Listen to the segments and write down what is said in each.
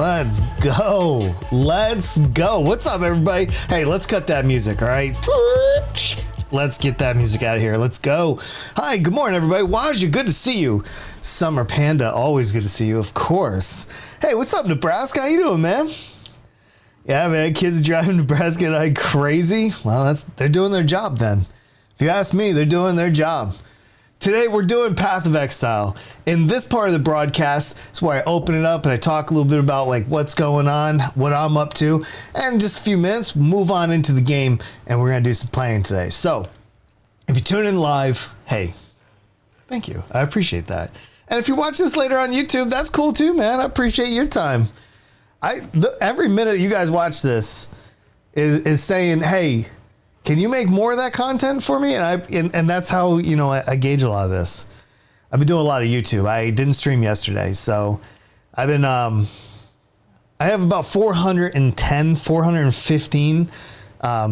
Let's go. Let's go. What's up, everybody? Hey, let's cut that music, all right? Let's get that music out of here. Let's go. Hi, good morning, everybody. Wajah, good to see you. Summer Panda, always good to see you, of course. Hey, what's up, Nebraska? How you doing, man? Yeah, man, kids driving Nebraska like crazy. Well, they're doing their job then. If you ask me, they're doing their job. Today, we're doing Path of Exile. In this part of the broadcast, it's where I open it up and I talk a little bit about like what's going on, what I'm up to, and in just a few minutes, we'll move on into the game and we're going to do some playing today. So, if you tune in live, hey, thank you. I appreciate that. And if you watch this later on YouTube, that's cool too, man. I appreciate your time. Every minute you guys watch this is saying, hey, can you make more of that content for me? And that's how, I gauge a lot of this. I've been doing a lot of YouTube. I didn't stream yesterday. So I have about 415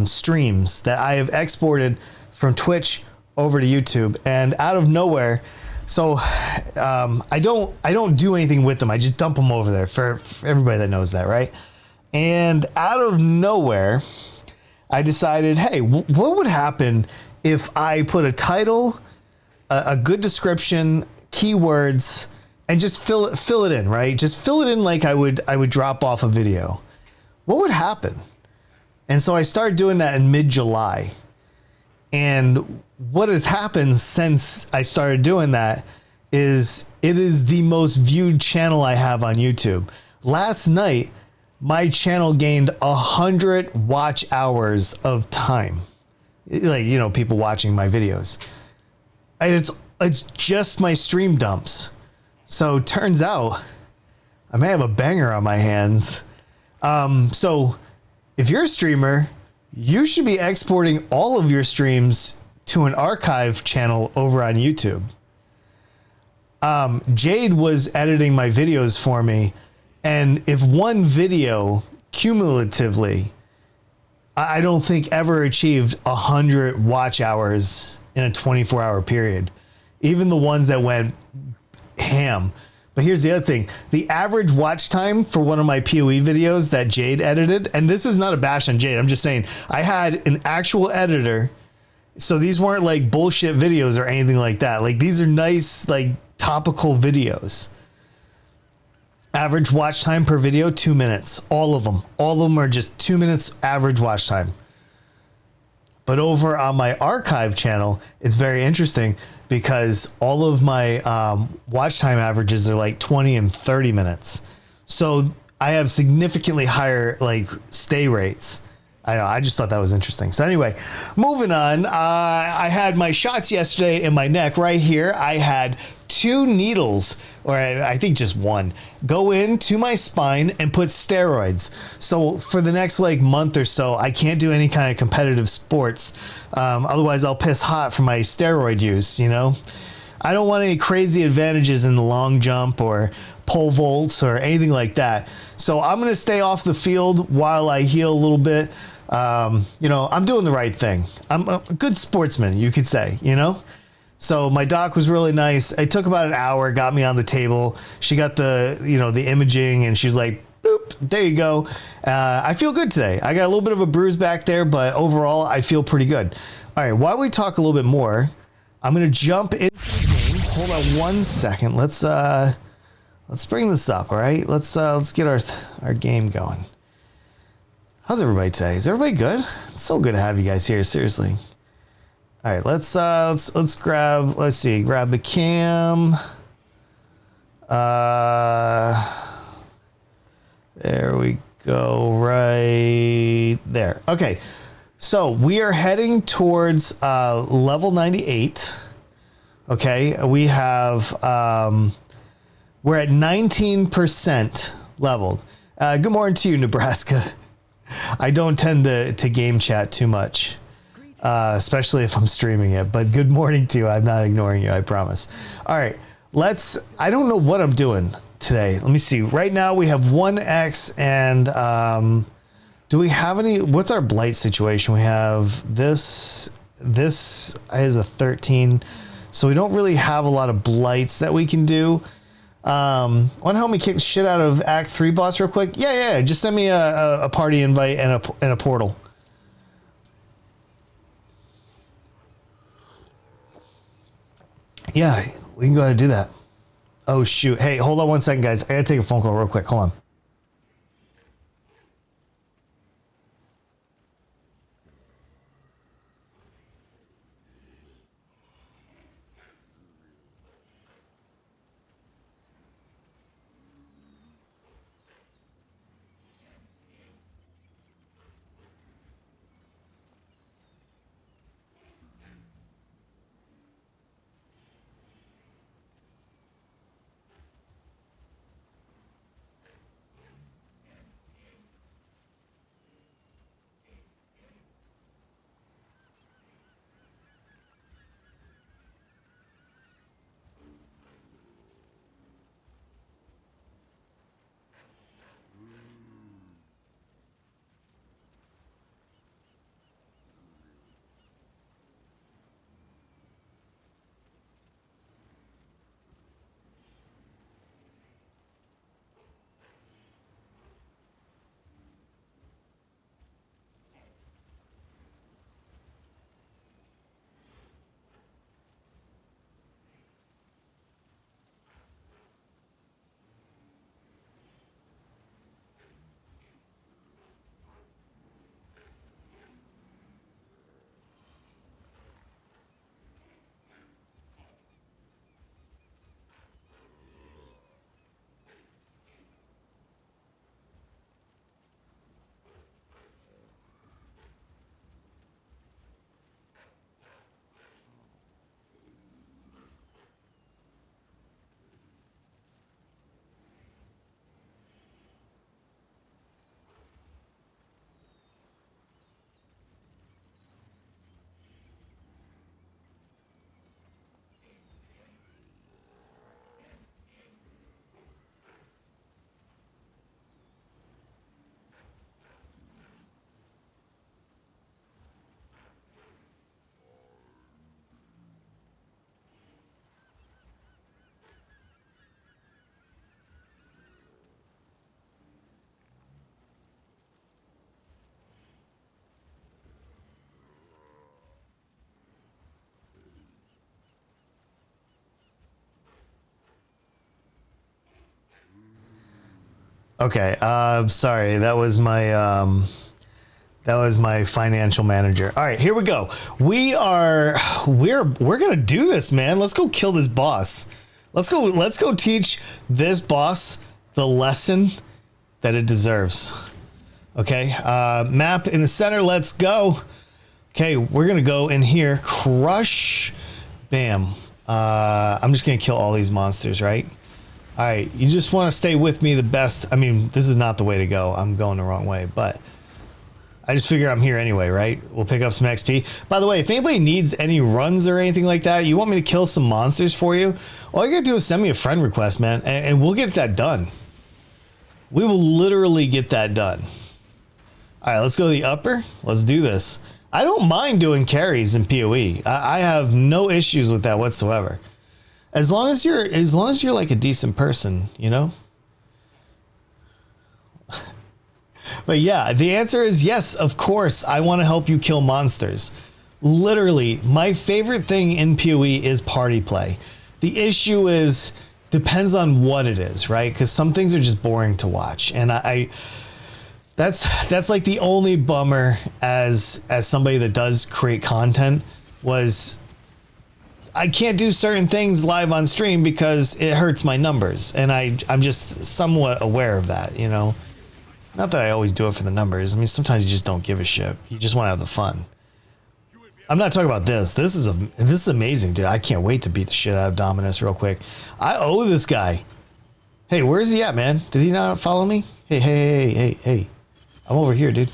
streams that I have exported from Twitch over to YouTube, and out of nowhere. So I don't do anything with them. I just dump them over there for everybody that knows that, right? And out of nowhere, I decided, hey, what would happen if I put a title, a good description, keywords, and just fill it in, right? Just fill it in like I would drop off a video. What would happen? And so I started doing that in mid-July. And what has happened since I started doing that is it is the most viewed channel I have on YouTube. Last night, my channel gained 100 watch hours of time. Like, people watching my videos. And it's just my stream dumps. So turns out I may have a banger on my hands. So if you're a streamer, you should be exporting all of your streams to an archive channel over on YouTube. Jade was editing my videos for me. And if one video cumulatively, I don't think ever achieved 100 watch hours in a 24-hour period, even the ones that went ham. But here's the other thing. The average watch time for one of my PoE videos that Jade edited, and this is not a bash on Jade, I'm just saying, I had an actual editor. So these weren't like bullshit videos or anything like that. Like these are nice, like topical videos. Average watch time per video, 2 minutes. All of them are just 2 minutes average watch time. But over on my archive channel, it's very interesting because all of my watch time averages are like 20 and 30 minutes. So I have significantly higher like stay rates. I just thought that was interesting. So anyway, moving on. I had my shots yesterday in my neck right here. I had 2 needles, or I think just one, go into my spine and put steroids. So for the next like month or so, I can't do any kind of competitive sports. Otherwise I'll piss hot from my steroid use, I don't want any crazy advantages in the long jump or pole vaults or anything like that. So I'm going to stay off the field while I heal a little bit. I'm doing the right thing. I'm a good sportsman, you could say, So my doc was really nice. It took about an hour, got me on the table. She got the imaging and she was like, boop, there you go. I feel good today. I got a little bit of a bruise back there, but overall I feel pretty good. All right, while we talk a little bit more, I'm going to jump into the game. Hold on one second. Let's bring this up. All right, let's get our game going. How's everybody today? Is everybody good? It's so good to have you guys here. Seriously. All right, let's grab the cam. There we go, right there. Okay, so we are heading towards level 98. Okay, we have we're at 19% leveled. Good morning to you, Nebraska. I don't tend to game chat too much. Especially if I'm streaming it, but good morning to you. I'm not ignoring you, I promise. All right, I don't know what I'm doing today. Let me see. Right now we have 1x and do we have any, what's our blight situation? We have this is a 13. So we don't really have a lot of blights that we can do. Want to help me kick the shit out of Act 3 boss real quick? Yeah. Just send me a party invite and a portal. Yeah, we can go ahead and do that. Oh, shoot. Hey, hold on one second, guys. I gotta take a phone call real quick. Hold on. Okay, sorry, that was my financial manager. All right, here we go. We're gonna do this, man. Let's go kill this boss. Let's go teach this boss the lesson that it deserves. Okay, map in the center. Let's go. Okay, we're gonna go in here, crush, bam. I'm just gonna kill all these monsters, right? All right, you just want to stay with me the best. I mean, this is not the way to go. I'm going the wrong way, but I just figure I'm here anyway, right? We'll pick up some XP. By the way, if anybody needs any runs or anything like that, you want me to kill some monsters for you, all you gotta do is send me a friend request, man, and we'll get that done. We will literally get that done. All right, let's go to the upper. Let's do this. I don't mind doing carries in PoE. I have no issues with that whatsoever. As long as you're like a decent person, you know? But yeah, the answer is yes, of course. I want to help you kill monsters. Literally, my favorite thing in PoE is party play. The issue is, depends on what it is, right? Because some things are just boring to watch. And that's like the only bummer as somebody that does create content was I can't do certain things live on stream because it hurts my numbers. And I'm just somewhat aware of that, you know? Not that I always do it for the numbers. I mean, sometimes you just don't give a shit. You just want to have the fun. I'm not talking about this. This is amazing, dude. I can't wait to beat the shit out of Dominus real quick. I owe this guy. Hey, where's he at, man? Did he not follow me? Hey. I'm over here, dude.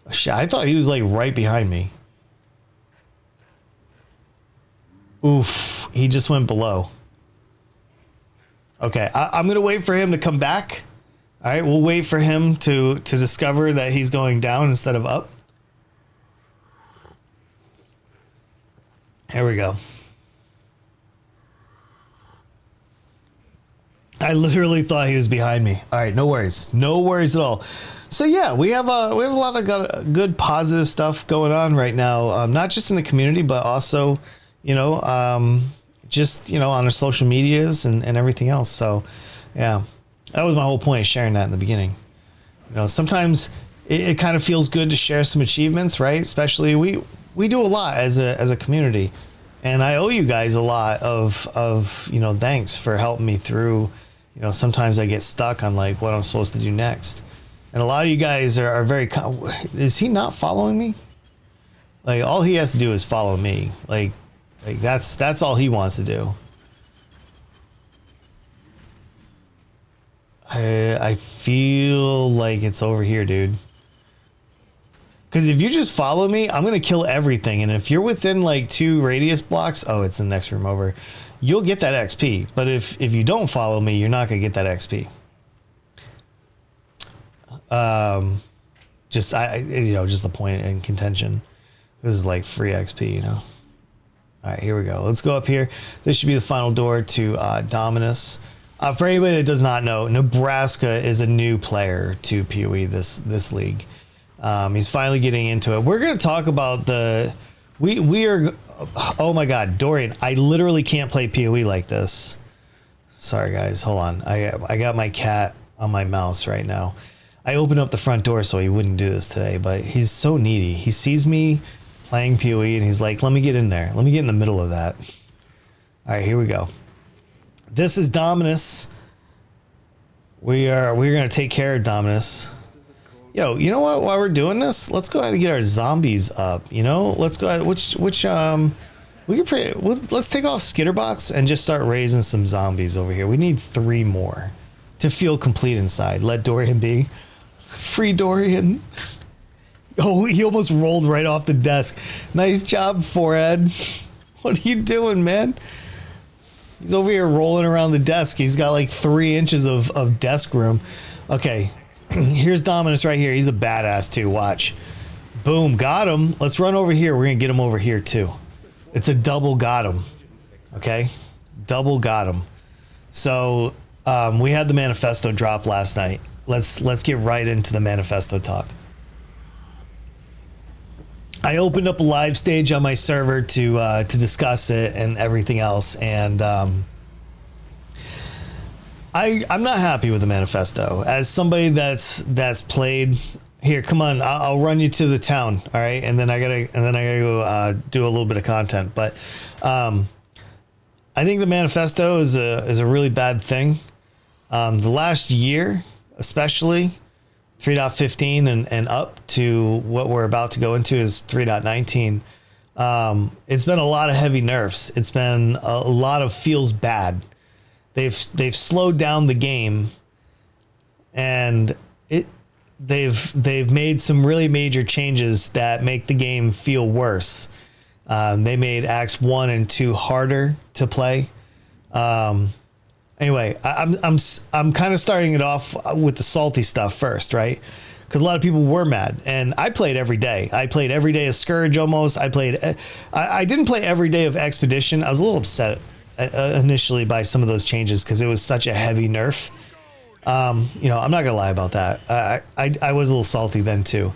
Oh, shit, I thought he was like right behind me. Oof, he just went below. Okay, I'm gonna wait for him to come back. All right, we'll wait for him to discover that he's going down instead of up. Here we go. I literally thought he was behind me. All right, no worries. No worries at all. So yeah, we have a lot of good positive stuff going on right now, not just in the community, but also, just, on our social medias and everything else. So yeah, that was my whole point of sharing that in the beginning. Sometimes it kind of feels good to share some achievements, right? Especially we do a lot as a community, and I owe you guys a lot of thanks for helping me through. Sometimes I get stuck on like what I'm supposed to do next. And a lot of you guys are very, is he not following me? Like all he has to do is follow me. Like that's all he wants to do. I feel like it's over here, dude. Because if you just follow me, I'm going to kill everything. And if you're within like 2 radius blocks, oh, it's the next room over. You'll get that XP. But if you don't follow me, you're not going to get that XP. Just the point in contention. This is like free XP, All right, here we go. Let's go up here. This should be the final door to Dominus. For anybody that does not know, Nebraska is a new player to PoE this league. He's finally getting into it. We're going to talk about we are, oh my God, Dorian, I literally can't play PoE like this. Sorry guys, hold on. I got my cat on my mouse right now. I opened up the front door so he wouldn't do this today, but he's so needy. He sees me playing PoE and he's like, let me get in there. Let me get in the middle of that. All right, here we go. This is Dominus. We're going to take care of Dominus. Yo, you know what? While we're doing this, let's go ahead and get our zombies up. Let's go ahead. Let's take off skitterbots and just start raising some zombies over here. We need 3 more to feel complete inside. Let Dorian be. Free Dorian. Oh, he almost rolled right off the desk. Nice job, Forehead. What are you doing, man? He's over here rolling around the desk. He's got like 3 inches of desk room. Okay. Here's Dominus right here. He's a badass too. Watch. Boom. Got him. Let's run over here. We're going to get him over here too. It's a double got him. Okay. Double got him. So we had the manifesto drop last night. Let's get right into the manifesto talk. I opened up a live stage on my server to discuss it and everything else. And I'm not happy with the manifesto. As somebody that's played here, come on, I'll run you to the town, all right, and then I gotta go do a little bit of content. But I think the manifesto is a really bad thing. The last year, especially 3.15 and up to what we're about to go into is 3.19. It's been a lot of heavy nerfs. It's been a lot of feels bad. They've slowed down the game, and they've made some really major changes that make the game feel worse. They made Acts 1 and 2 harder to play. Anyway, I'm kind of starting it off with the salty stuff first, right? Because a lot of people were mad, and I played every day. I played every day of Scourge almost. I didn't play every day of Expedition. I was a little upset initially by some of those changes because it was such a heavy nerf. I'm not gonna lie about that. I was a little salty then too.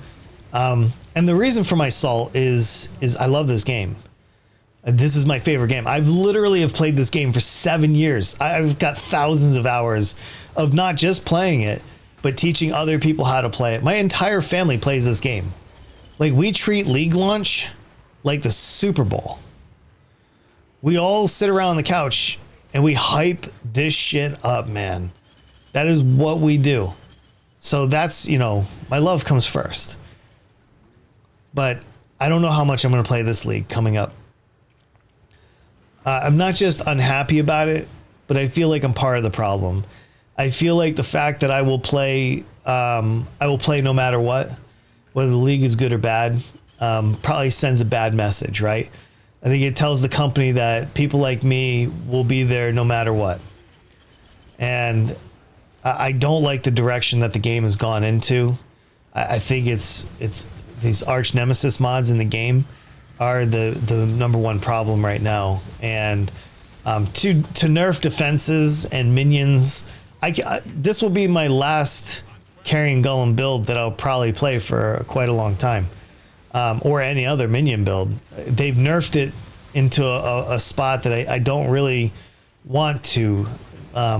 And the reason for my salt is I love this game. This is my favorite game. I've literally have played this game for 7 years. I've got thousands of hours of not just playing it, but teaching other people how to play it. My entire family plays this game. Like, we treat League launch like the Super Bowl. We all sit around the couch and we hype this shit up, man. That is what we do. So that's, my love comes first. But I don't know how much I'm going to play this league coming up. I'm not just unhappy about it, but I feel like I'm part of the problem. I feel like the fact that I will play no matter what, whether the league is good or bad, probably sends a bad message, right? I think it tells the company that people like me will be there no matter what. And I don't like the direction that the game has gone into. I think it's these arch nemesis mods in the game are the number one problem right now. And To nerf defenses and minions. This will be my last Carrion Golem build that I'll probably play for quite a long time, or any other minion build. They've nerfed it into a spot that I don't really want to.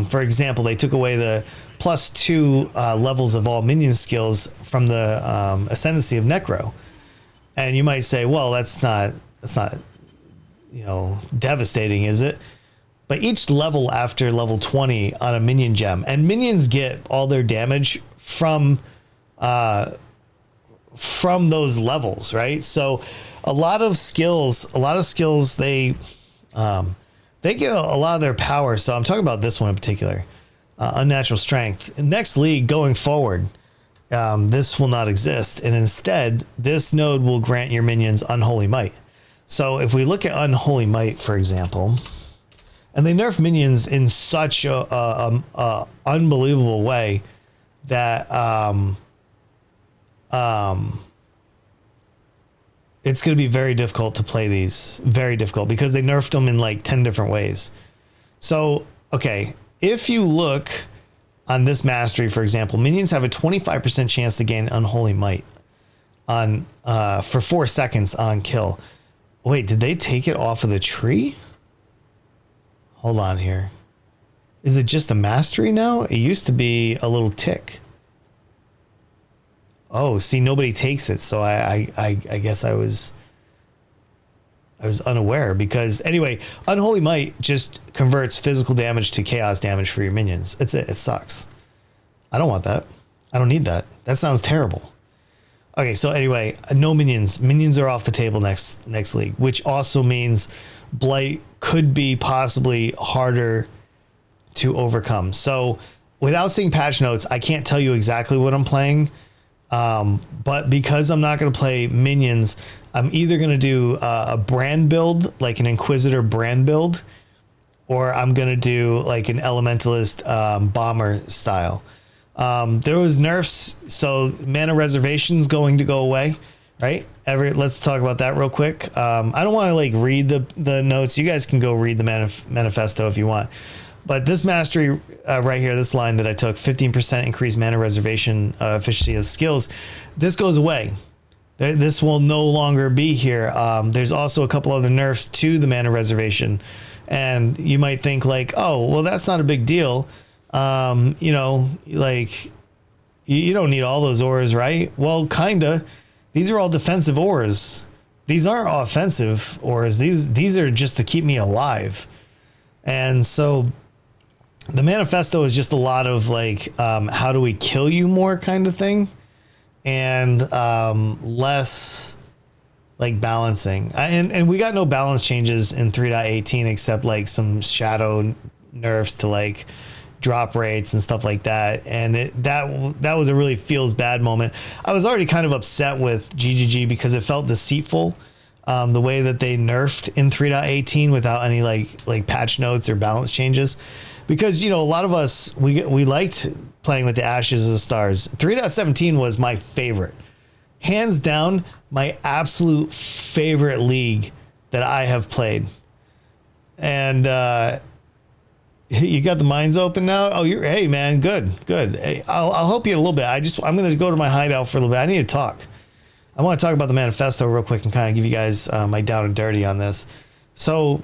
For example, they took away the +2 levels of all minion skills from the ascendancy of Necro, and you might say, well, that's not devastating, is it? But each level after level 20 on a minion gem, and minions get all their damage from those levels, right? So a lot of skills they get a lot of their power. So I'm talking about this one in particular, unnatural strength. Next league going forward, this will not exist, and instead this node will grant your minions unholy might. So if we look at unholy might, for example, and they nerf minions in such a unbelievable way that it's going to be very difficult to play these. Very difficult, because they nerfed them in like 10 different ways. So, okay, if you look on this mastery, for example, minions have a 25% chance to gain unholy might on for 4 seconds on kill. Wait, did they take it off of the tree? Hold on here. Is it just a mastery now? It used to be a little tick. Oh, see, nobody takes it. So I guess I was unaware, because anyway, unholy might just converts physical damage to chaos damage for your minions. It's it. It sucks. I don't want that. I don't need that. That sounds terrible. Okay, so anyway, no minions. Minions are off the table next league, which also means Blight could be possibly harder to overcome. So without seeing patch notes, I can't tell you exactly what I'm playing. But because I'm not going to play minions, I'm either going to do a brand build, like an Inquisitor brand build, or I'm going to do like an Elementalist bomber style. There was nerfs, so mana reservation's going to go away, right? Let's talk about that real quick. I don't want to like read the notes. You guys can go read the manifesto if you want. But this mastery right here, this line that I took, 15% increased mana reservation efficiency of skills, this goes away. This will no longer be here. There's also a couple other nerfs to the mana reservation. And you might think like, oh, well, that's not a big deal. Like you don't need all those auras, right? Well, kinda. These are all defensive auras. These aren't offensive auras. These are just to keep me alive. And so the manifesto is just a lot of like, how do we kill you more kind of thing, and less like balancing. And we got no balance changes in 3.18 except like some shadow nerfs to like drop rates and stuff like that. And that was a really feels bad moment. I was already kind of upset with GGG because it felt deceitful, the way that they nerfed in 3.18 without any like patch notes or balance changes. Because, a lot of us, we liked playing with the Ashes of the Stars. 3.17 was my favorite. Hands down, my absolute favorite league that I have played. And you got the mines open now? Oh, hey, man, good. Hey, I'll help you in a little bit. I'm going to go to my hideout for a little bit. I need to talk. I want to talk about the manifesto real quick and kind of give you guys my down and dirty on this. So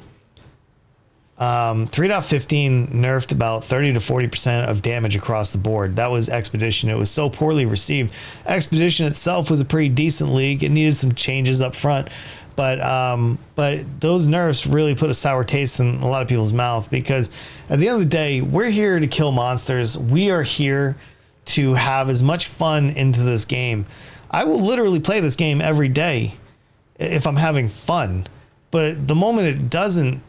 3.15 nerfed about 30 to 40% of damage across the board. That was Expedition. It was so poorly received. Expedition itself was a pretty decent league. It needed some changes up front, but those nerfs really put a sour taste in a lot of people's mouth, because at the end of the day, we're here to kill monsters. We are here to have as much fun into this game. I will literally play this game every day if I'm having fun, but the moment it doesn't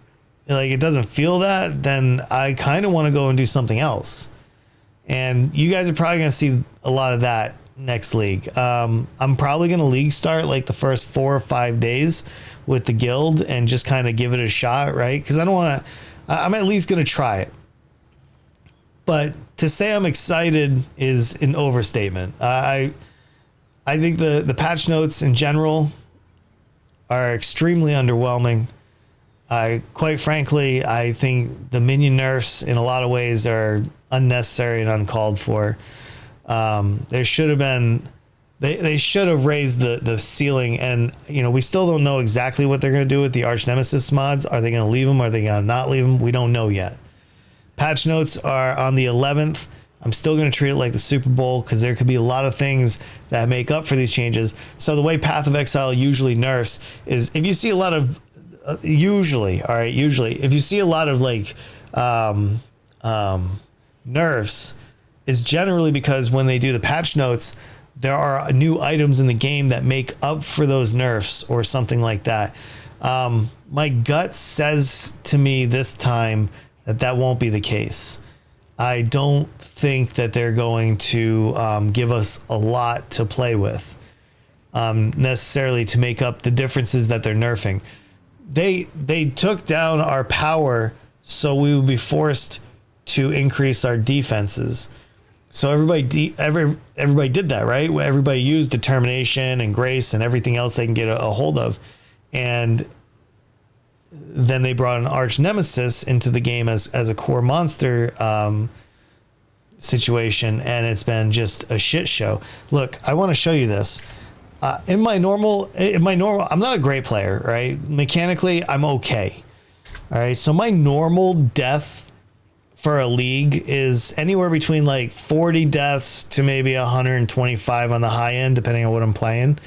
feel that, then I kind of want to go and do something else. And you guys are probably going to see a lot of that next league. I'm probably going to league start like the first 4 or 5 days with the guild and just kind of give it a shot, right? Because I'm at least going to try it. But to say I'm excited is an overstatement. I think the patch notes in general are extremely underwhelming. Quite frankly, I think the minion nerfs in a lot of ways are unnecessary and uncalled for. There should have been, they should have raised the ceiling, and we still don't know exactly what they're going to do with the Arch Nemesis mods. Are they going to leave them? Are they going to not leave them? We don't know yet. Patch notes are on the 11th. I'm still going to treat it like the Super Bowl because there could be a lot of things that make up for these changes. So the way Path of Exile usually nerfs is if you see a lot of usually if you see a lot of like nerfs, is generally because when they do the patch notes, there are new items in the game that make up for those nerfs or something like that. My gut says to me this time that won't be the case. I don't think that they're going to give us a lot to play with necessarily to make up the differences that they're nerfing. They took down our power so we would be forced to increase our defenses. So everybody did that, right? Everybody used determination and grace and everything else they can get a hold of. And then they brought an arch nemesis into the game as a core monster situation, and it's been just a shit show. Look, I want to show you this. In my normal, I'm not a great player, right? Mechanically, I'm okay. All right. So my normal death for a league is anywhere between like 40 deaths to maybe 125 on the high end, depending on what I'm playing.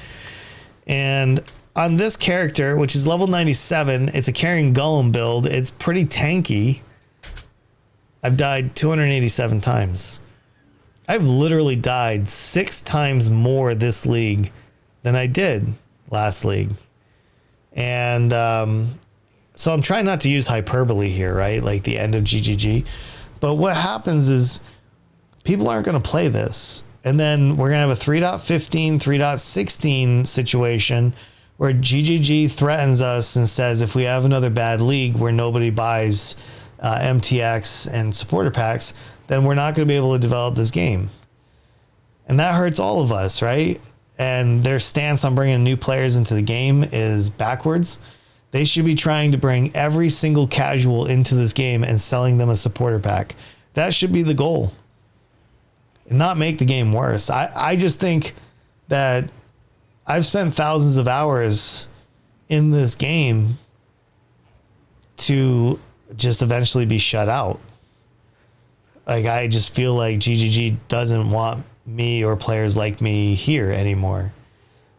And on this character, which is level 97, it's a Carrion Golem build. It's pretty tanky. I've died 287 times. I've literally died 6 times more this league than I did last league. And so I'm trying not to use hyperbole here, right? Like the end of GGG. But what happens is people aren't going to play this. And then we're going to have a 3.15, 3.16 situation where GGG threatens us and says if we have another bad league where nobody buys MTX and supporter packs, then we're not going to be able to develop this game. And that hurts all of us, right? And their stance on bringing new players into the game is backwards. They should be trying to bring every single casual into this game and selling them a supporter pack. That should be the goal. And not make the game worse. I just think that I've spent thousands of hours in this game to just eventually be shut out. Like, I just feel like GGG doesn't want me or players like me here anymore.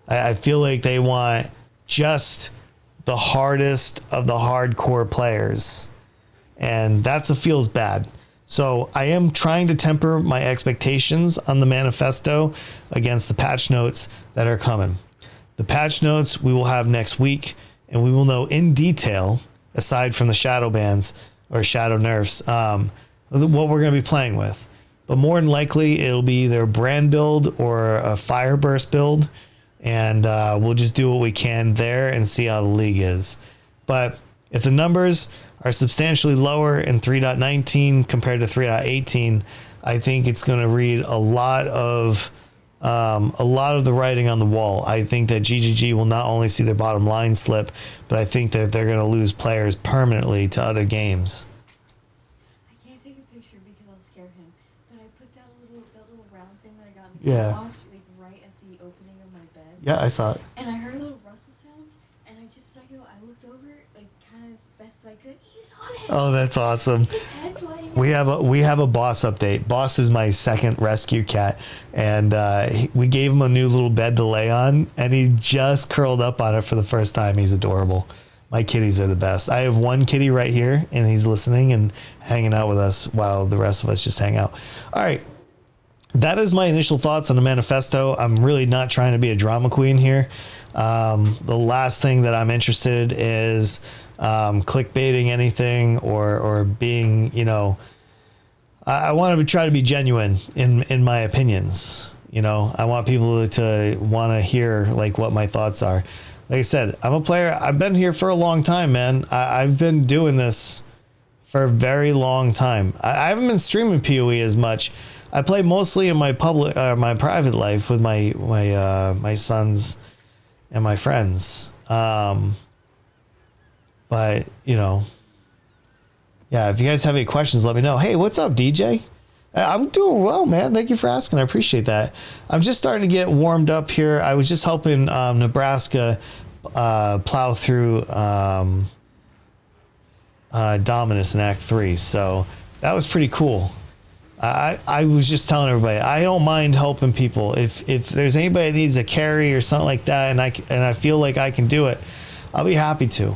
I feel like they want just the hardest of the hardcore players. And that's feels bad. So I am trying to temper my expectations on the manifesto against the patch notes that are coming. The patch notes we will have next week, and we will know in detail, aside from the shadow bans or shadow nerfs, what we're going to be playing with. But more than likely, it'll be either a brand build or a fire burst build. And we'll just do what we can there and see how the league is. But if the numbers are substantially lower in 3.19 compared to 3.18, I think it's going to read a lot of the writing on the wall. I think that GGG will not only see their bottom line slip, but I think that they're going to lose players permanently to other games. I can't take a picture because I'll scare him, but I put that little round thing that I got in the box like right at the opening of my bed. Yeah, I saw it. And I heard a little rustle sound, and I just like I looked over like kind of as best as I could. He's on it. Oh, that's awesome. His head's laying. We have a boss update. Boss is my second rescue cat, and we gave him a new little bed to lay on, and he just curled up on it for the first time. He's adorable. My kitties are the best. I have one kitty right here, and he's listening and hanging out with us while the rest of us just hang out. All right. That is my initial thoughts on the manifesto. I'm really not trying to be a drama queen here. The last thing that I'm interested in is clickbaiting anything or being, I want to try to be genuine in my opinions. I want people to want to hear like what my thoughts are. Like I said, I'm a player. I've been here for a long time, man. I've been doing this for a very long time. I haven't been streaming PoE as much. I play mostly in my my private life with my sons and my friends. But But, you know, yeah, if you guys have any questions, let me know. Hey, what's up, DJ? I'm doing well, man. Thank you for asking. I appreciate that. I'm just starting to get warmed up here. I was just helping Nebraska plow through Dominus in Act 3. So that was pretty cool. I was just telling everybody, I don't mind helping people. If there's anybody that needs a carry or something like that, and I feel like I can do it, I'll be happy to.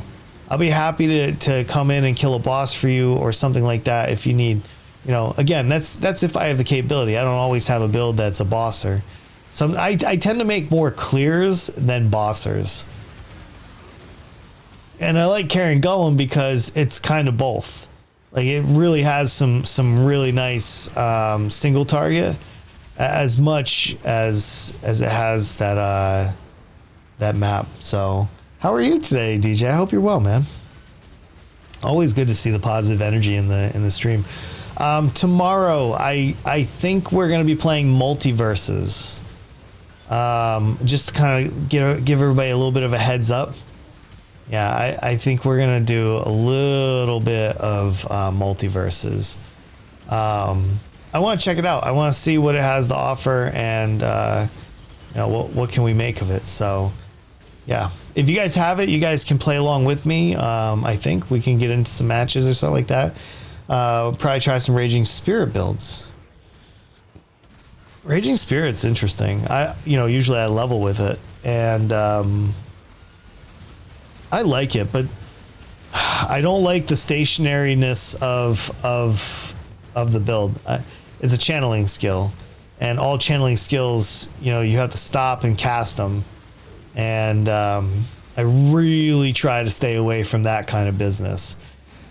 I'll be happy to come in and kill a boss for you or something like that if you need. You know, again, that's if I have the capability. I don't always have a build that's a bosser. I tend to make more clears than bossers. And I like Carrion Golem because it's kind of both. Like, it really has some really nice single target, as much as it has that map. So, how are you today, DJ? I hope you're well, man. Always good to see the positive energy in the stream. Tomorrow, I think we're going to be playing multiverses. Just to kind of give everybody a little bit of a heads up. Yeah, I think we're going to do a little bit of multiverses. I want to check it out. I want to see what it has to offer and you know, what can we make of it. So, yeah. If you guys have it, you guys can play along with me. I think we can get into some matches or something like that. Probably try some Raging Spirit builds. Raging Spirit's interesting. Usually I level with it, and I like it, but I don't like the stationariness of the build. It's a channeling skill, and all channeling skills, you know, you have to stop and cast them, and I really try to stay away from that kind of business.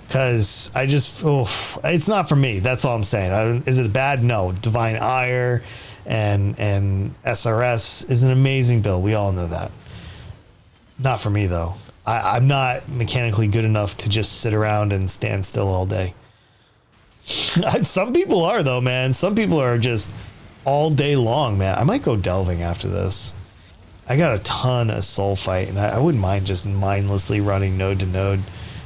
Because it's not for me. That's all I'm saying. Is it bad? No. Divine Ire and SRS is an amazing build. We all know that. Not for me, though. I'm not mechanically good enough to just sit around and stand still all day. Some people are, though, man. Some people are just all day long, man. I might go delving after this. I got a ton of soul fight, and I wouldn't mind just mindlessly running node to node.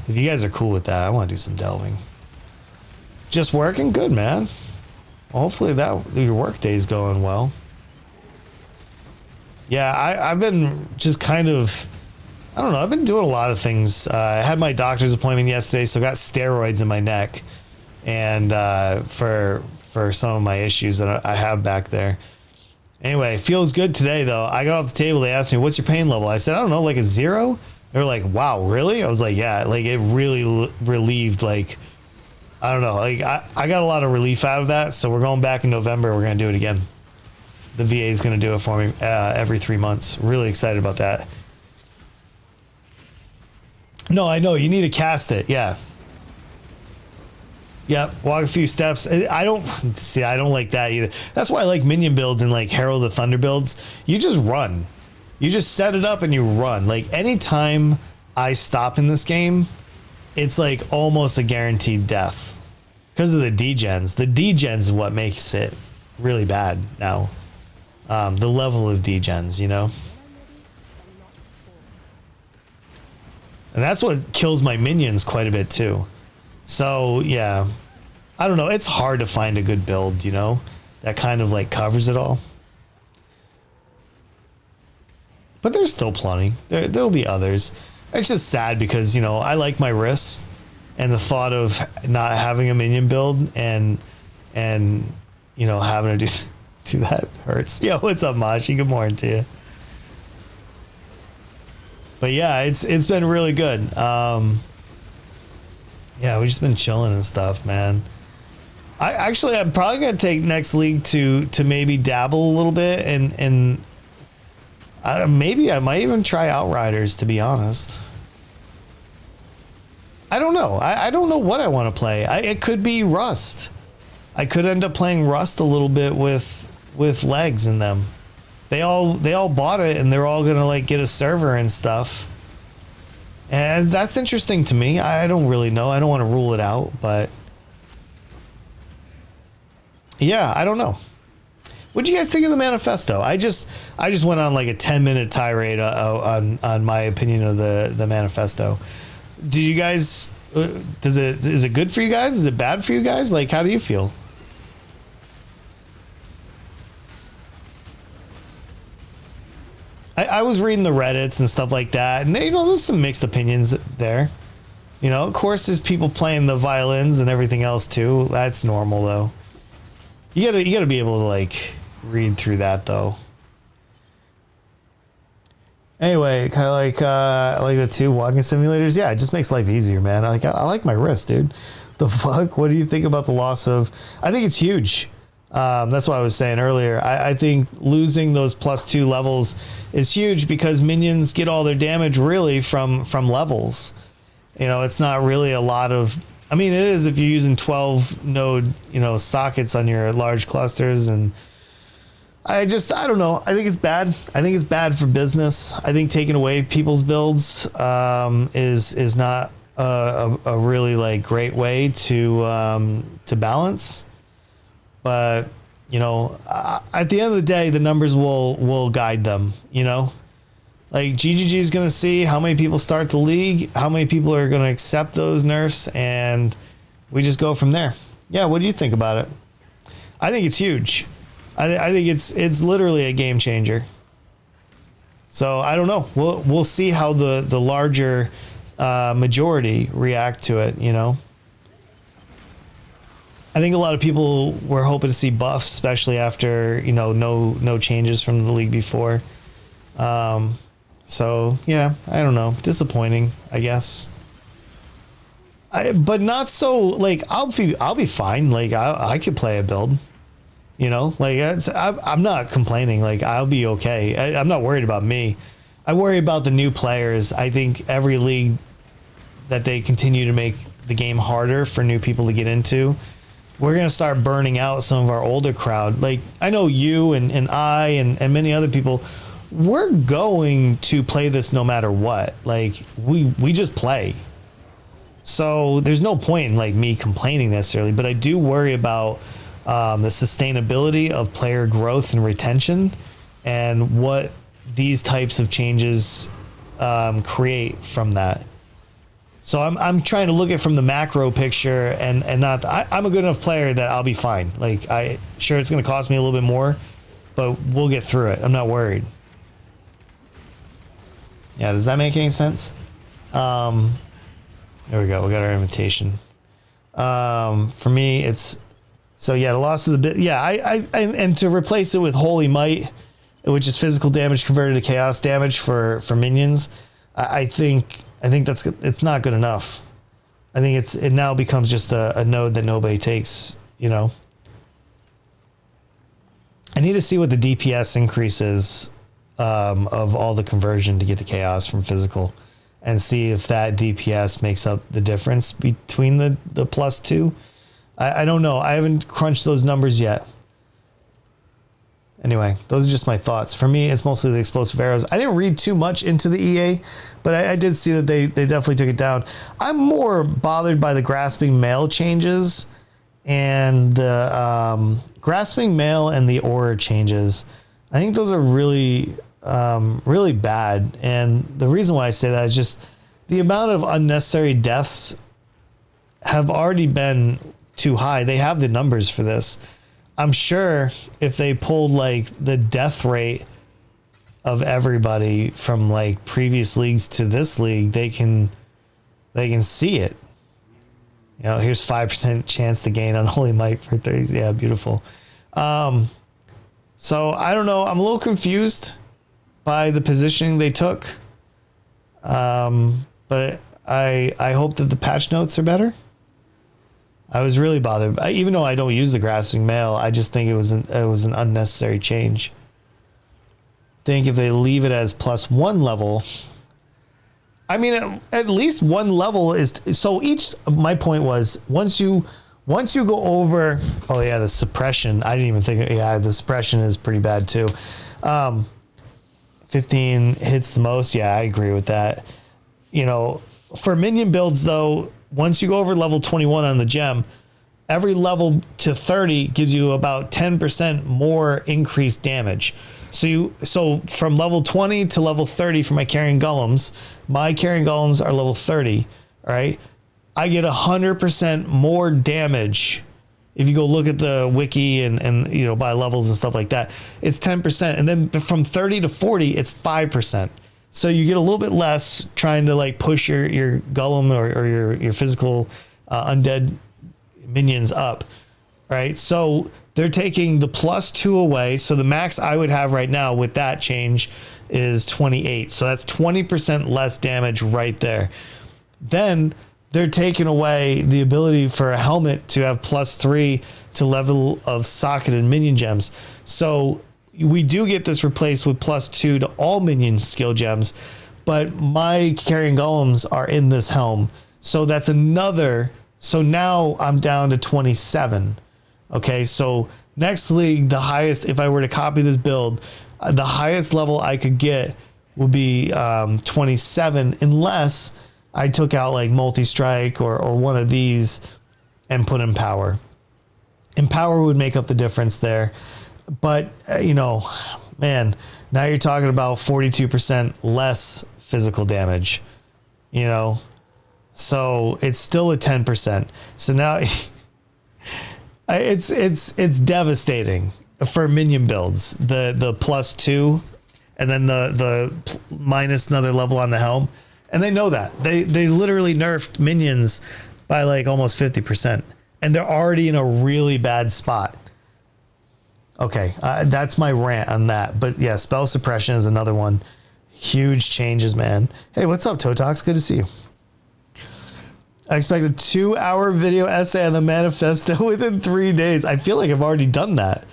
If you guys are cool with that, I want to do some delving. Just working? Good, man. Well, hopefully your work day's going well. Yeah, I've been just kind of, I don't know, I've been doing a lot of things. I had my doctor's appointment yesterday, so I got steroids in my neck. And for some of my issues that I have back there. Anyway, feels good today, though. I got off the table, they asked me, what's your pain level? I said, I don't know, like a 0? They were like, wow, really? I was like, yeah, like it really relieved, like, I don't know, like I got a lot of relief out of that. So we're going back in November. We're going to do it again. The VA is going to do it for me every 3 months. Really excited about that. No, I know you need to cast it. Yeah. Yep. Walk a few steps. I don't like that either. That's why I like minion builds and like Herald of Thunder builds. You just run. You just set it up and you run. Like, anytime I stop in this game, it's like almost a guaranteed death because of the degens. The degens is what makes it really bad now. The level of degens, you know? And that's what kills my minions quite a bit too. So, yeah. I don't know. It's hard to find a good build, you know? That kind of like covers it all. But there's still plenty. There'll be others. It's just sad because, you know, I like my wrists, and the thought of not having a minion build and you know, having to do that hurts. Yo, what's up, Mashi? Good morning to you. But yeah, it's been really good. Yeah, we've just been chilling and stuff, man. I'm probably gonna take next league to maybe dabble a little bit and maybe I might even try Outriders, to be honest. I don't know. I don't know what I want to play. It could be Rust. I could end up playing Rust a little bit with legs in them. They all bought it, and they're all gonna like get a server and stuff. And that's interesting to me. I don't really know. I don't want to rule it out, but yeah, I don't know. What do you guys think of the manifesto? I just went on like a 10-minute tirade on my opinion of the manifesto. do you guys, is it good for you guys? Is it bad for you guys? Like, how do you feel? I was reading the Reddits and stuff like that, and there's some mixed opinions there. Of course, there's people playing the violins and everything else too. That's normal though. You gotta be able to like read through that though. Anyway, kind of like the 2 walking simulators. Yeah, it just makes life easier, man. I like my wrist, dude. The fuck? What do you think about the loss of? I think it's huge. That's what I was saying earlier. I think losing those +2 levels is huge because minions get all their damage really from levels. It's not really a lot of. I mean, it is if you're using 12 node, sockets on your large clusters, and I don't know. I think it's bad. I think it's bad for business. I think taking away people's builds is not a really like great way to balance. But at the end of the day, the numbers will guide them. Like GGG is going to see how many people start the league, how many people are going to accept those nerfs, and we just go from there. Yeah, what do you think about it? I think it's huge. I think it's literally a game changer. So I don't know. We'll see how the larger majority react to it. I think a lot of people were hoping to see buffs, especially after no changes from the league before. So yeah, I don't know. Disappointing, I guess. But not so like I'll be fine. Like I could play a build. Like I'm not complaining. Like I'll be okay. I'm not worried about me. I worry about the new players. I think every league that they continue to make the game harder for new people to get into, we're going to start burning out some of our older crowd. Like I know you and I and many other people, we're going to play this no matter what. Like we just play. So there's no point in like me complaining necessarily, but I do worry about the sustainability of player growth and retention and what these types of changes create from that. So I'm trying to look at it from the macro picture and not I'm a good enough player that I'll be fine. Like sure it's going to cost me a little bit more, but we'll get through it. I'm not worried. Yeah, does that make any sense? There we go. We got our invitation. For me, it's so yeah, the loss of the bit. Yeah, I and to replace it with Holy Might, which is physical damage converted to chaos damage for minions. I think it's not good enough. I think it now becomes just a node that nobody takes. I need to see what the DPS increases of all the conversion to get the chaos from physical, and see if that DPS makes up the difference between the +2. I don't know. I haven't crunched those numbers yet. Anyway, those are just my thoughts. For me, it's mostly the explosive arrows. I didn't read too much into the EA, but I did see that they definitely took it down. I'm more bothered by the grasping mail changes and the grasping mail and the aura changes. I think those are really, really bad. And the reason why I say that is just the amount of unnecessary deaths have already been too high. They have the numbers for this. I'm sure if they pulled like the death rate of everybody from like previous leagues to this league, they can see it. Here's 5% chance to gain on Holy Might for 30. Yeah, beautiful. So I don't know. I'm a little confused by the positioning they took. But I hope that the patch notes are better. I was really bothered. Even though I don't use the grasping mail, I just think it was an unnecessary change. I think if they leave it as +1 level, I mean, at least one level is so each. My point was once you go over. Oh yeah, the suppression. I didn't even think. Yeah, the suppression is pretty bad too. 15 hits the most. Yeah, I agree with that. For minion builds though, once you go over level 21 on the gem, every level to 30 gives you about 10% more increased damage. So from level 20 to level 30 for my Carrion Golems are level 30. right? I get 100% more damage. If you go look at the wiki and you know, by levels and stuff like that, it's 10%. And then from 30 to 40, it's 5%. So you get a little bit less trying to like push your golem or your physical undead minions up, right? So they're taking the +2 away. So the max I would have right now with that change is 28. So that's 20% less damage right there. Then they're taking away the ability for a helmet to have +3 to level of socketed minion gems. So we do get this replaced with +2 to all minion skill gems, but my Carrion Golems are in this helm. So that's another. So now I'm down to 27. Okay. So next league, the highest, if I were to copy this build, the highest level I could get would be 27, unless I took out like multi-strike or one of these and put in power. And power would make up the difference there. But, you know, man, now you're talking about 42% less physical damage, you know, so it's still a 10%. So now it's devastating for minion builds, the +2 and then the minus another level on the helm. And they know that they literally nerfed minions by like almost 50%, and they're already in a really bad spot. Okay, that's my rant on that. But yeah, spell suppression is another one. Huge changes, man. Hey, what's up, Totox? Good to see you. I expect a 2-hour video essay on the manifesto within 3 days. I feel like I've already done that.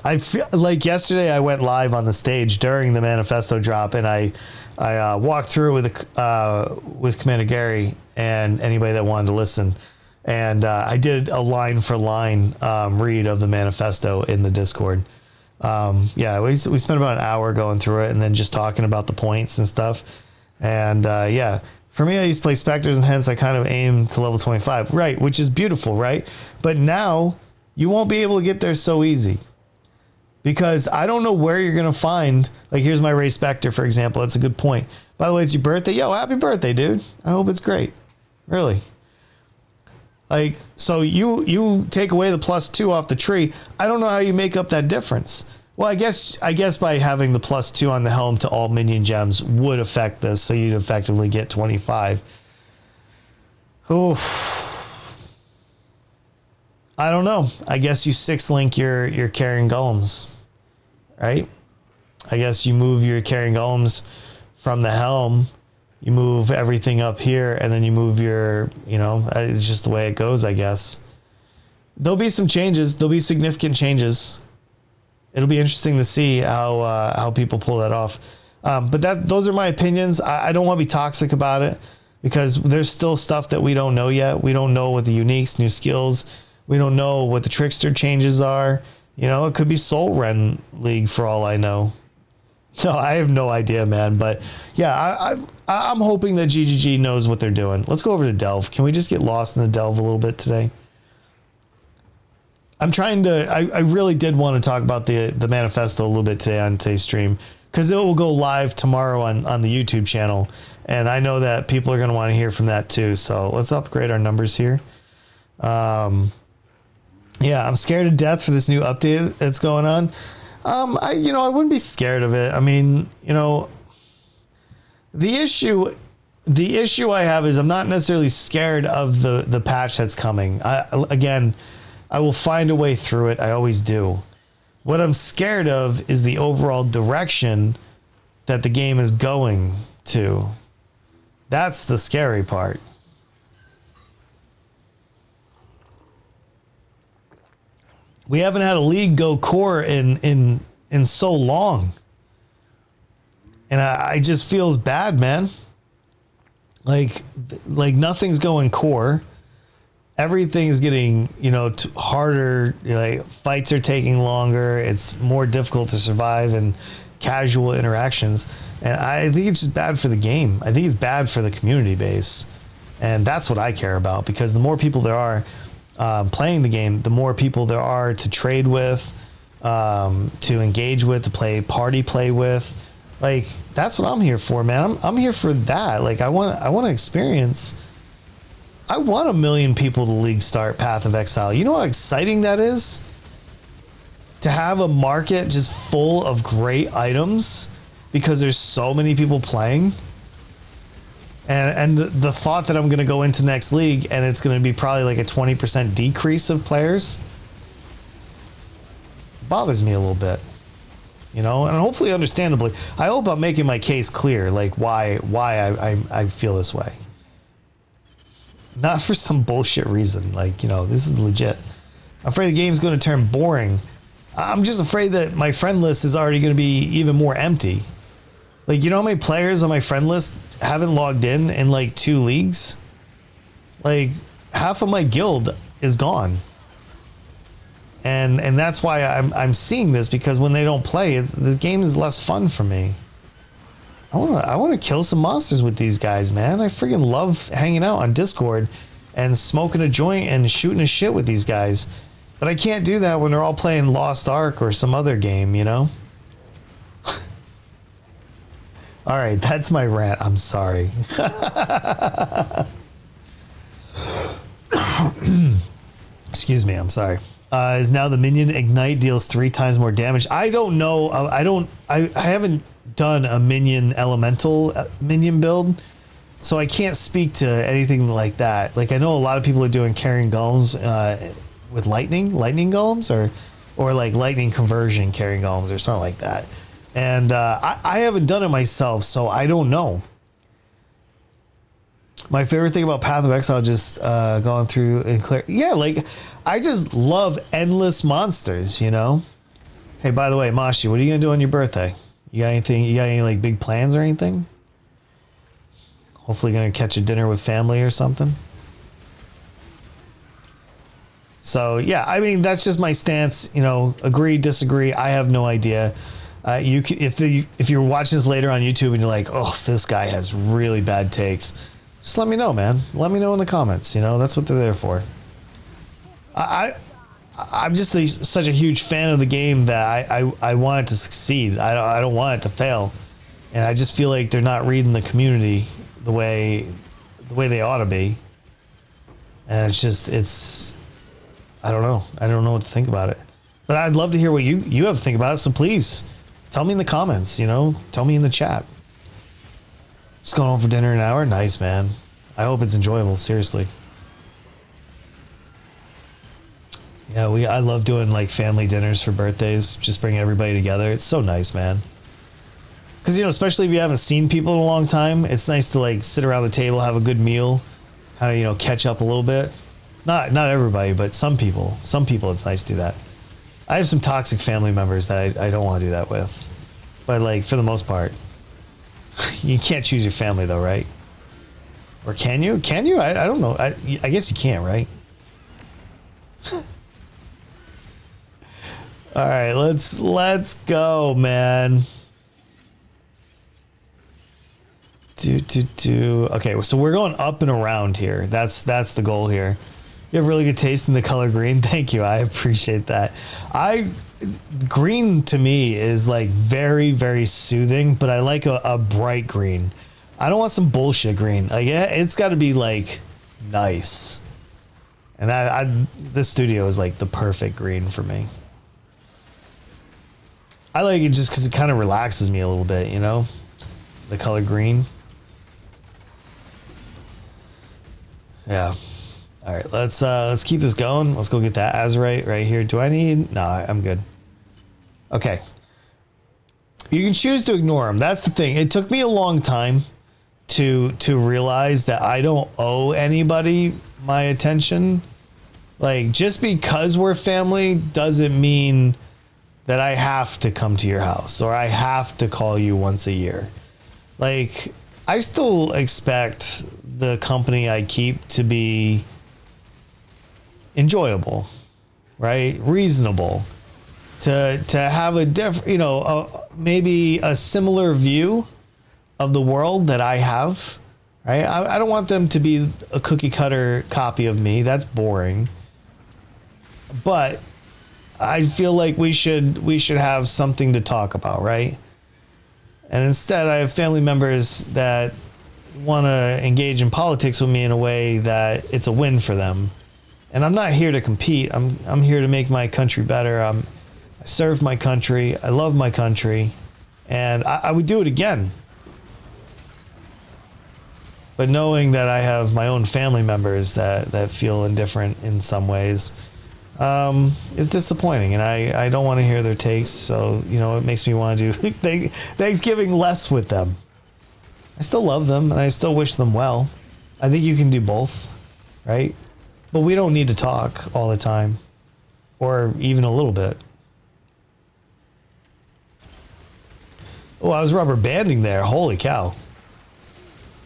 I feel like yesterday I went live on the stage during the manifesto drop, and I walked through with Commander Gary and anybody that wanted to listen. And I did a line for line read of the manifesto in the Discord. Yeah, we spent about an hour going through it and then just talking about the points and stuff. And yeah, for me, I used to play Spectres, and hence I kind of aim to level 25, right? Which is beautiful, right? But now you won't be able to get there so easy, because I don't know where you're going to find, like, here's my Ray Spectre, for example. That's a good point. By the way, it's your birthday. Yo, happy birthday, dude. I hope it's great. Really. Like, so you take away the +2 off the tree. I don't know how you make up that difference. Well, I guess by having the +2 on the helm to all minion gems would affect this, so you'd effectively get 25. Oof. I don't know. I guess you 6-link your Carrion Golems, right? I guess you move your Carrion Golems from the helm. You move everything up here, and then you move your, you know, it's just the way it goes, I guess. There'll be some changes. There'll be significant changes. It'll be interesting to see how people pull that off. But those are my opinions. I don't want to be toxic about it, because there's still stuff that we don't know yet. We don't know what the uniques, new skills. We don't know what the trickster changes are. You know, it could be Soul Ren League for all I know. No, I have no idea, man. But yeah, I'm hoping that GGG knows what they're doing. Let's go over to Delve. Can we just get lost in the Delve a little bit today? I'm trying to, I really did want to talk about the manifesto a little bit today on today's stream, because it will go live tomorrow on the YouTube channel. And I know that people are going to want to hear from that too. So let's upgrade our numbers here. Yeah, I'm scared to death for this new update that's going on. I wouldn't be scared of it. I mean, you know, the issue I have is I'm not necessarily scared of the patch that's coming. I will find a way through it. I always do. What I'm scared of is the overall direction that the game is going to. That's the scary part. We haven't had a league go core in so long. And I just feels bad, man. Like nothing's going core. Everything's getting, harder. Like, fights are taking longer. It's more difficult to survive in casual interactions. And I think it's just bad for the game. I think it's bad for the community base. And that's what I care about, because the more people there are playing the game, the more people there are to trade with, to engage with, to party play with. Like, that's what I'm here for, man. I'm here for that. Like, I want to experience. I want 1 million people to league start Path of Exile. You know how exciting that is? To have a market just full of great items because there's so many people playing. And the thought that I'm going to go into next league and it's going to be probably like a 20% decrease of players bothers me a little bit, you know, and hopefully understandably. I hope I'm making my case clear, like why I feel this way. Not for some bullshit reason. Like, you know, this is legit. I'm afraid the game's going to turn boring. I'm just afraid that my friend list is already going to be even more empty. Like, you know how many players on my friend list haven't logged in like 2 leagues? Like, half of my guild is gone. And that's why I'm seeing this, because when they don't play, the game is less fun for me. I want to kill some monsters with these guys, man. I freaking love hanging out on Discord and smoking a joint and shooting a shit with these guys. But I can't do that when they're all playing Lost Ark or some other game, you know? All right, that's my rant. I'm sorry. Excuse me, I'm sorry. Is now the minion ignite deals 3 times more damage? I don't know. I haven't done a minion elemental minion build, so I can't speak to anything like that. Like, I know a lot of people are doing Carrion Golems with lightning golems, or like lightning conversion Carrion Golems or something like that. And I haven't done it myself, so I don't know. My favorite thing about Path of Exile, just going through and clear. Yeah, like, I just love endless monsters, you know? Hey, by the way, Mashi, what are you going to do on your birthday? You got anything? You got any, like, big plans or anything? Hopefully going to catch a dinner with family or something? So, yeah, I mean, that's just my stance. You know, agree, disagree. I have no idea. You can, if you're watching this later on YouTube and you're like, oh, this guy has really bad takes, just let me know, man. Let me know in the comments. You know, that's what they're there for. I'm just such a huge fan of the game that I want it to succeed. I don't want it to fail, and I just feel like they're not reading the community the way they ought to be. And it's I don't know. I don't know what to think about it. But I'd love to hear what you have to think about it. So please tell me in the comments, you know, tell me in the chat. Just going home for dinner in an hour. Nice, man. I hope it's enjoyable. Seriously. Yeah, I love doing like family dinners for birthdays. Just bring everybody together. It's so nice, man. Because, you know, especially if you haven't seen people in a long time, it's nice to like sit around the table, have a good meal, kind of, you know, catch up a little bit. Not everybody, but some people. Some people, it's nice to do that. I have some toxic family members that I don't want to do that with. But like, for the most part, you can't choose your family though, right? Or can you? Can you? I don't know. I guess you can't, right? All right, let's go, man. Okay, so we're going up and around here. That's the goal here. You have really good taste in the color green. Thank you. I appreciate that. Green to me is like very, very soothing, but I like a bright green. I don't want some bullshit green. Like, it's got to be like nice. And this studio is like the perfect green for me. I like it just because it kind of relaxes me a little bit, you know, the color green. Yeah. All right, let's keep this going. Let's go get that Azurite right here. Do I need? No, I'm good. Okay. You can choose to ignore them. That's the thing. It took me a long time to realize that I don't owe anybody my attention. Like, just because we're family doesn't mean that I have to come to your house or I have to call you once a year. Like, I still expect the company I keep to be enjoyable, right? Reasonable, to have a different, you know, maybe a similar view of the world that I have, right? I don't want them to be a cookie cutter copy of me. That's boring. But I feel like we should have something to talk about, right? And instead, I have family members that want to engage in politics with me in a way that it's a win for them. And I'm not here to compete. I'm here to make my country better. I serve my country. I love my country. And I would do it again. But knowing that I have my own family members that feel indifferent in some ways is disappointing. And I don't want to hear their takes. So, you know, it makes me want to do Thanksgiving less with them. I still love them and I still wish them well. I think you can do both, right? But we don't need to talk all the time or even a little bit. Oh, I was rubber banding there. Holy cow.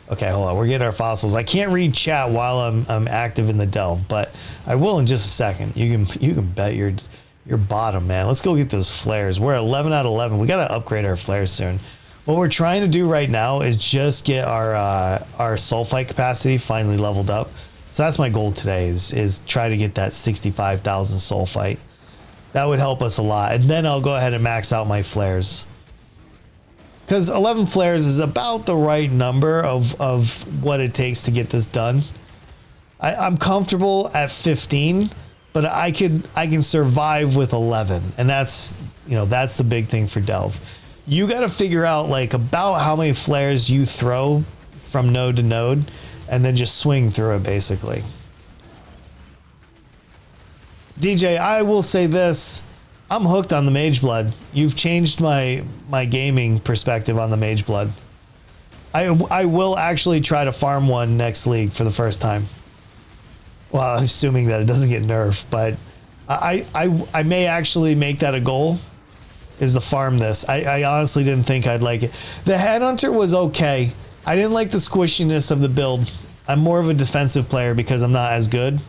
Okay, hold on. We're getting our fossils. I can't read chat while I'm active in the delve, but I will in just a second. You can bet your bottom, man. Let's go get those flares. We're at 11 out of 11. We got to upgrade our flares soon. What we're trying to do right now is just get our sulfite capacity finally leveled up. So that's my goal today is try to get that 65,000 sulfite. That would help us a lot. And then I'll go ahead and max out my flares. Because 11 flares is about the right number of what it takes to get this done. I'm comfortable at 15, but I can survive with 11, and that's the big thing for Delve. You got to figure out like about how many flares you throw from node to node, and then just swing through it basically. DJ, I will say this. I'm hooked on the Mage Blood. You've changed my gaming perspective on the Mage Blood. I will actually try to farm one next league for the first time. Well, assuming that it doesn't get nerfed, but I may actually make that a goal, is to farm this. I honestly didn't think I'd like it. The Headhunter was okay. I didn't like the squishiness of the build. I'm more of a defensive player because I'm not as good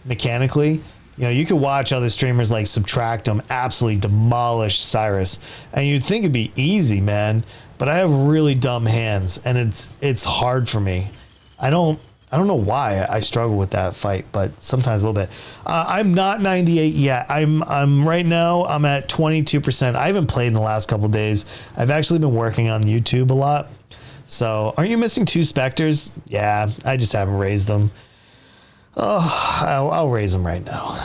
mechanically. You know, you could watch other streamers like Subtractum absolutely demolish Cyrus, and you'd think it'd be easy, man. But I have really dumb hands, and it's hard for me. I don't know why I struggle with that fight, but sometimes a little bit. I'm not 98 yet. I'm right now. I'm at 22%. I haven't played in the last couple of days. I've actually been working on YouTube a lot. So, aren't you missing 2 specters? Yeah, I just haven't raised them. Oh, I'll raise them right now.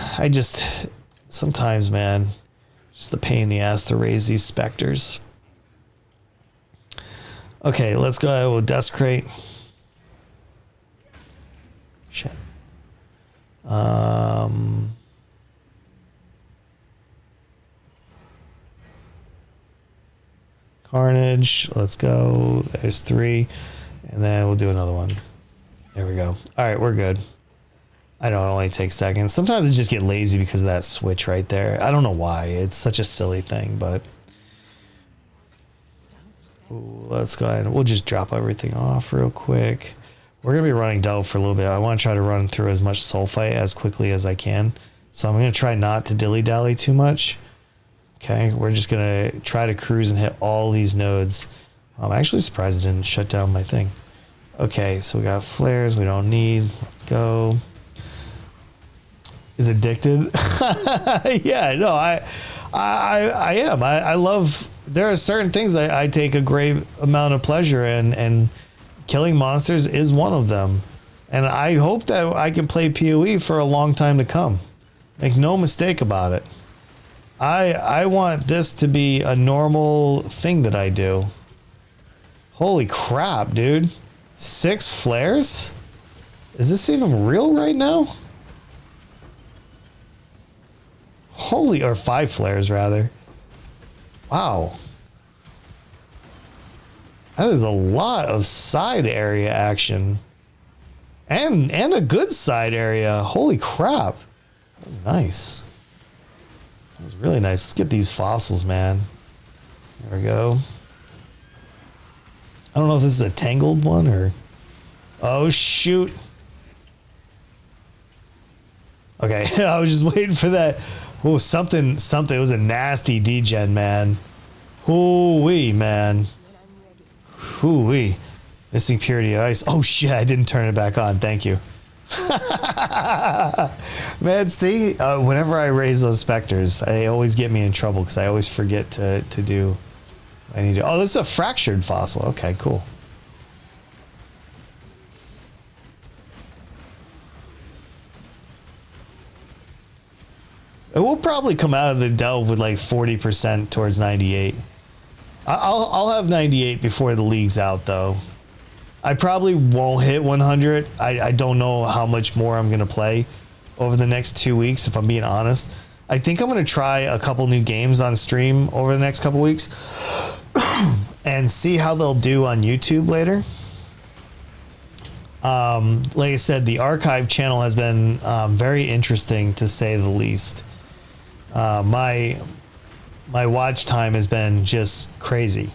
Sometimes, man, just a pain in the ass to raise these specters. Okay, let's go ahead with Desecrate. Shit. Carnage, let's go. There's 3, and then we'll do another one. There we go. All right, we're good. I know it only takes seconds. Sometimes I just get lazy because of that switch right there. I don't know why. It's such a silly thing, but let's go ahead and we'll just drop everything off real quick. We're going to be running Delve for a little bit. I want to try to run through as much sulfite as quickly as I can. So I'm going to try not to dilly-dally too much. Okay, we're just going to try to cruise and hit all these nodes. I'm actually surprised it didn't shut down my thing. Okay, so we got flares we don't need. Let's go. Is addicted? Yeah, no, I am. I love, there are certain things I take a great amount of pleasure in, and killing monsters is one of them. And I hope that I can play PoE for a long time to come. Make no mistake about it. I want this to be a normal thing that I do. Holy crap, dude. 6 flares? Is this even real right now? Holy, or 5 flares rather. Wow. That is a lot of side area action. And a good side area. Holy crap. That was nice. That was really nice. Let's get these fossils, man. There we go. I don't know if this is a tangled one or... Oh, shoot. Okay, I was just waiting for that. Oh, something. It was a nasty degen, man. Hoo-wee, man. Hoo-wee. Missing purity of ice. Oh, shit, I didn't turn it back on. Thank you. Man, see? Whenever I raise those specters, they always get me in trouble because I always forget to do I need to. Oh, this is a fractured fossil. Okay, cool. It will probably come out of the delve with like 40% towards 98. I'll have 98 before the league's out though. I probably won't hit 100. I don't know how much more I'm gonna play over the next 2 weeks, if I'm being honest. I think I'm gonna try a couple new games on stream over the next couple weeks and see how they'll do on YouTube later. Like I said, the archive channel has been very interesting to say the least. My watch time has been just crazy.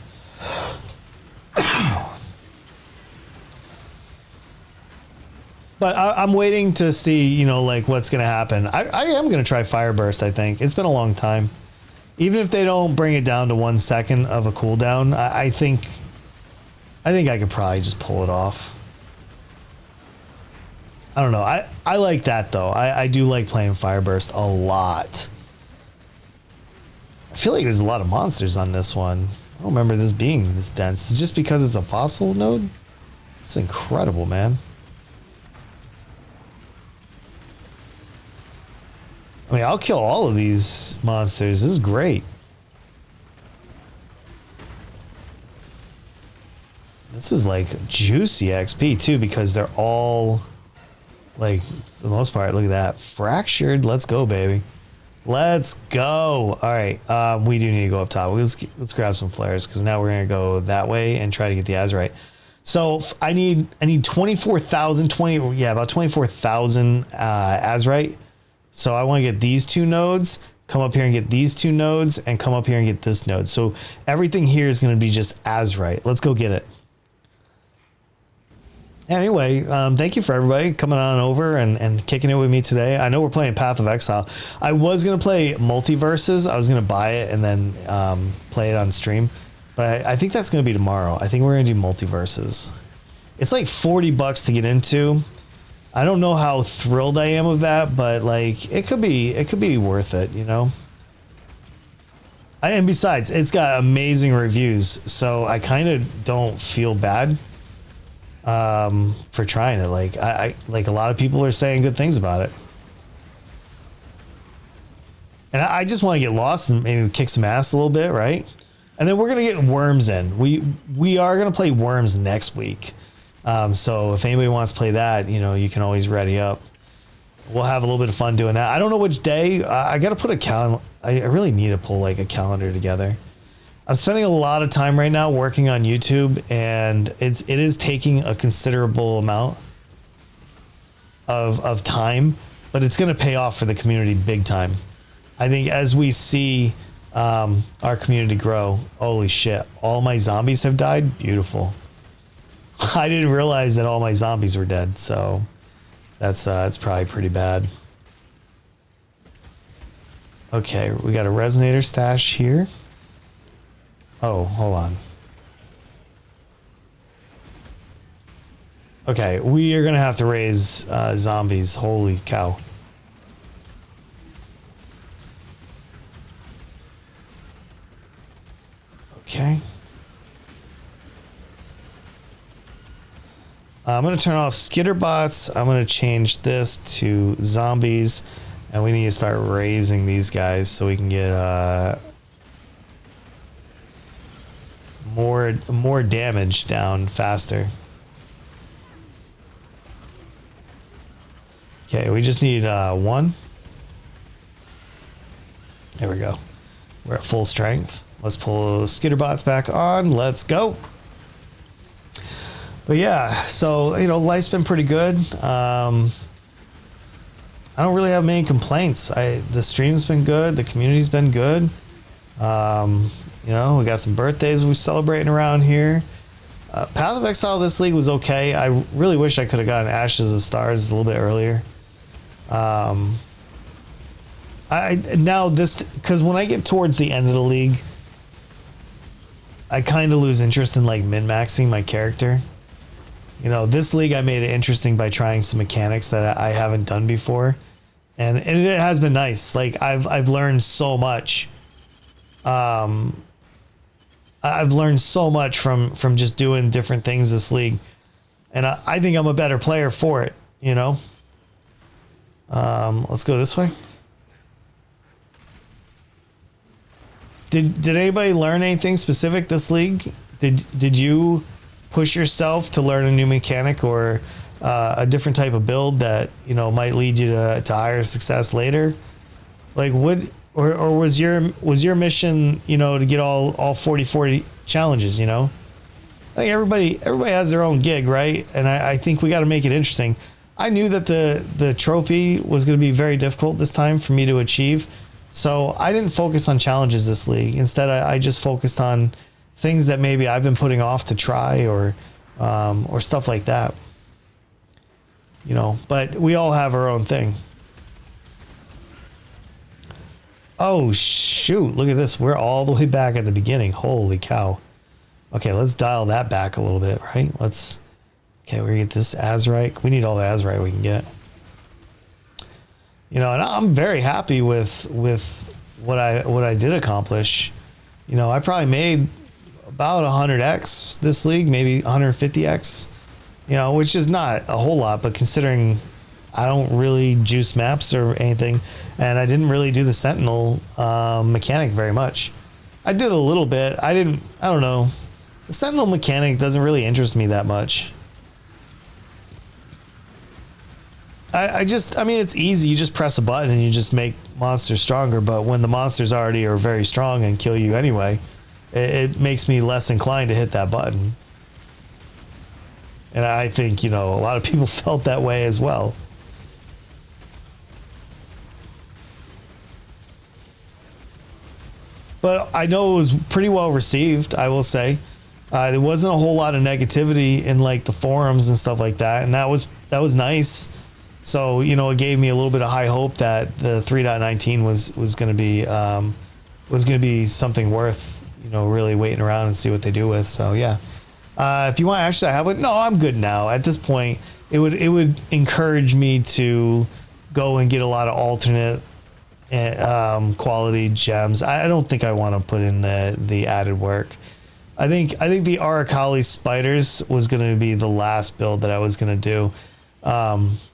But I'm waiting to see, you know, like what's going to happen. I am going to try Fireburst, I think. It's been a long time. Even if they don't bring it down to 1 second of a cooldown, I think I could probably just pull it off. I don't know. I like that, though. I do like playing Fireburst a lot. I feel like there's a lot of monsters on this one. I don't remember this being this dense. It's just because it's a fossil node? It's incredible, man. I mean, I'll kill all of these monsters. This is great. This is like juicy XP too, because they're all like, for the most part, look at that. Fractured. Let's go, baby. Let's go. All right. We do need to go up top. Let's grab some flares because now we're going to go that way and try to get the Azurite. So I need 24,000, about 24,000 Azurite. So I want to get these two nodes, come up here and get these two nodes, and come up here and get this node. So everything here is going to be just Azurite. Let's go get it. Anyway, thank you for everybody coming on over and kicking it with me today. I know we're playing Path of Exile. I was going to play Multiverses. I was going to buy it and then play it on stream. But I think that's going to be tomorrow. I think we're going to do Multiverses. It's like $40 to get into. I don't know how thrilled I am with that, but like it could be worth it, you know. And besides, it's got amazing reviews, so I kind of don't feel bad for trying it. Like I like a lot of people are saying good things about it, and I just want to get lost and maybe kick some ass a little bit, right? And then we're gonna get Worms in. We are gonna play Worms next week. So if anybody wants to play that, you know, you can always ready up. We'll have a little bit of fun doing that. I don't know which day. I got to put a calendar. I really need to pull like a calendar together. I'm spending a lot of time right now working on YouTube, and it is taking a considerable amount of time, but it's going to pay off for the community big time. I think as we see our community grow, holy shit, all my zombies have died. Beautiful. I didn't realize that all my zombies were dead, so that's probably pretty bad. Okay, we got a resonator stash here. Oh, hold on. Okay, we are gonna have to raise zombies. Holy cow. Okay. I'm going to turn off skitter bots. I'm going to change this to zombies, and we need to start raising these guys so we can get more damage down faster. Okay, we just need one. There we go. We're at full strength. Let's pull skitter bots back on. Let's go. But yeah, so, you know, life's been pretty good. I don't really have many complaints. The stream's been good. The community's been good. You know, we got some birthdays we're celebrating around here. Path of Exile this league was okay. I really wish I could have gotten Ashes of Stars a little bit earlier. Because when I get towards the end of the league, I kind of lose interest in like min-maxing my character. You know, this league I made it interesting by trying some mechanics that I haven't done before, and it has been nice. Like I've learned so much, and I've learned so much from just doing different things this league, and I think I'm a better player for it. You know. Let's go this way. Did anybody learn anything specific this league? Did you push yourself to learn a new mechanic or a different type of build that might lead you to higher success later? Like what, or was your mission to get all 40-40 challenges? I think everybody has their own gig, right? And I think we got to make it interesting. I knew that the trophy was going to be very difficult this time for me to achieve. So I didn't focus on challenges this league. Instead, I just focused on things that maybe I've been putting off to try or stuff like that. But we all have our own thing. Oh, shoot. Look at this. We're all the way back at the beginning. Holy cow. Okay, let's dial that back a little bit, right? Okay, we're going to get this Azurite. We need all the Azurite we can get. And I'm very happy with what I did accomplish. I probably made about 100x this league, maybe 150x, which is not a whole lot, but considering I don't really juice maps or anything, and I didn't really do the Sentinel mechanic very much. I did a little bit. I don't know. The Sentinel mechanic doesn't really interest me that much. I mean, it's easy. You just press a button and you just make monsters stronger. But when the monsters already are very strong and kill you anyway, it makes me less inclined to hit that button. And I think, a lot of people felt that way as well. But I know it was pretty well received, I will say. There wasn't a whole lot of negativity in like the forums and stuff like that. And that was nice. So, it gave me a little bit of high hope that the 3.19 was going to be something worth, really waiting around and see what they do with. So, yeah. If you want to actually have it, no, I'm good now. At this point, it would encourage me to go and get a lot of alternate quality gems. I don't think I want to put in the added work. I think the Aracali spiders was going to be the last build that I was going to do.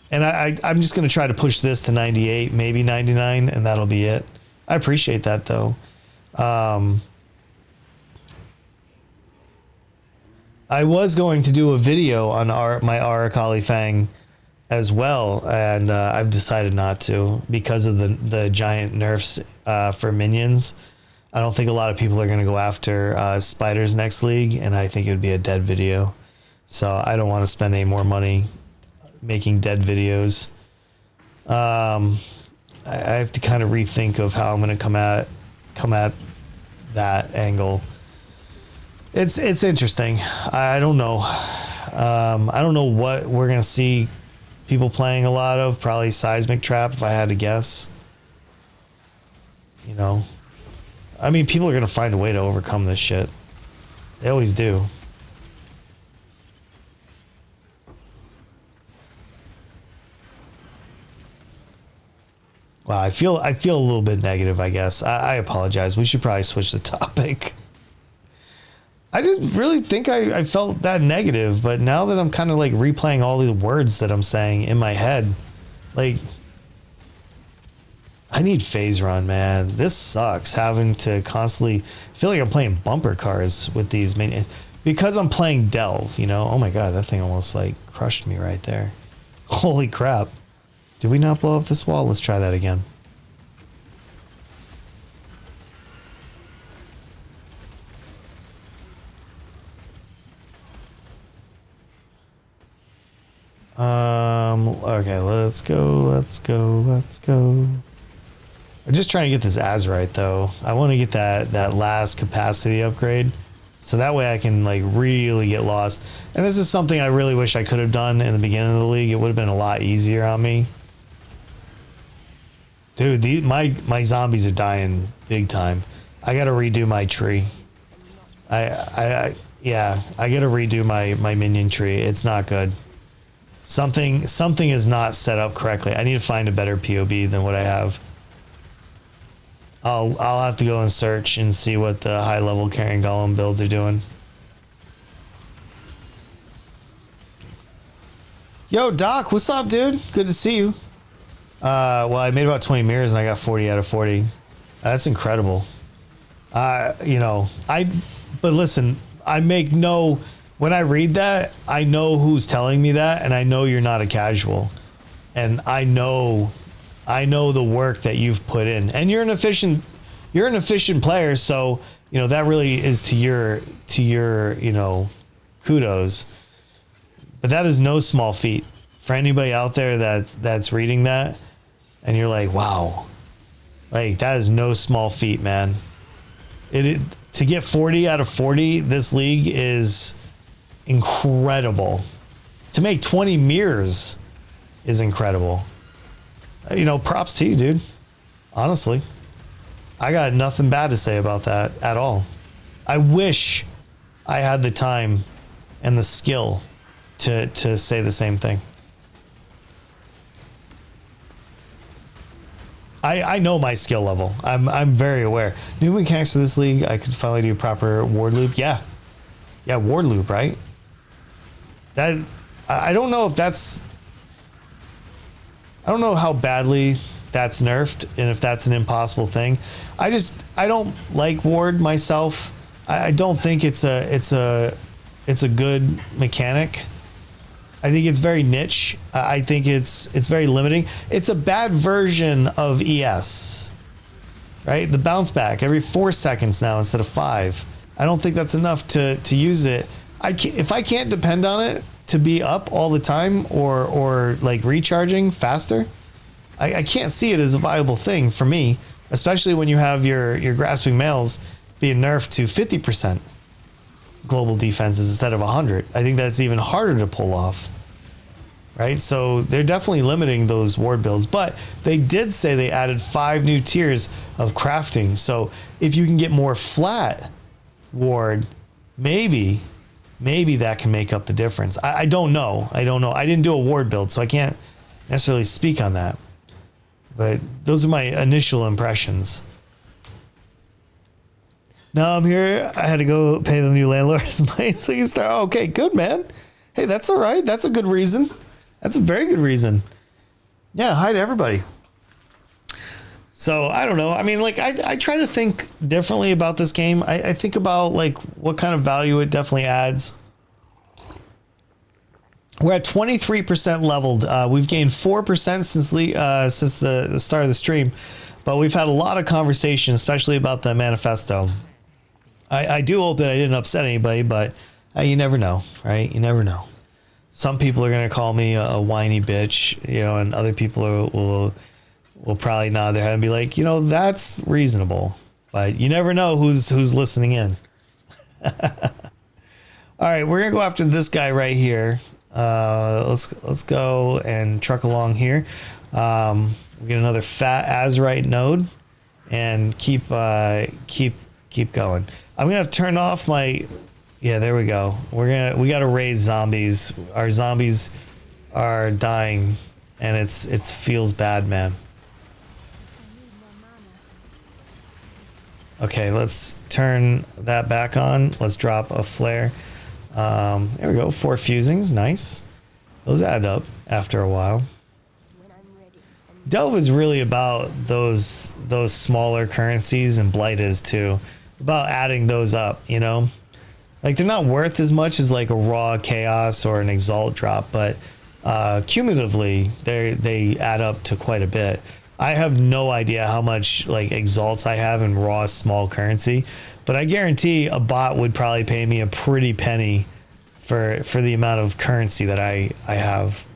And I'm just going to try to push this to 98, maybe 99, and that'll be it. I appreciate that, though. I was going to do a video on my Aracali Fang as well, and I've decided not to because of the giant nerfs for minions. I don't think a lot of people are going to go after spiders next league, and I think it would be a dead video. So I don't want to spend any more money making dead videos. I have to kind of rethink of how I'm going to come at that angle. It's interesting. I don't know. I don't know what we're going to see people playing a lot of. Probably Seismic Trap, if I had to guess. I mean, people are going to find a way to overcome this shit. They always do. Wow, I feel a little bit negative, I guess. I apologize. We should probably switch the topic. I didn't really think I felt that negative, but now that I'm kind of like replaying all the words that I'm saying in my head, like, I need phase run, man. This sucks having to constantly feel like I'm playing bumper cars with these because I'm playing Delve, Oh my God, that thing almost like crushed me right there. Holy crap. Did we not blow up this wall? Let's try that again. Okay, let's go. I'm just trying to get this Azurite though. I want to get that last capacity upgrade. So that way I can like really get lost. And this is something I really wish I could have done in the beginning of the league. It would have been a lot easier on me. Dude, my zombies are dying big time. I gotta redo my tree. I gotta redo my minion tree. It's not good. Something is not set up correctly. I need to find a better POB than what I have. I'll have to go and search and see what the high level Carrion Golem builds are doing. Yo, Doc, what's up, dude? Good to see you. Well, I made about 20 mirrors and I got 40 out of 40. That's incredible. You know, but listen, I make no, when I read that, I know who's telling me that, and I know you're not a casual. And I know the work that you've put in, and you're an efficient player. So, you know, that really is to your, you know, kudos. But that is no small feat for anybody out there that's reading that. And you're like, wow, like that is no small feat, man. To get 40 out of 40 this league is incredible. To make 20 mirrors is incredible. You know, props to you, dude. Honestly, I got nothing bad to say about that at all. I wish I had the time and the skill to say the same thing. I know my skill level. I'm very aware. New mechanics for this league, I could finally do proper ward loop. Yeah, ward loop, right? That I don't know if that's. I don't know how badly that's nerfed and if that's an impossible thing. I don't like ward myself. I don't think it's a good mechanic. I think it's very niche. I think it's very limiting. It's a bad version of ES, right? The bounce back every 4 seconds now instead of 5. I don't think that's enough to use it. If I can't depend on it to be up all the time or like recharging faster, I can't see it as a viable thing for me, especially when you have your grasping males being nerfed to 50% global defenses instead of 100. I think that's even harder to pull off, right? So they're definitely limiting those ward builds, but they did say they added 5 new tiers of crafting. So if you can get more flat ward, maybe that can make up the difference. I don't know. I didn't do a ward build, so I can't necessarily speak on that, but those are my initial impressions. Now I'm here. I had to go pay the new landlord's money so you start. Oh, okay, good, man. Hey, that's all right. That's a good reason. That's a very good reason. Yeah, hi to everybody. So I don't know. I mean, like I try to think differently about this game. I think about like what kind of value it definitely adds. We're at 23% leveled. We've gained 4% since the start of the stream, but we've had a lot of conversation, especially about the manifesto. I do hope that I didn't upset anybody, but you never know, right? You never know. Some people are going to call me a whiny bitch, you know, and other people will probably nod their head and be like, you know, that's reasonable, but you never know who's listening in. All right, we're going to go after this guy right here. Let's go and truck along here. We get another fat Azurite node and keep going. I'm gonna turn off my. Yeah, there we go. We gotta raise zombies. Our zombies are dying, and it feels bad, man. Okay, let's turn that back on. Let's drop a flare. There we go. 4 fusings, nice. Those add up after a while. Delve is really about those smaller currencies, and Blight is too. About adding those up, you know? Like they're not worth as much as like a raw chaos or an exalt drop, but cumulatively they add up to quite a bit. I have no idea how much like exalts I have in raw small currency, but I guarantee a bot would probably pay me a pretty penny for the amount of currency that I have.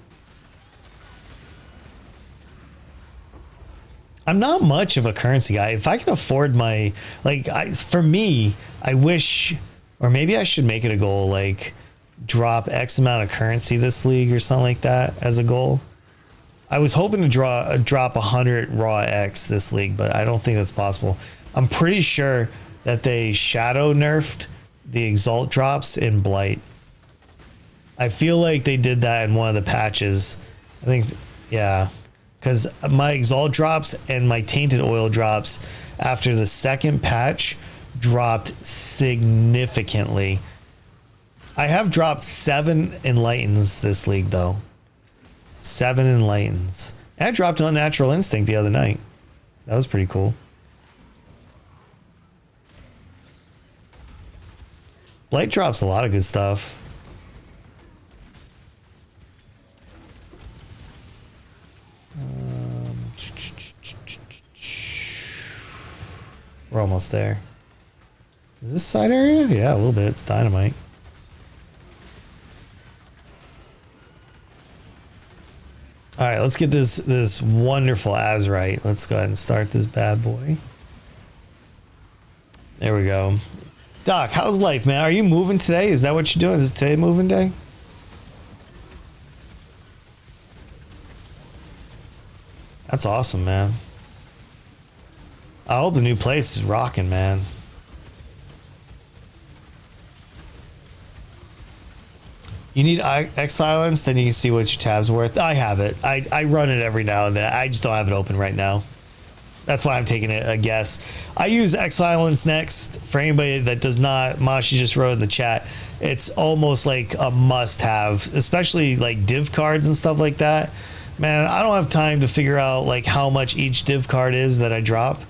I'm not much of a currency guy. If I can afford my, for me, I wish, or maybe I should make it a goal, like drop X amount of currency this league or something like that as a goal. I was hoping to drop 100 raw X this league, but I don't think that's possible. I'm pretty sure that they shadow nerfed the exalt drops in Blight. I feel like they did that in one of the patches. I think, yeah. Because my exalt drops and my tainted oil drops after the second patch dropped significantly. I have dropped 7 enlightens this league though. 7 enlightens. And I dropped Unnatural Instinct the other night. That was pretty cool. Blight drops a lot of good stuff. We're almost there. Is this side area? Yeah, a little bit. It's dynamite. All right, let's get this wonderful Azurite. Let's go ahead and start this bad boy. There we go. Doc, how's life, man? Are you moving today? Is that what you're doing? Is today moving day? That's awesome, man. I hope the new place is rocking, man. You need X-Silence, then you can see what your tabs are worth. I have it. I run it every now and then. I just don't have it open right now. That's why I'm taking a guess. I use X-Silence next. For anybody that does not, Mashi just wrote in the chat, it's almost like a must-have, especially like div cards and stuff like that. Man, I don't have time to figure out like how much each div card is that I drop.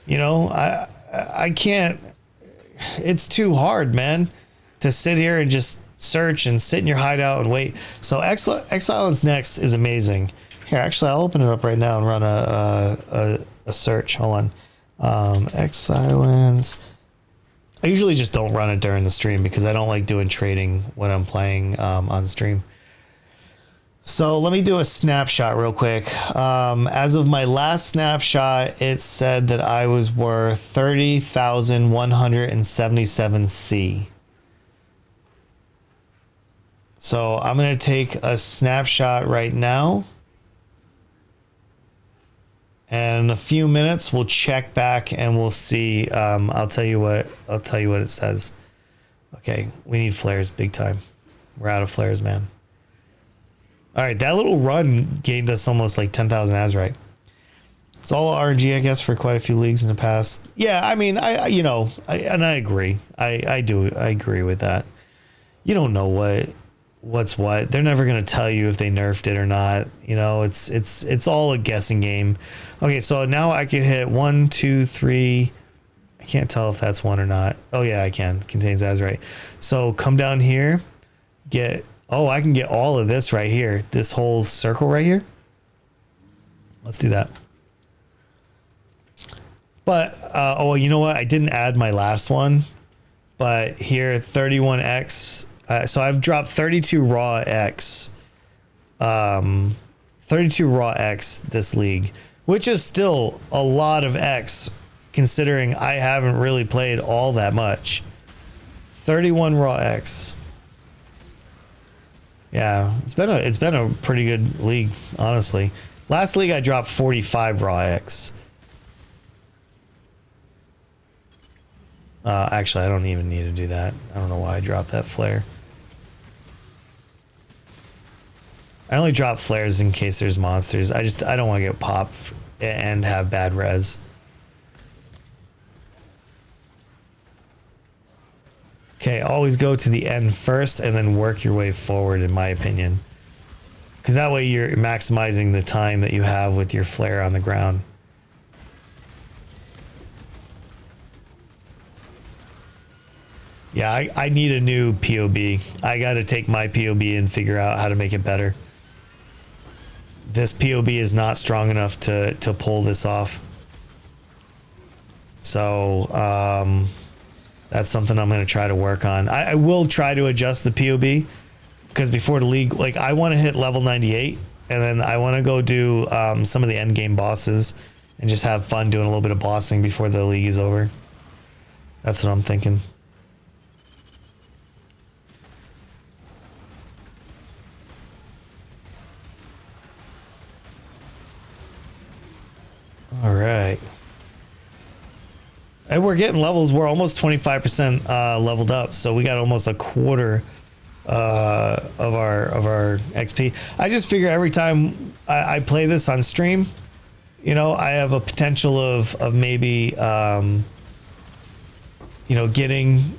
You know, I can't. It's too hard, man, to sit here and just search and sit in your hideout and wait. So X-Silence next is amazing. Here, actually, I'll open it up right now and run a search. Hold on. X-Silence. I usually just don't run it during the stream because I don't like doing trading when I'm playing on stream. So let me do a snapshot real quick. As of my last snapshot, it said that I was worth 30,177 C. So I'm going to take a snapshot right now. And in a few minutes, we'll check back and we'll see. I'll tell you what it says. Okay, we need flares big time. We're out of flares, man. All right, that little run gained us almost like 10,000 Azurite. It's all RNG, I guess, for quite a few leagues in the past. Yeah, I mean, I agree. I agree with that. You don't know what's what. They're never gonna tell you if they nerfed it or not. You know, it's all a guessing game. Okay, so now I can hit 1, 2, 3. I can't tell if that's 1 or not. Oh yeah, I can. Contains Azurite. So come down here, get. Oh, I can get all of this right here. This whole circle right here. Let's do that. But, oh, you know what? I didn't add my last one. But here, 31X. So I've dropped 32 raw X. 32 raw X this league. Which is still a lot of X. Considering I haven't really played all that much. 31 raw X. Yeah, it's been a pretty good league, honestly. Last league I dropped 45 raw X. Actually, I don't even need to do that. I don't know why I dropped that flare. I only drop flares in case there's monsters. I don't want to get popped and have bad res. Okay, always go to the end first and then work your way forward, in my opinion. Because that way you're maximizing the time that you have with your flare on the ground. Yeah, I need a new POB. I got to take my POB and figure out how to make it better. This POB is not strong enough to pull this off. So, that's something I'm going to try to work on. I will try to adjust the POB because before the league, like I want to hit level 98 and then I want to go do some of the end game bosses and just have fun doing a little bit of bossing before the league is over. That's what I'm thinking. All right. And we're getting levels. We're almost 25% leveled up, so we got almost a quarter of our XP. I just figure every time I play this on stream, you know, I have a potential of maybe, you know, getting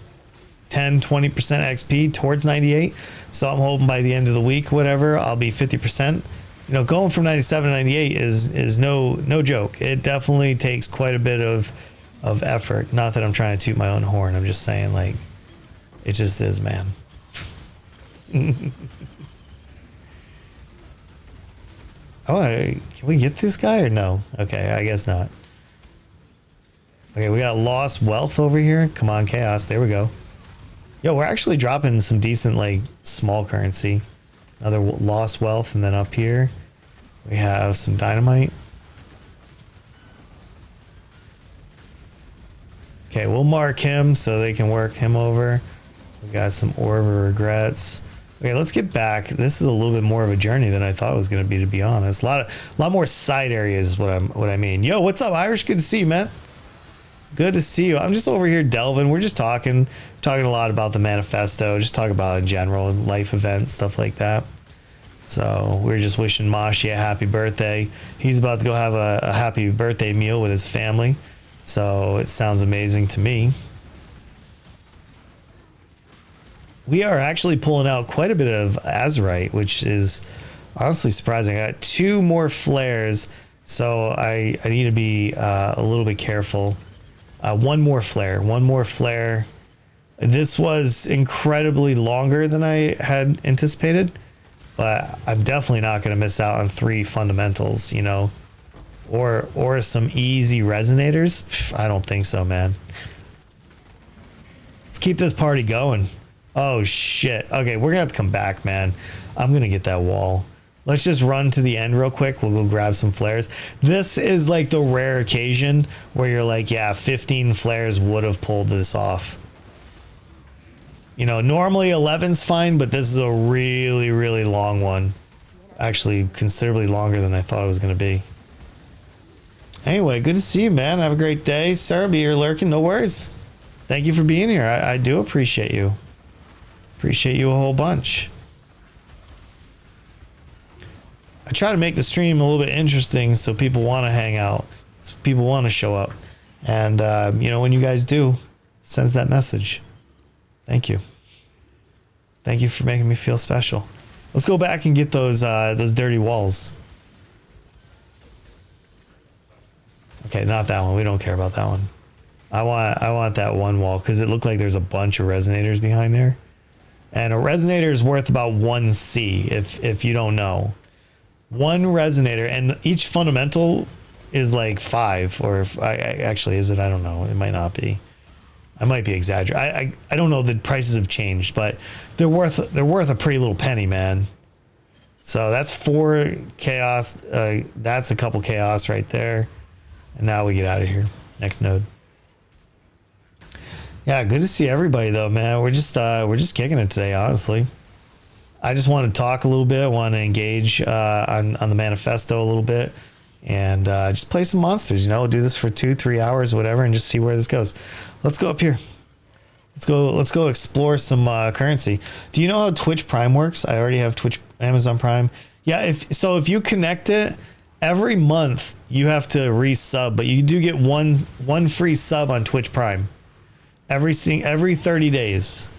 10, 20% XP towards 98. So I'm hoping by the end of the week, whatever, I'll be 50%. You know, going from 97 to 98 is no joke. It definitely takes quite a bit of effort. Not that I'm trying to toot my own horn. I'm just saying, like, it just is, man. Oh, can we get this guy or no? Okay, I guess not. Okay, we got lost wealth over here. Come on, chaos. There we go. Yo, we're actually dropping some decent, like, small currency. Another lost wealth, and then up here we have some dynamite. Okay, we'll mark him so they can work him over. We got some orb of regrets. Okay, let's get back. This is a little bit more of a journey than I thought it was going to be honest. A lot more side areas is what I mean. Yo, what's up, Irish? Good to see you, man. Good to see you. I'm just over here delving. We're just talking a lot about the manifesto, just talk about in general, life events, stuff like that. So we're just wishing Mashi a happy birthday. He's about to go have a happy birthday meal with his family. So it sounds amazing to me. We are actually pulling out quite a bit of azurite, which is honestly surprising. I got 2 more flares, so I need to be a little bit careful. One more flare. This was incredibly longer than I had anticipated, but I'm definitely not going to miss out on 3 fundamentals, you know, or some easy resonators. Pff, I don't think so, man. Let's keep this party going. Oh shit. Okay, we're gonna have to come back, man. I'm gonna get that wall. Let's just run to the end real quick. We'll go grab some flares. This is like the rare occasion where you're like, yeah, 15 flares would have pulled this off. You know, normally 11's fine, but this is a really, really long one. Actually, considerably longer than I thought it was gonna be. Anyway, good to see you, man. Have a great day. Sarah, be here lurking. No worries. Thank you for being here. I do appreciate you. Appreciate you a whole bunch. I try to make the stream a little bit interesting so people want to hang out, so people want to show up. And, you know, when you guys do, it sends that message. Thank you. Thank you for making me feel special. Let's go back and get those dirty walls. Okay, not that one. We don't care about that one. I want that one wall because it looked like there's a bunch of resonators behind there. And a resonator is worth about 1 C if you don't know. 1 resonator, and each fundamental is like 5, or if actually is it? I don't know. It might not be. I might be exaggerating. I don't know. The prices have changed, but they're worth a pretty little penny, man. So that's 4 chaos. That's a couple chaos right there. And now we get out of here. Next node. Yeah, good to see everybody though, man. We're just kicking it today, honestly. I just want to talk a little bit. I want to engage on the manifesto a little bit, and just play some monsters. You know, we'll do this for 2-3 hours, whatever, and just see where this goes. Let's go up here. Let's go explore some currency. Do you know how Twitch Prime works? I already have Amazon Prime. Yeah, if you connect it every month, you have to resub, but you do get one free sub on Twitch Prime. Every 30 days.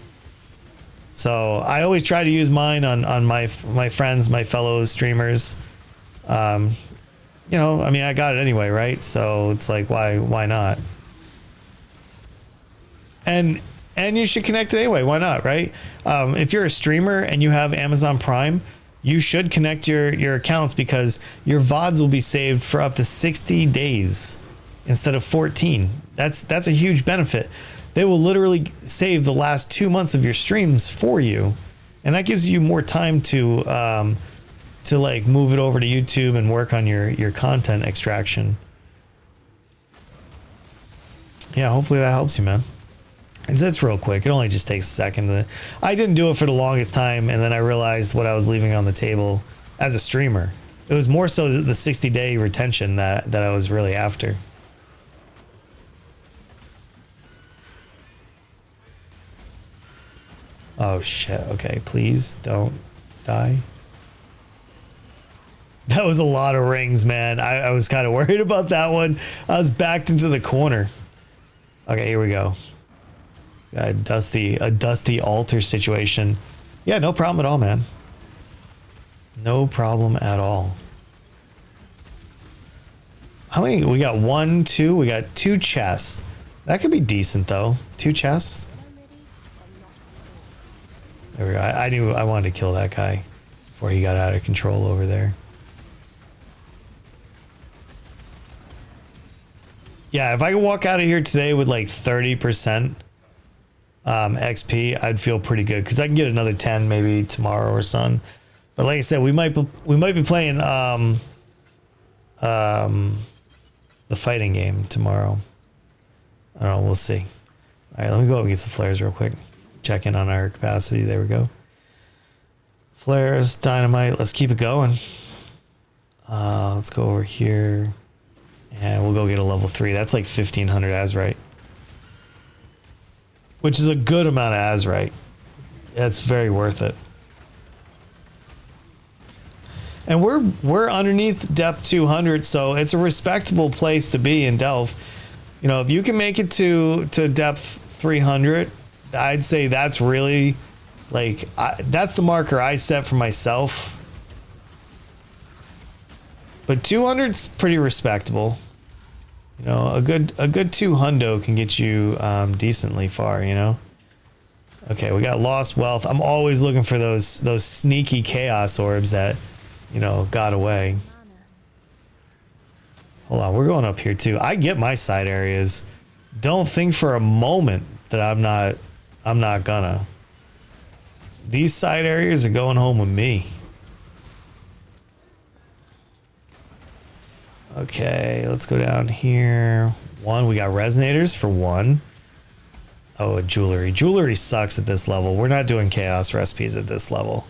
So I always try to use mine on my friends, my fellow streamers. You know, I mean, I got it anyway, right? So it's like, why not? And you should connect it anyway. Why not, right? If you're a streamer and you have Amazon Prime, you should connect your accounts because your VODs will be saved for up to 60 days instead of 14. That's a huge benefit. They will literally save the last 2 months of your streams for you. And that gives you more time to like move it over to YouTube and work on your content extraction. Yeah, hopefully that helps you, man. And that's real quick. It only just takes a second. I didn't do it for the longest time, and then I realized what I was leaving on the table as a streamer. It was more so the 60-day retention that I was really after. Oh shit, okay, please don't die. That was a lot of rings, man. I was kind of worried about that one. I was backed into the corner. Okay, here we go. Got a dusty altar situation. Yeah, no problem at all, man. No problem at all. How many? We got 1, 2. We got 2 chests. That could be decent, though. 2 chests. There we go. I knew I wanted to kill that guy before he got out of control over there. Yeah, if I could walk out of here today with like 30% XP, I'd feel pretty good because I can get another 10 maybe tomorrow or something. But like I said, we might be playing the fighting game tomorrow. I don't know. We'll see. All right, let me go up and get some flares real quick. Check in on our capacity. There we go. Flares, dynamite. Let's keep it going. Let's go over here. And we'll go get a level 3. That's like 1,500 Azerite. Which is a good amount of Azerite. That's very worth it. And we're underneath depth 200, so it's a respectable place to be in Delve. You know, if you can make it to depth 300, I'd say that's really, like, that's the marker I set for myself. But 200's pretty respectable. You know, a good 2 hundo can get you decently far, you know. Okay, we got lost wealth. I'm always looking for those sneaky chaos orbs that, you know, got away. Hold on, we're going up here too. I get my side areas. Don't think for a moment that I'm not gonna. These side areas are going home with me. Okay, let's go down here. 1, we got resonators for 1. Oh, jewelry. Jewelry sucks at this level. We're not doing chaos recipes at this level.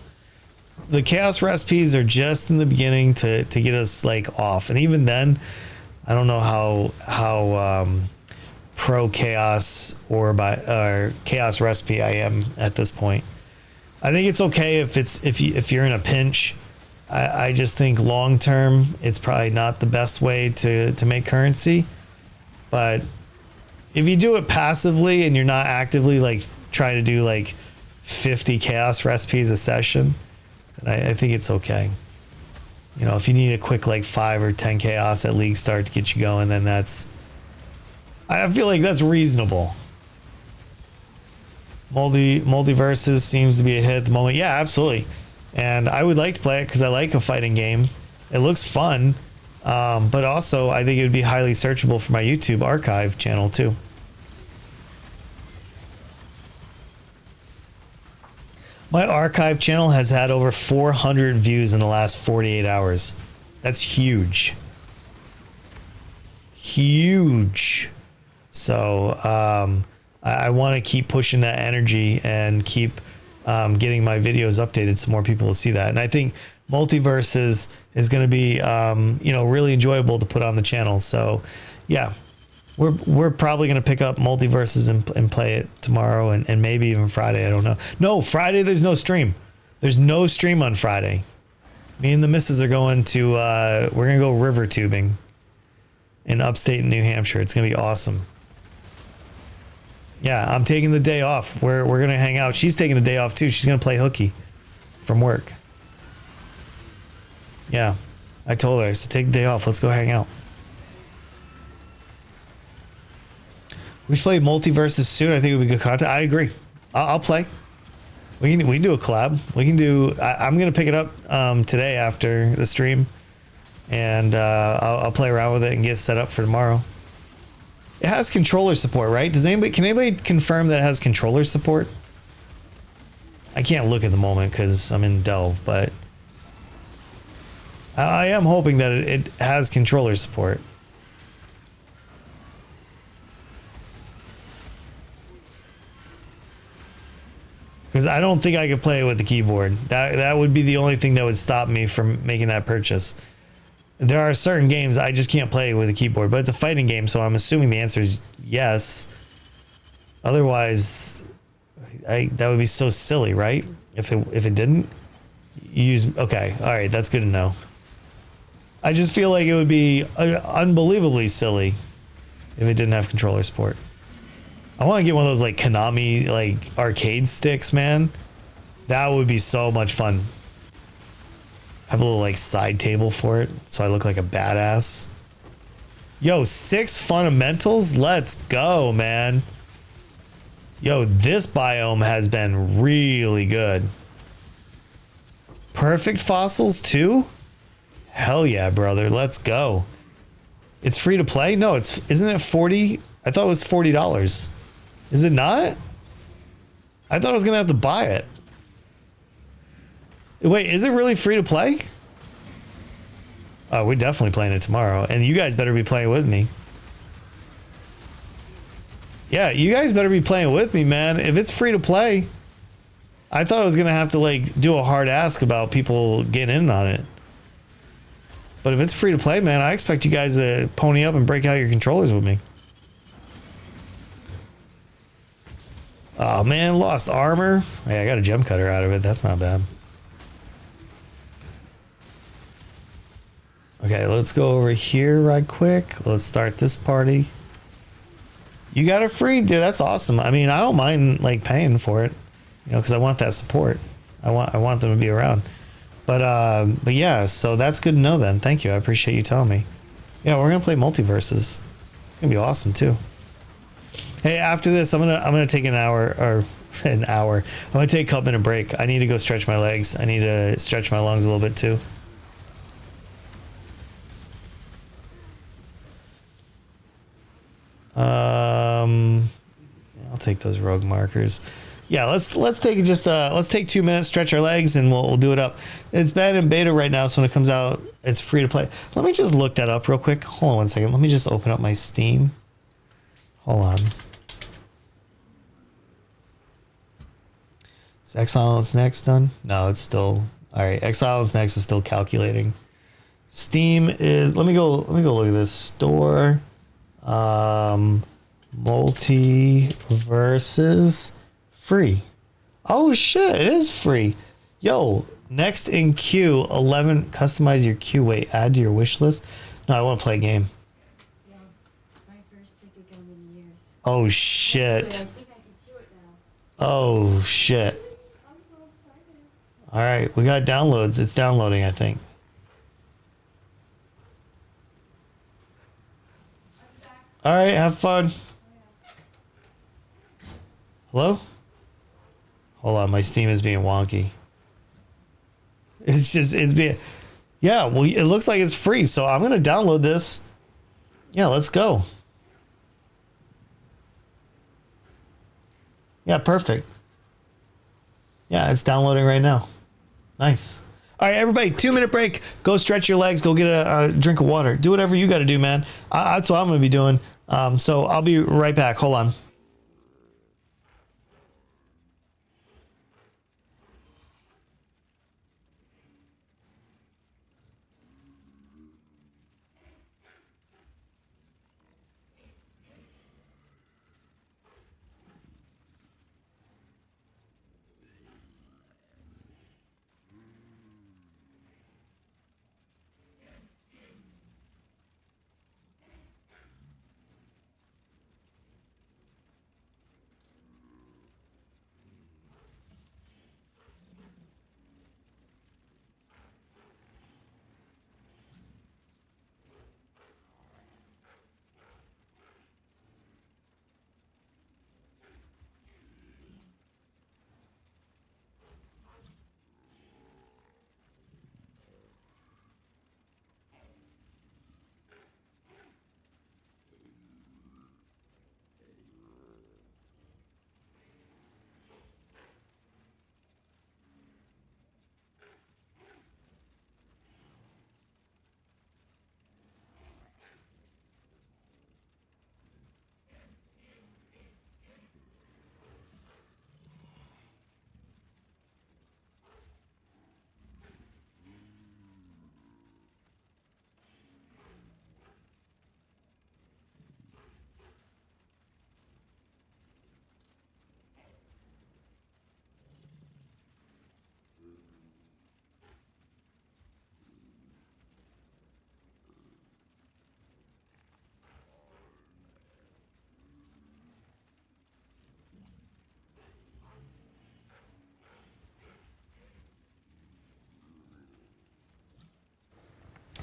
The chaos recipes are just in the beginning to get us like off. And even then, I don't know how pro chaos or chaos recipe I am at this point. I think it's okay if you're in a pinch. I just think long term it's probably not the best way to make currency. But if you do it passively and you're not actively like trying to do like 50 chaos recipes a session, then I think it's okay. You know, if you need a quick like 5 or 10 chaos at league start to get you going, then I feel like that's reasonable. Multiverses seems to be a hit at the moment. Yeah, absolutely. And I would like to play it because I like a fighting game. It looks fun. But also I think it would be highly searchable for my YouTube archive channel too. My archive channel has had over 400 views in the last 48 hours. That's huge. Huge. So I want to keep pushing that energy and keep getting my videos updated so more people will see that. And I think multiverses is going to be you know, really enjoyable to put on the channel. So yeah, we're probably going to pick up multiverses and play it tomorrow and maybe even Friday. I don't know. No, Friday there's no stream. There's no stream on Friday. Me and the missus are going to we're going to go river tubing in upstate New Hampshire. It's going to be awesome. Yeah, I'm taking the day off. We're going to hang out. She's taking a day off too. She's going to play hooky from work. Yeah, I told her, I said, take the day off. Let's go hang out. We should play multiverses soon. I think it would be good content. I agree. I'll play. We can do a collab. We can do. I'm gonna pick it up today after the stream, and I'll play around with it and get set up for tomorrow. It has controller support, right? Can anybody confirm that it has controller support? I can't look at the moment because I'm in Delve, but I am hoping that it has controller support. Because I don't think I could play it with the keyboard. That would be the only thing that would stop me from making that purchase. There are certain games I just can't play with a keyboard, but it's a fighting game, so I'm assuming the answer is yes. Otherwise, that would be so silly, right? If it didn't use. Okay, all right, that's good to know. I just feel like it would be unbelievably silly if it didn't have controller support. I want to get one of those like Konami like arcade sticks, man. That would be so much fun. Have a little like side table for it so I look like a badass. Yo, 6 fundamentals? Let's go, man. Yo, this biome has been really good. Perfect fossils too? Hell yeah, brother. Let's go. It's free to play? No, isn't it 40? I thought it was $40. Is it not? I thought I was gonna have to buy it. Wait, is it really free to play? Oh, we're definitely playing it tomorrow. And you guys better be playing with me. Yeah, you guys better be playing with me, man. If it's free to play, I thought I was going to have to like do a hard ask about people getting in on it. But if it's free to play, man, I expect you guys to pony up and break out your controllers with me. Oh, man, lost armor. Hey, I got a gem cutter out of it. That's not bad. Okay, let's go over here right quick. Let's start this party. You got it free, dude. That's awesome. I mean, I don't mind like paying for it, you know, because I want that support. I want them to be around. But yeah, so that's good to know then. Thank you. I appreciate you telling me. Yeah, we're gonna play multiverses. It's gonna be awesome too. Hey, after this, I'm gonna take an hour or an hour. I'm gonna take a couple minute break. I need to go stretch my legs. I need to stretch my lungs a little bit too. I'll take those rogue markers. Yeah, let's take let's take 2 minutes, stretch our legs, and we'll do it up. It's been in beta right now, so when it comes out, it's free to play. Let me just look that up real quick. Hold on one second. Let me just open up my Steam. Hold on. Is Exile Next done? No, it's still all right. Exile Next is still calculating. Steam is. Let me go look at this store. Multiverses free. Oh shit, it is free. Yo, next in queue 11. Customize your queue. Wait, add to your wish list. No, I want to play a game. Yeah, my first ticket gum in years. Oh shit. I think I can chew it now. Oh shit. I'm so excited. All right, we got downloads. It's downloading, I think. All right, have fun. Hello? Hold on, my Steam is being wonky. It's being... Yeah, well, it looks like it's free, so I'm going to download this. Yeah, let's go. Yeah, perfect. Yeah, it's downloading right now. Nice. All right, everybody, 2 minute break. Go stretch your legs. Go get a drink of water. Do whatever you got to do, man. That's what I'm going to be doing. So I'll be right back. Hold on.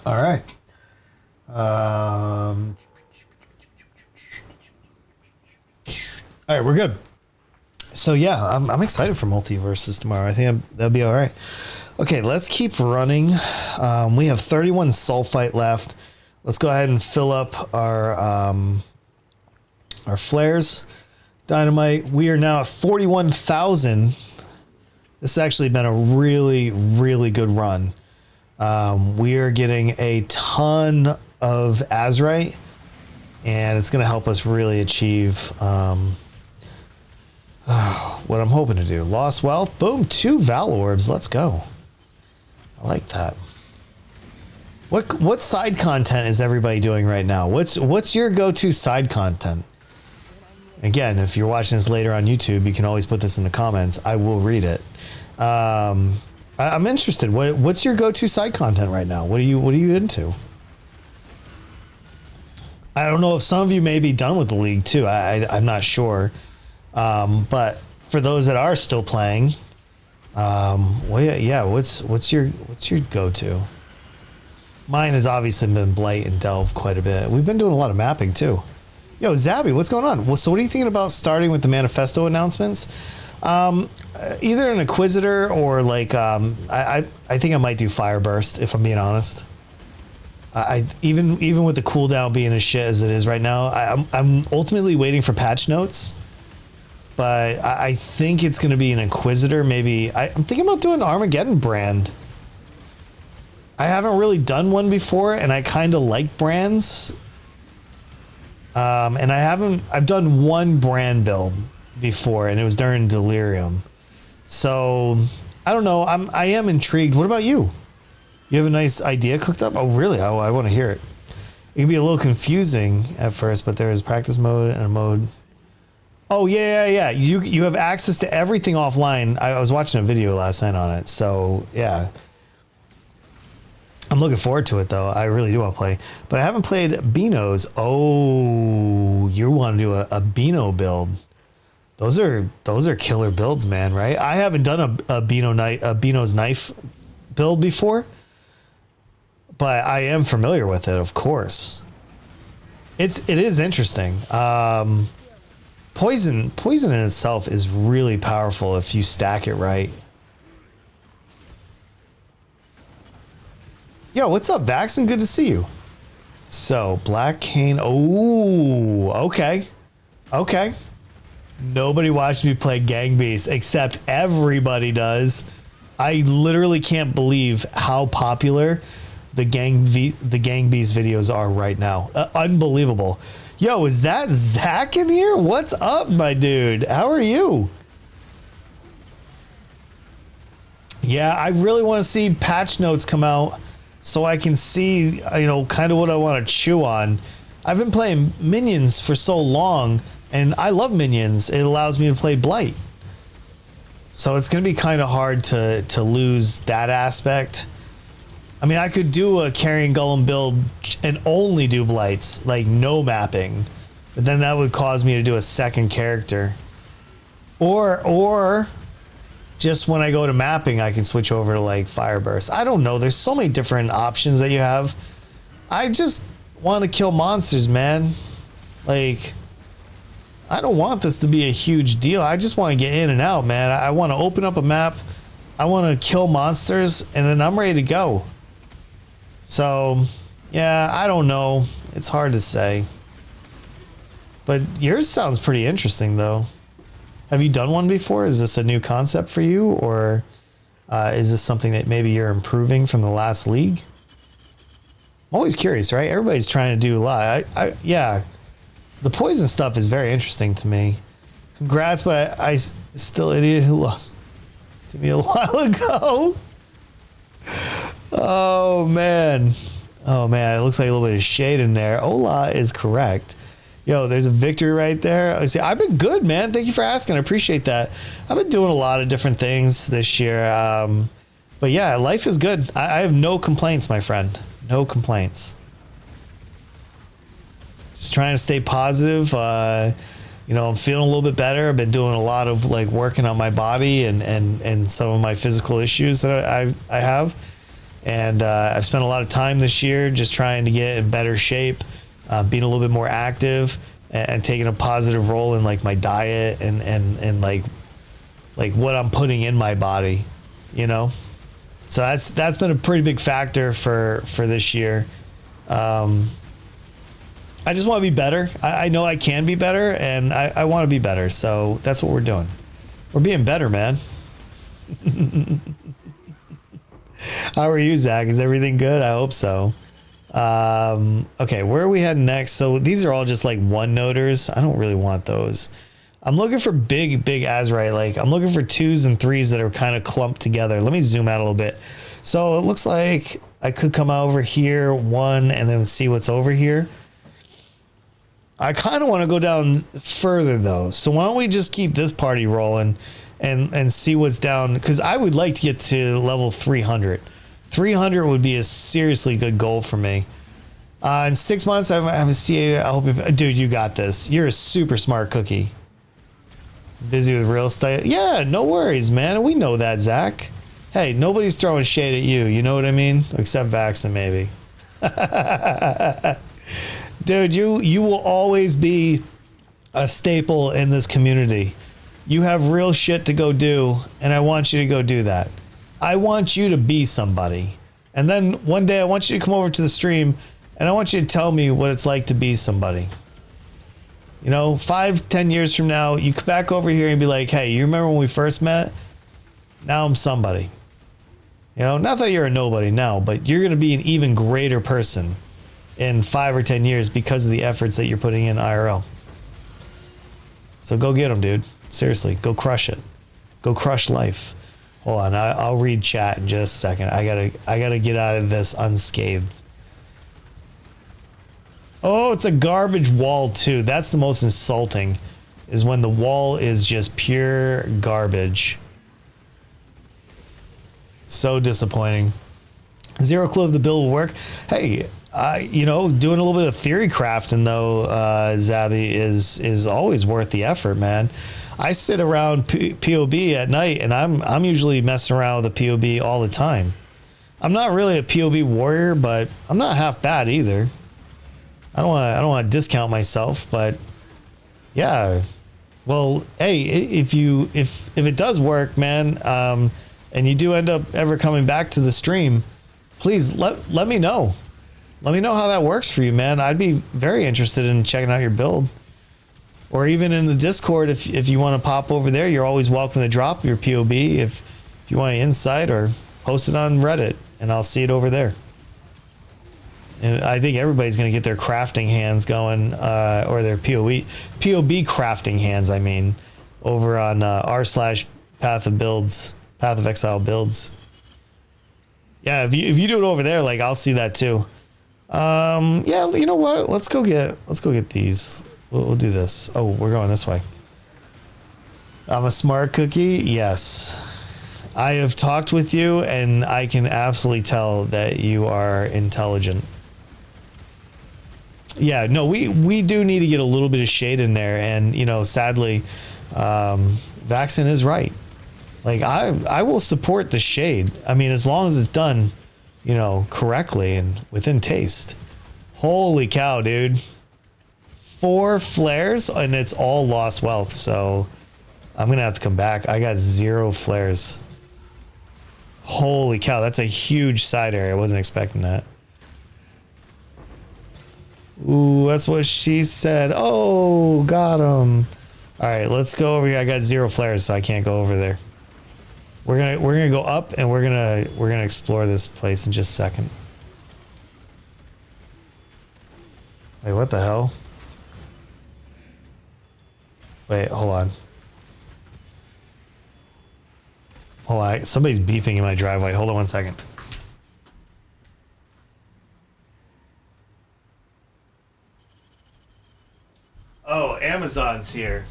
All right. All right, we're good. So yeah, I'm excited for multiverses tomorrow. I think that'll be all right. Okay, let's keep running. We have 31 sulfite left. Let's go ahead and fill up our flares. Dynamite. We are now at 41,000. This has actually been a really, really good run. We are getting a ton of azurite, and it's going to help us really achieve what I'm hoping to do. Lost wealth. Boom. 2 Val orbs. Let's go. I like that. What side content is everybody doing right now? What's your go-to side content? Again, if you're watching this later on YouTube, you can always put this in the comments. I will read it. I'm interested. What's your go-to side content right now? What are you into? I don't know if some of you may be done with the league too. I'm not sure. But for those that are still playing, what's your go-to? Mine has obviously been Blight and Delve quite a bit. We've been doing a lot of mapping too. Yo, Zabby, what's going on? Well, so what are you thinking about starting with the Manifesto announcements? Either an Inquisitor or like I think I might do Fireburst if I'm being honest. Even with the cooldown being as shit as it is right now, I'm ultimately waiting for patch notes. But I think it's going to be an Inquisitor. Maybe I'm thinking about doing an Armageddon brand. I haven't really done one before, and I kind of like brands. And I've done one brand build before, and it was during Delirium. So I don't know. I am intrigued. What about you? You have a nice idea cooked up? Oh, really? I want to hear it. It can be a little confusing at first, but there is practice mode and a mode. Oh, yeah. You have access to everything offline. I was watching a video last night on it. So, yeah. I'm looking forward to it, though. I really do want to play. But I haven't played Beanos. Oh, you want to do a Beano build. Those are killer builds, man, right? I haven't done a Beano's knife build before. But I am familiar with it, of course. It is interesting. Poison in itself is really powerful if you stack it right. Yo, what's up, Vaxxon? Good to see you. So, Black Cane. Oh, okay. Nobody watched me play Gang Beast, except everybody does. I literally can't believe how popular the Gang Beast videos are right now. Unbelievable. Yo, is that Zach in here? What's up, my dude? How are you? Yeah, I really want to see patch notes come out so I can see, kind of what I want to chew on. I've been playing Minions for so long, and I love Minions. It allows me to play Blight. So it's going to be kind of hard to lose that aspect. I mean, I could do a Carrion Golem build and only do Blights, like no mapping. But then that would cause me to do a second character. Or just when I go to mapping, I can switch over to like Fireburst. I don't know. There's so many different options that you have. I just want to kill monsters, man. Like, I don't want this to be a huge deal. I just want to get in and out, man. I want to open up a map. I want to kill monsters, and then I'm ready to go. So, yeah, I don't know. It's hard to say. But yours sounds pretty interesting, though. Have you done one before? Is this a new concept for you, or is this something that maybe you're improving from the last league? I'm always curious, right? Everybody's trying to do a lot. Yeah, the poison stuff is very interesting to me. Congrats, but I still idiot who lost to me a while ago. Oh man, it looks like a little bit of shade in there. Ola is correct. Yo, there's a victory right there. I see. I've been good, man. Thank you for asking. I appreciate that. I've been doing a lot of different things this year. But yeah, life is good. I have no complaints, my friend. No complaints. Just trying to stay positive. I'm feeling a little bit better. I've been doing a lot of like working on my body and some of my physical issues that I have. And I've spent a lot of time this year just trying to get in better shape, being a little bit more active, and taking a positive role in like my diet and like what I'm putting in my body, you know? So that's been a pretty big factor for this year. I just want to be better. I know I can be better, and I want to be better. So that's what we're doing. We're being better, man. How are you, Zach? Is everything good? I hope so. Okay, where are we heading next? So these are all just like one-noters. I don't really want those. I'm looking for big Azurite. Like I'm looking for 2s and 3s that are kind of clumped together. Let me zoom out a little bit. So it looks like I could come over here, 1, and then see what's over here. I kind of want to go down further though. So why don't we just keep this party rolling and see what's down? Because I would like to get to level 300. 300 would be a seriously good goal for me. In 6 months, I have a CA. I hope, dude, you got this. You're a super smart cookie. Busy with real estate. Yeah, no worries, man. We know that, Zach. Hey, nobody's throwing shade at you. You know what I mean? Except Vaxxon, maybe. Dude, you will always be a staple in this community. You have real shit to go do, and I want you to go do that. I want you to be somebody. And then one day I want you to come over to the stream, and I want you to tell me what it's like to be somebody. You know, 5-10 years from now, you come back over here and be like, hey, you remember when we first met? Now I'm somebody. You know, not that you're a nobody now, but you're going to be an even greater person in 5 or 10 years because of the efforts that you're putting in IRL. So go get them, dude. Seriously, go crush it. Go crush life. Hold on, I'll read chat in just a second. I gotta get out of this unscathed. Oh, it's a garbage wall too. That's the most insulting, is when the wall is just pure garbage. So disappointing. Zero clue if the build will work. Hey, you know, doing a little bit of theory crafting though, Zabby, is always worth the effort, man. I sit around POB at night, and I'm usually messing around with a POB all the time. I'm not really a POB warrior, but I'm not half bad either. I don't want to discount myself, but yeah. Well, hey, if it does work, man, and you do end up ever coming back to the stream, please let me know. Let me know how that works for you, man. I'd be very interested in checking out your build. Or even in the Discord, if you want to pop over there, you're always welcome to drop your POB if you want to insight, or post it on Reddit, and I'll see it over there. And I think everybody's going to get their crafting hands going, or their POB crafting hands, I mean, over on r/Path of Exile builds. Yeah, if you do it over there, like, I'll see that too. Yeah, you know what? Let's go get these. We'll do this. Oh, we're going this way. I'm a smart cookie. Yes. I have talked with you, and I can absolutely tell that you are intelligent. Yeah, no, we do need to get a little bit of shade in there. And, you know, sadly, Vaxxon is right. Like, I will support the shade. I mean, as long as it's done, you know, correctly and within taste. Holy cow, dude. 4 flares, and it's all lost wealth, so I'm gonna have to come back. I got 0 flares. Holy cow, that's a huge side area. I wasn't expecting that. Ooh, that's what she said. Oh, got him. All right, let's go over here. I got 0 flares, so I can't go over there. We're gonna go up, and we're gonna explore this place in just a second. Wait, what the hell? Wait, hold on. Hold on, somebody's beeping in my driveway. Hold on one second. Oh, Amazon's here.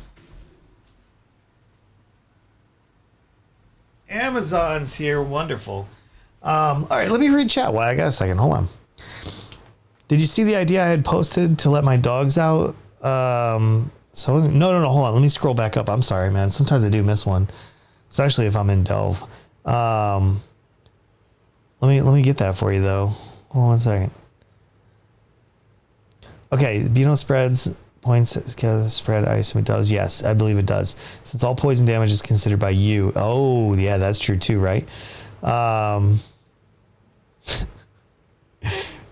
Amazon's here. Wonderful. All right, let me read chat. Well, I got a second. Hold on. Did you see the idea I had posted to let my dogs out? So no, hold on. Let me scroll back up. I'm sorry, man. Sometimes I do miss one, especially if I'm in Delve. Let let me get that for you though. Hold on 1 second. Okay, Beano spreads points spread, I assume it does. Yes, I believe it does. Since all poison damage is considered by you. Oh, yeah, that's true too, right?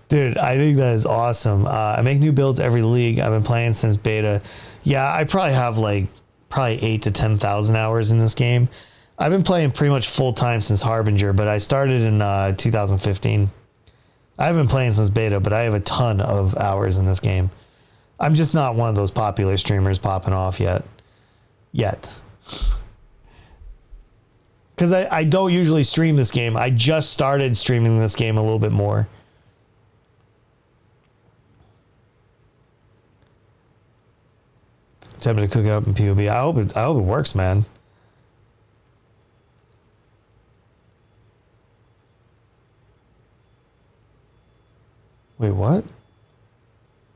Dude, I think that is awesome. I make new builds every league. I've been playing since beta. Yeah, I probably have like 8 to 10,000 hours in this game. I've been playing pretty much full time since Harbinger, but I started in 2015. I've been playing since beta, but I have a ton of hours in this game. I'm just not one of those popular streamers popping off yet. Because I don't usually stream this game. I just started streaming this game a little bit more. Tempted to cook it up in PUB. I hope it works, man. Wait, what?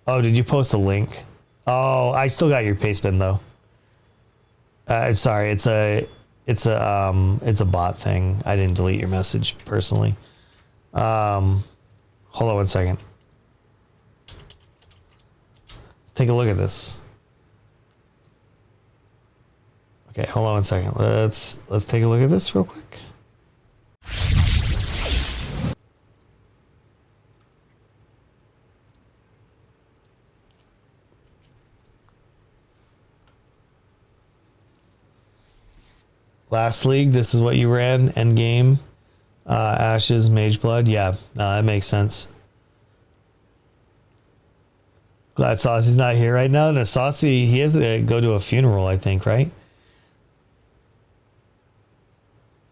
Oh, did you post a link? Oh, I still got your paste bin though. I'm sorry. It's a bot thing. I didn't delete your message personally. Hold on 1 second. Let's take a look at this. Okay, hold on 1 second. Let's take a look at this real quick. Last league, this is what you ran. End game, Ashes, Mage Blood. Yeah, no, that makes sense. Glad Saucy's not here right now. No, Saucy, he has to go to a funeral, I think, right?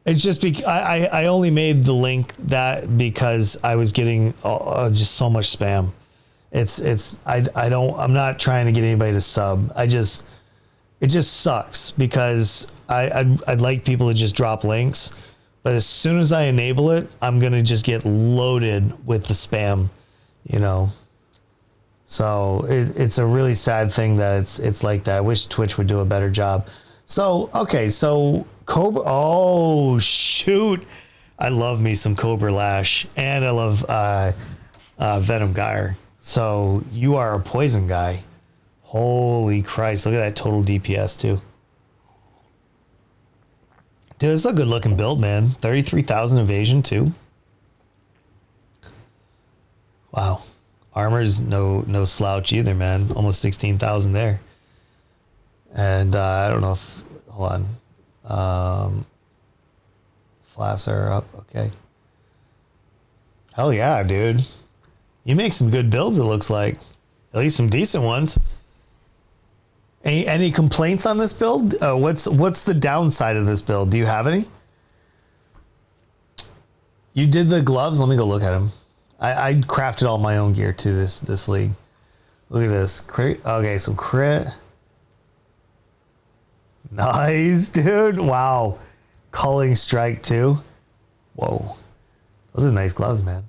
It's just because I only made the link that because I was getting just so much spam. I'm not trying to get anybody to sub. It just sucks because I'd like people to just drop links, but as soon as I enable it, I'm gonna just get loaded with the spam, you know. So it's a really sad thing that it's like that. I wish Twitch would do a better job. So okay, so Cobra. Oh shoot, I love me some Cobra Lash, and I love Venom Gyre. So you are a poison guy. Holy Christ! Look at that total DPS too. Dude, this is a good looking build, man. 33,000 evasion too. Wow. Armor's no slouch either, man. Almost 16,000 there. And I don't know if, hold on. Flasks are up. Okay. Hell yeah, dude. You make some good builds, it looks like. At least some decent ones. Any complaints on this build? What's the downside of this build? Do you have any? You did the gloves. Let me go look at them. I crafted all my own gear too this league. Look at this. Okay, so crit. Nice, dude. Wow. Culling strike too. Whoa. Those are nice gloves, man.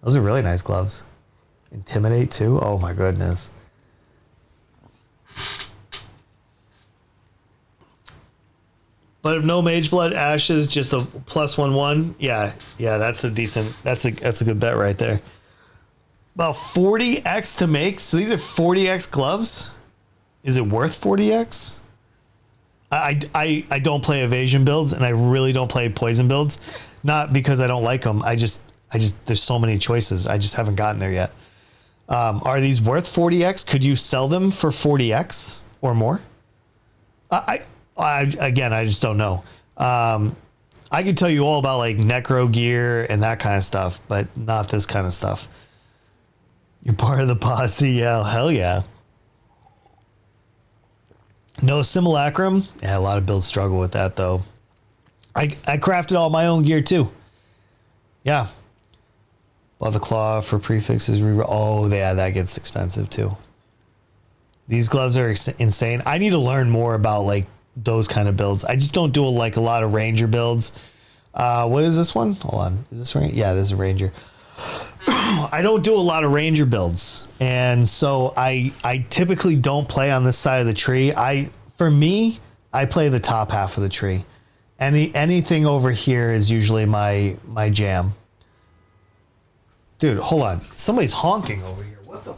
Those are really nice gloves. Intimidate too. Oh my goodness. But if no Mage Blood, Ashes, just a +1/1. Yeah, that's a good bet right there. About 40x to make. So these are 40x gloves. Is it worth 40x? I don't play evasion builds, and I really don't play poison builds. Not because I don't like them. I just there's so many choices. I just haven't gotten there yet. Are these worth 40x? Could you sell them for 40x or more? Again, I just don't know. I could tell you all about like Necro gear and that kind of stuff, but not this kind of stuff. You're part of the posse, yeah, hell yeah. No simulacrum. Yeah, a lot of builds struggle with that though. I crafted all my own gear too. Yeah. Bought the claw for prefixes. Oh yeah, that gets expensive too. These gloves are insane. I need to learn more about like those kind of builds. I just don't do a lot of ranger builds. What is this one? Hold on. Is this ranger? Yeah, this is a ranger. I don't do a lot of ranger builds. And so I typically don't play on this side of the tree. For me, I play the top half of the tree. Anything over here is usually my jam. Dude, hold on. Somebody's honking over here. What the?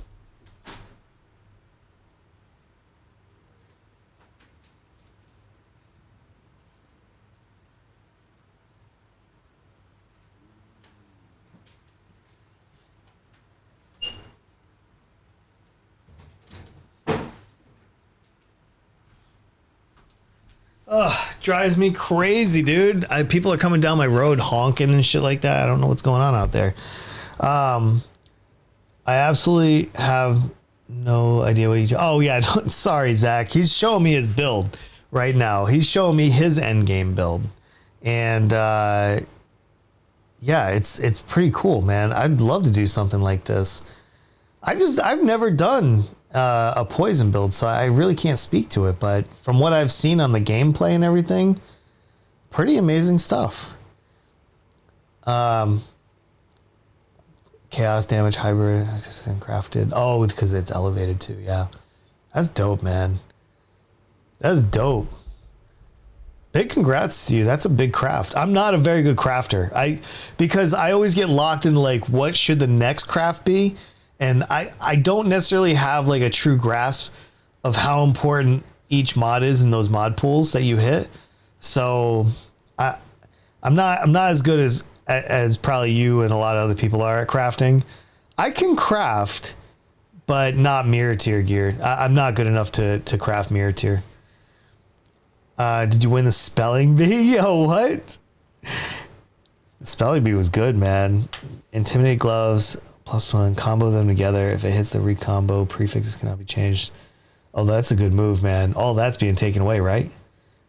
Ugh, drives me crazy, dude. People are coming down my road honking and shit like that. I don't know what's going on out there. I absolutely have no idea what you do. Oh yeah, sorry, Zach. He's showing me his build right now. He's showing me his end game build, and yeah, it's pretty cool, man. I'd love to do something like this. I've never done a poison build, so I really can't speak to it. But from what I've seen on the gameplay and everything, pretty amazing stuff. Chaos damage hybrid crafted. Oh, because it's elevated too. Yeah, that's dope, man. That's dope. Big congrats to you. That's a big craft. I'm not a very good crafter. Because I always get locked into like what should the next craft be, and I don't necessarily have like a true grasp of how important each mod is in those mod pools that you hit. So I'm not as good as probably you and a lot of other people are at crafting. I can craft, but not mirror tier gear. I'm not good enough to craft mirror tier. Did you win the spelling bee? Yo, what? The spelling bee was good, man. Intimidate gloves, +1, combo them together. If it hits the recombo, prefixes cannot be changed. Oh, that's a good move, man. All that's being taken away, right?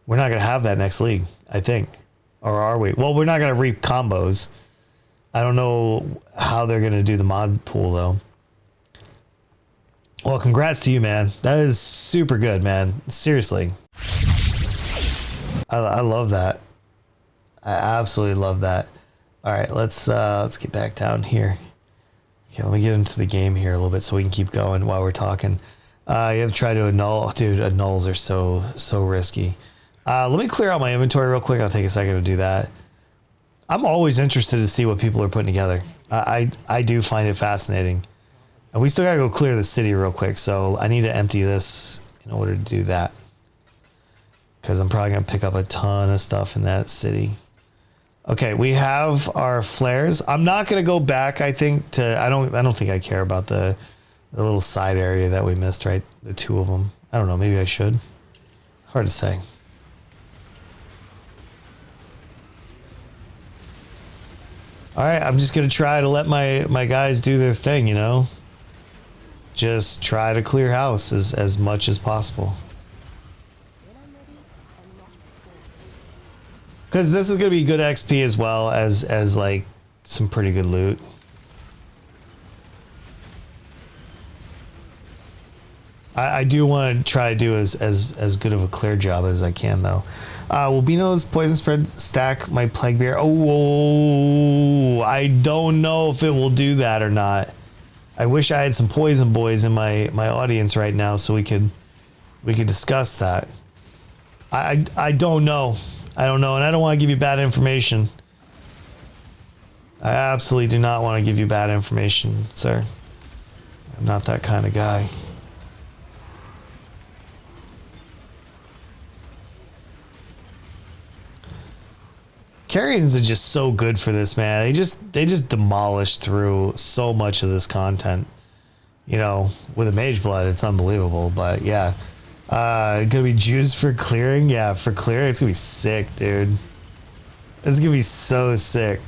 We're not going to have that next league, I think. Or are we? Well, we're not going to reap combos. I don't know how they're going to do the mod pool, though. Well, congrats to you, man. That is super good, man. Seriously. I love that. I absolutely love that. All right, let's get back down here. Okay, let me get into the game here a little bit so we can keep going while we're talking. You have to try to annul. Dude, annuls are so risky. Let me clear out my inventory real quick. I'll take a second to do that. I'm always interested to see what people are putting together. I do find it fascinating. And we still gotta go clear the city real quick, so I need to empty this in order to do that. Because I'm probably gonna pick up a ton of stuff in that city. Okay, we have our flares. I'm not gonna go back, I think, to I don't think I care about the little side area that we missed, right? The two of them. I don't know, maybe I should. Hard to say. All right, I'm just going to try to let my guys do their thing, you know? Just try to clear house as much as possible. Because this is going to be good XP as well as like some pretty good loot. I do want to try to do as good of a clear job as I can, though. Will Bino's poison spread stack my plague bear? Oh, I don't know if it will do that or not. I wish I had some poison boys in my audience right now so we could discuss that. I don't know. I don't know, and I don't want to give you bad information. I absolutely do not want to give you bad information, sir. I'm not that kind of guy. Carrions are just so good for this, man. They just demolish through so much of this content. You know, with a mage blood, it's unbelievable. But yeah, gonna be juiced for clearing. Yeah, for clearing, it's gonna be sick, dude. It's gonna be so sick.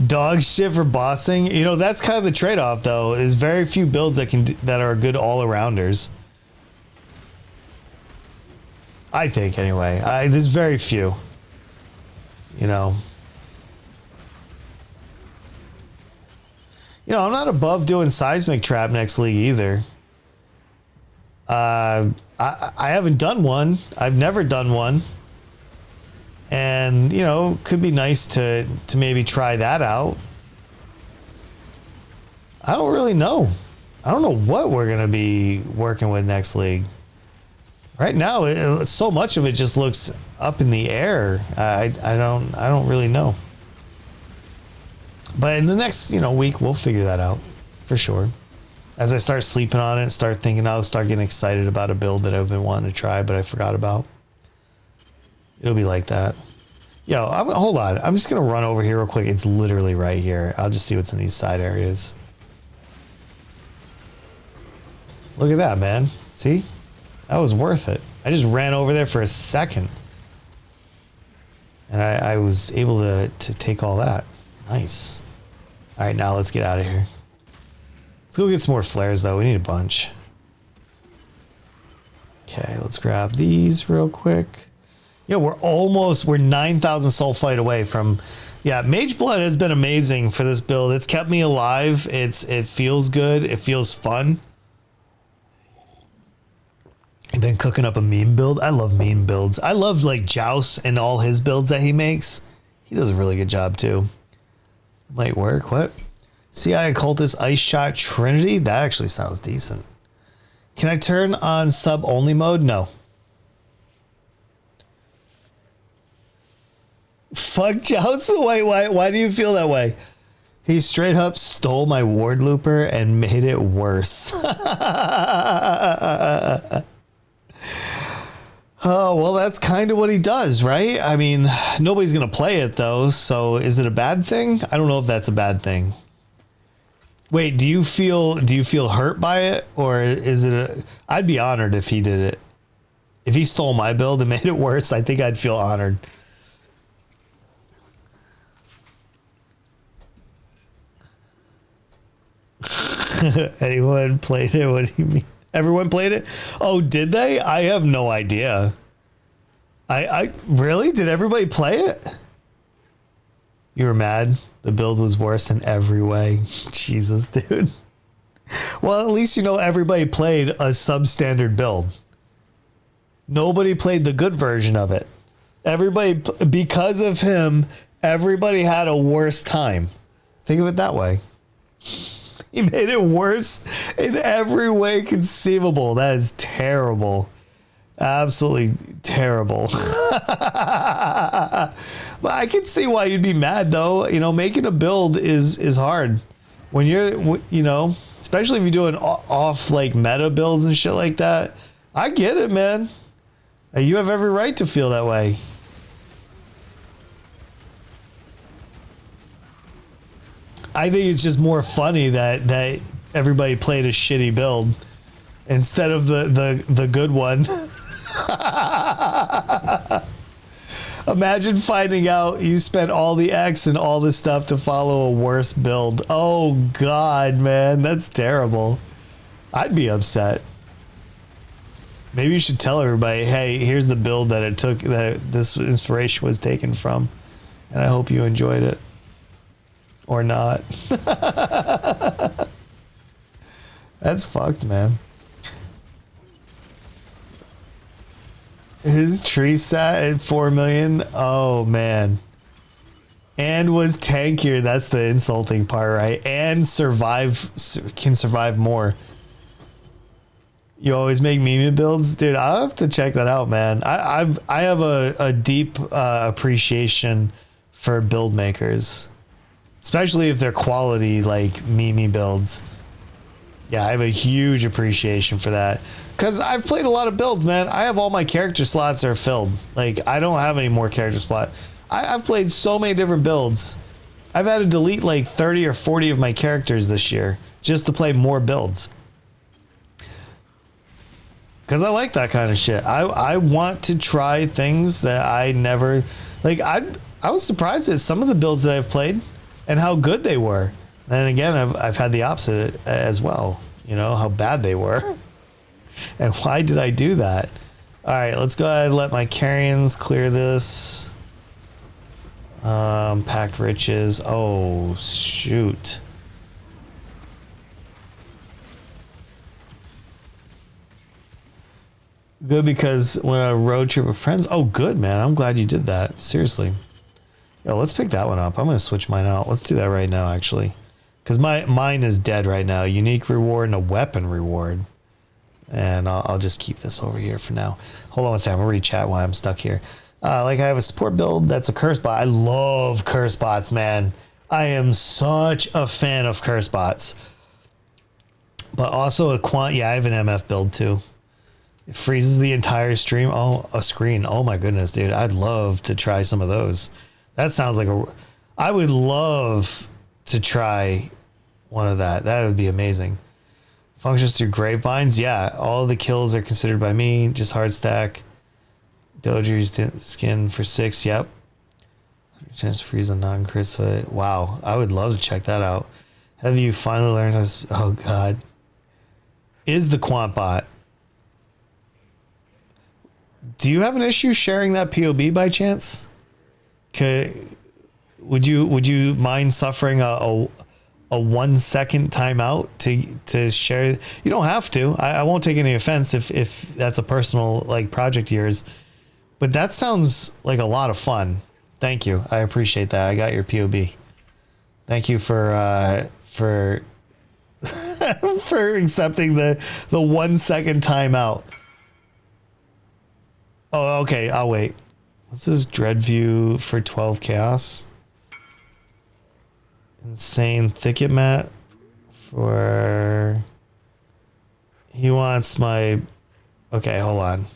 Dog shit for bossing. You know, that's kind of the trade-off, though. Is very few builds that are good all-arounders. I think, anyway. There's very few. You know. I'm not above doing seismic trap next league either. I haven't done one. I've never done one. And, could be nice to maybe try that out. I don't really know. I don't know what we're going to be working with next league. Right now, so much of it just looks up in the air. I don't really know. But in the next, week, we'll figure that out for sure. As I start sleeping on it, start thinking, I'll start getting excited about a build that I've been wanting to try, but I forgot about. It'll be like that. Yo, hold on. I'm just going to run over here real quick. It's literally right here. I'll just see what's in these side areas. Look at that, man. See? That was worth it. I just ran over there for a second. And I was able to take all that. Nice. All right, now let's get out of here. Let's go get some more flares, though. We need a bunch. Okay, let's grab these real quick. Yeah, we're 9,000 sulfite away from... Yeah, Mage Blood has been amazing for this build. It's kept me alive. It feels good. It feels fun. I've been cooking up a meme build. I love meme builds. I love like Joust and all his builds that he makes. He does a really good job too. Might work. What? CI Occultist Ice Shot Trinity? That actually sounds decent. Can I turn on sub only mode? No. Fuck Joust. Why do you feel that way? He straight up stole my ward looper and made it worse. Oh, well, that's kind of what he does, right? I mean, nobody's going to play it, though, so is it a bad thing? I don't know if that's a bad thing. Wait, do you feel hurt by it, or is it I'd be honored if he did it. If he stole my build and made it worse, I think I'd feel honored. Anyone played it? What do you mean? Everyone played it? Oh, did they? I have no idea. I really? Did everybody play it? You were mad? The build was worse in every way. Jesus, dude. Well, at least everybody played a substandard build. Nobody played the good version of it. Everybody, because of him, everybody had a worse time. Think of it that way. He made it worse in every way conceivable. That is terrible. Absolutely terrible. But I can see why you'd be mad, though. Making a build is hard. When you're, especially if you're doing off like meta builds and shit like that. I get it, man. You have every right to feel that way. I think it's just more funny that everybody played a shitty build instead of the good one. Imagine finding out you spent all the X and all this stuff to follow a worse build. Oh God, man, that's terrible. I'd be upset. Maybe you should tell everybody, hey, here's the build that this inspiration was taken from, and I hope you enjoyed it. Or not. That's fucked, man. His tree sat at 4 million. Oh, man. And was tankier. That's the insulting part, right? And can survive more. You always make meme builds? Dude, I'll have to check that out, man. I have a deep appreciation for build makers. Especially if they're quality, like meme builds. Yeah, I have a huge appreciation for that. Because I've played a lot of builds, man. I have all my character slots are filled. Like, I don't have any more character slots. I've played so many different builds. I've had to delete like 30 or 40 of my characters this year just to play more builds. Because I like that kind of shit. I want to try things that I never... Like, I was surprised at some of the builds that I've played and how good they were. And again, I've had the opposite as well. How bad they were. And why did I do that? All right, let's go ahead and let my Carrions clear this. Packed riches. Oh, shoot. Good, because when a road trip with friends. Oh, good, man. I'm glad you did that. Seriously. Yo, let's pick that one up. I'm going to switch mine out. Let's do that right now, actually. Because mine is dead right now. Unique reward and a weapon reward. And I'll just keep this over here for now. Hold on one second. I'm going to read chat while I'm stuck here. I have a support build that's a curse bot. I love curse bots, man. I am such a fan of curse bots. But also a quant. Yeah, I have an MF build too. It freezes the entire stream. Oh, a screen. Oh my goodness, dude. I'd love to try some of those. That sounds like I would love to try one of that. That would be amazing. Functions through Gravebinds. Yeah, all the kills are considered by me. Just hard stack. Doji's skin for 6. Yep. Chance to freeze on non-crits. Wow, I would love to check that out. Have you finally learned how to... Oh god. Is the quant bot? Do you have an issue sharing that POB by chance? Would you mind suffering a 1 second timeout to share? You don't have to. I won't take any offense if that's a personal like project of yours, but that sounds like a lot of fun. Thank you. I appreciate that. I got your POB. Thank you for for accepting the 1 second timeout. Oh, okay. I'll wait. What's this dread view for 12 chaos? Insane thicket mat for... He wants my... Okay, hold on.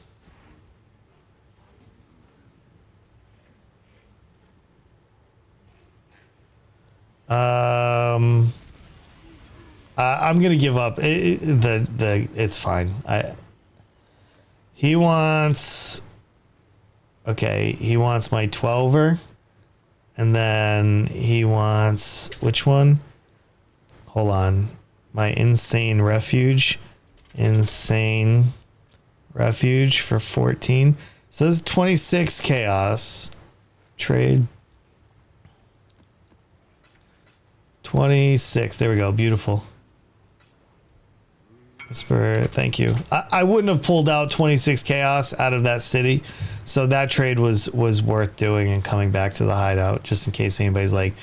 I'm gonna give up. It's fine. He wants... Okay, he wants my 12er. And then he wants... Which one? Hold on. My insane refuge. Insane refuge for 14. So this is 26 chaos. Trade. 26. There we go. Beautiful. Whisper, thank you. I wouldn't have pulled out 26 chaos out of that city, so that trade was worth doing and coming back to the hideout just in case anybody's like,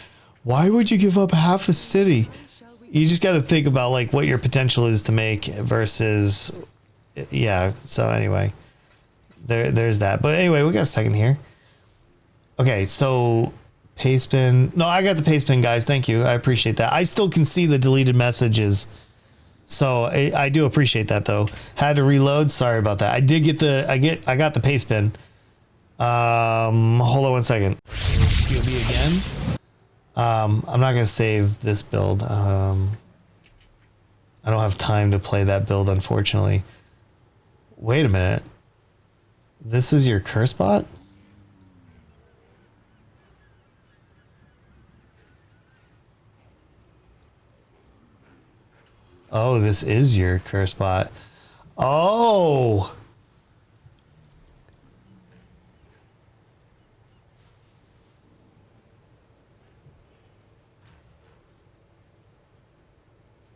why would you give up half a city? You just got to think about like what your potential is to make versus, yeah. So anyway, there's that. But anyway, we got a second here. Okay, so paste bin. No, I got the paste bin, guys. Thank you. I appreciate that. I still can see the deleted messages. So I do appreciate that though. Had to reload. Sorry about that. I did get I got the paste bin. Hold on 1 second. POB again. I'm not gonna save this build. I don't have time to play that build, unfortunately. Wait a minute. This is your curse bot? Oh, this is your curse bot. Oh.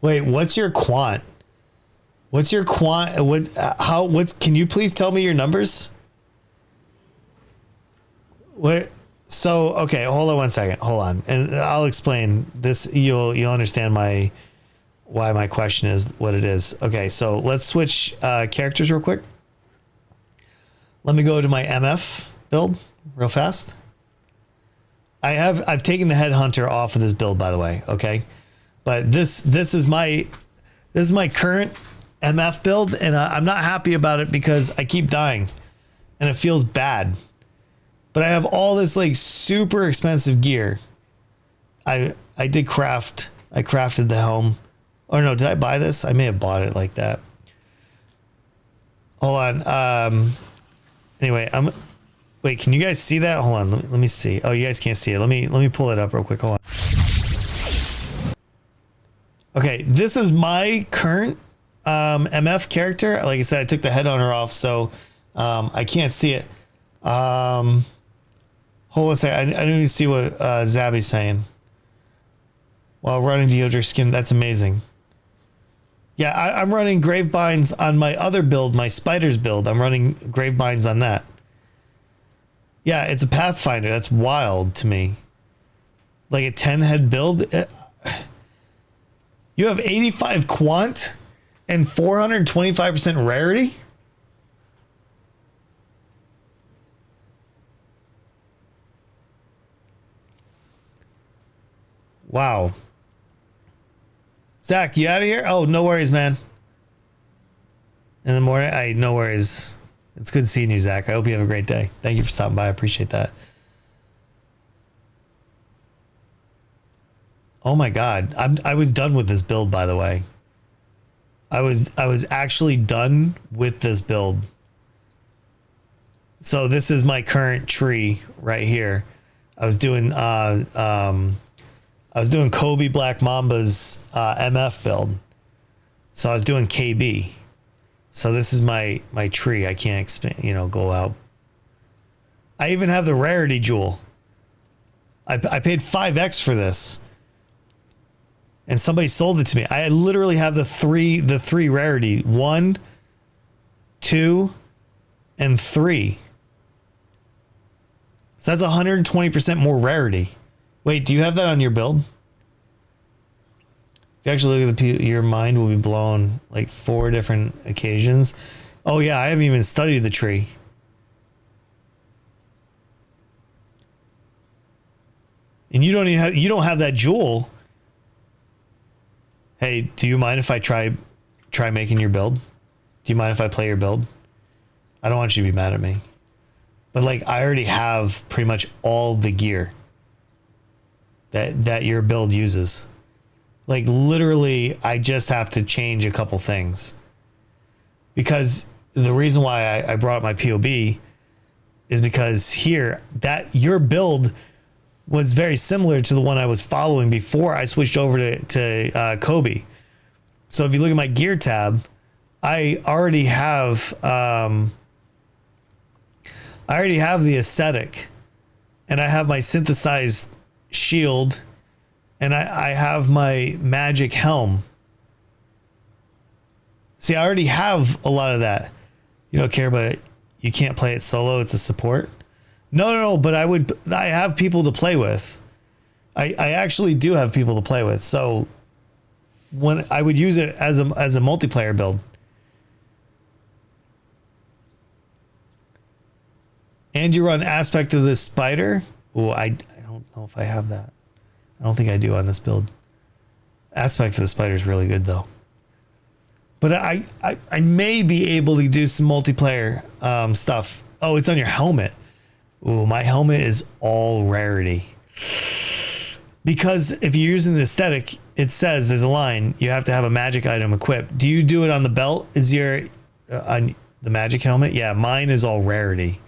Wait, what's your quant? What's your quant? Can you please tell me your numbers? What? So, okay, hold on 1 second. Hold on. And I'll explain this. You'll understand why my question is what it is. Okay, so let's switch characters real quick. Let me go to my MF build real fast. I've taken the headhunter off of this build, by the way. Okay, but this is my current MF build, and I'm not happy about it because I keep dying, and it feels bad. But I have all this like super expensive gear. I crafted the helm. Or no, did I buy this? I may have bought it like that. Hold on. Anyway, wait, can you guys see that? Hold on, let me see. Oh, you guys can't see it. Let me pull it up real quick. Hold on. Okay, this is my current MF character. Like I said, I took the headhunter off, so I can't see it. Hold on a second. I didn't even see what Zabby's saying. While running Deodra skin, that's amazing. Yeah, I'm running Gravebinds on my other build, my Spiders build. I'm running Gravebinds on that. Yeah, it's a Pathfinder. That's wild to me. Like a 10-head build. You have 85 quant and 425% rarity? Wow. Zach, you out of here? Oh, no worries, man. In the morning, no worries. It's good seeing you, Zach. I hope you have a great day. Thank you for stopping by. I appreciate that. Oh my God. I was done with this build, by the way. I was actually done with this build. So this is my current tree right here. I was doing Kobe Black Mamba's MF build. So I was doing KB. So this is my tree. I can't expand, go out. I even have the rarity jewel. I paid 5x for this. And somebody sold it to me. I literally have the three rarity. 1, 2, and 3. So that's 120% more rarity. Wait, do you have that on your build? If you actually look at your mind will be blown like 4 different occasions. Oh yeah, I haven't even studied the tree. And you don't have that jewel. Hey, do you mind if I try making your build? Do you mind if I play your build? I don't want you to be mad at me. But like I already have pretty much all the gear that your build uses. Like literally I just have to change a couple things. Because the reason why I brought up my POB is because here that your build was very similar to the one I was following before I switched over to Kobe. So if you look at my gear tab, I already have the aesthetic, and I have my synthesized shield, and I have my magic helm. See, I already have a lot of that. You don't care, but you can't play it solo. It's a support. No, but I have people to play with. I actually do have people to play with. So when I would use it as a multiplayer build. And you run aspect of this spider. Oh, I don't know if I have that. I don't think I do on this build. Aspect of the spider is really good though. But I may be able to do some multiplayer stuff. Oh, it's on your helmet. Ooh, my helmet is all rarity. Because if you're using the aesthetic, it says there's a line, you have to have a magic item equipped. Do you do it on the belt? Is your on the magic helmet? Yeah, mine is all rarity.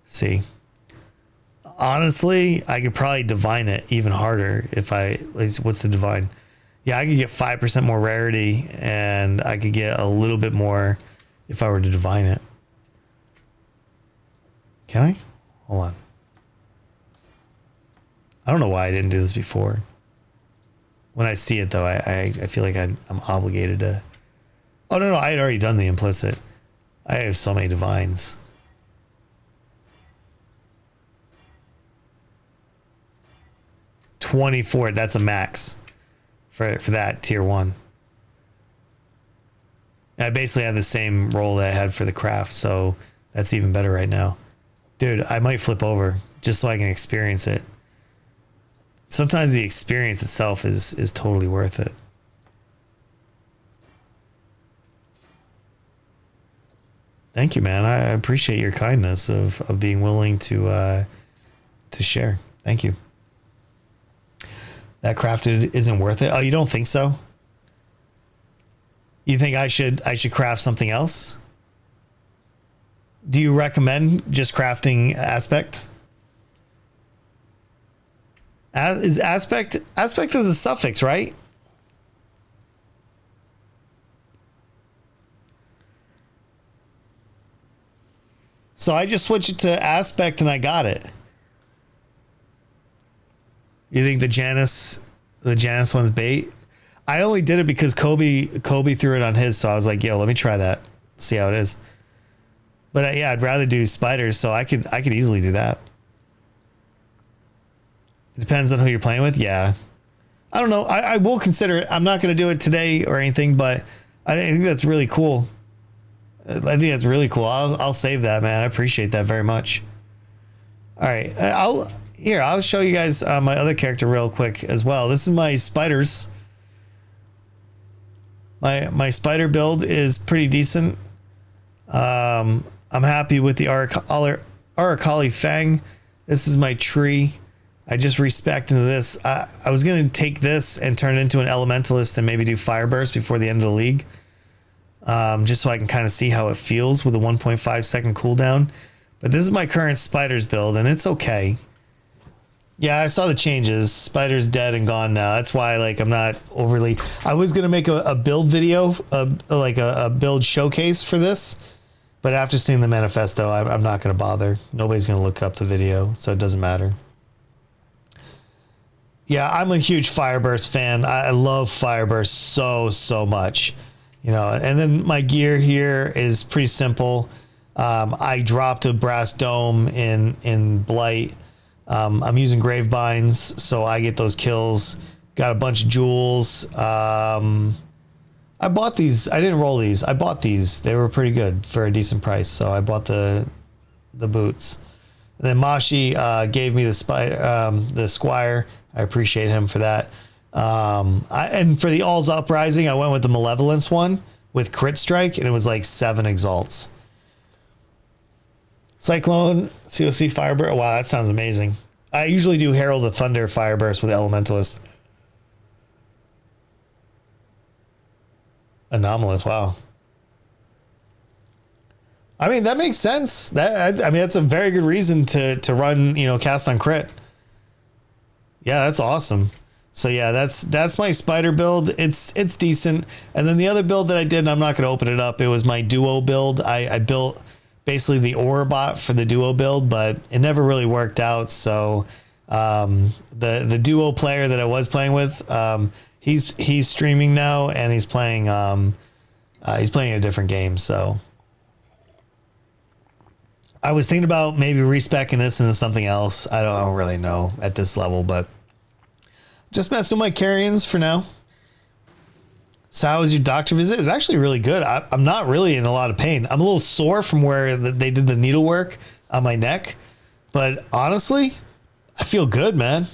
See, honestly, I could probably divine it even harder if what's the divine? Yeah, I could get 5% more rarity, and I could get a little bit more if I were to divine it. Can I? Hold on. I don't know why I didn't do this before. When I see it, though, I feel like I'm obligated to... Oh, no, I had already done the implicit. I have so many divines. $24, that's a max for that tier 1. And I basically have the same roll that I had for the craft, so that's even better right now. Dude, I might flip over just so I can experience it. Sometimes the experience itself is totally worth it. Thank you, man. I appreciate your kindness of being willing to share. Thank you. That crafted isn't worth it. Oh, you don't think so? You think I should craft something else? Do you recommend just crafting aspect? Is aspect is a suffix, right? So I just switched it to aspect and I got it. You think the Janus one's bait? I only did it because Kobe threw it on his, so I was like, yo, let me try that. See how it is. But yeah, I'd rather do spiders, so I could easily do that. It depends on who you're playing with. Yeah. I don't know. I will consider it. I'm not going to do it today or anything, but I think that's really cool. I think that's really cool. I'll save that, man. I appreciate that very much. All right. here, I'll show you guys my other character real quick as well. This is my spiders. My spider build is pretty decent. I'm happy with the Aracali Fang. This is my tree. I just respect into this. I was going to take this and turn it into an Elementalist and maybe do Fire Burst before the end of the league. Just so I can kind of see how it feels with a 1.5 second cooldown. But this is my current Spiders build, and it's okay. Yeah, I saw the changes. Spider's dead and gone now. That's why, like, I'm not overly... I was going to make a build video, like a build showcase for this. But after seeing the manifesto, I'm not going to bother. Nobody's going to look up the video, so it doesn't matter. Yeah, I'm a huge Fireburst fan. I love Fireburst so much. You know, and then my gear here is pretty simple. I dropped a brass dome in Blight. I'm using Gravebinds, so I get those kills. Got a bunch of jewels. I bought these. I didn't roll these. I bought these. They were pretty good for a decent price, so I bought the boots. And then Mashi gave me the Squire. I appreciate him for that. And for the All's Uprising, I went with the Malevolence one with Crit Strike, and it was like 7 Exalts. Cyclone, COC Fireburst. Wow, that sounds amazing. I usually do Herald of Thunder Fireburst with Elementalist. Anomalous, wow. I mean, that makes sense. That's a very good reason to run, cast on crit. Yeah, that's awesome. So yeah, that's my spider build. It's decent. And then the other build that I did, and I'm not going to open it up, it was my duo build. I built basically the Aura bot for the duo build, but it never really worked out. So the duo player that I was playing with, he's streaming now, and he's playing a different game. So I was thinking about maybe respecing this into something else. I don't really know at this level, but just messing with my Carrions for now. So how was your doctor visit? It was actually really good. I'm not really in a lot of pain. I'm a little sore from where they did the needlework on my neck, but honestly, I feel good, man.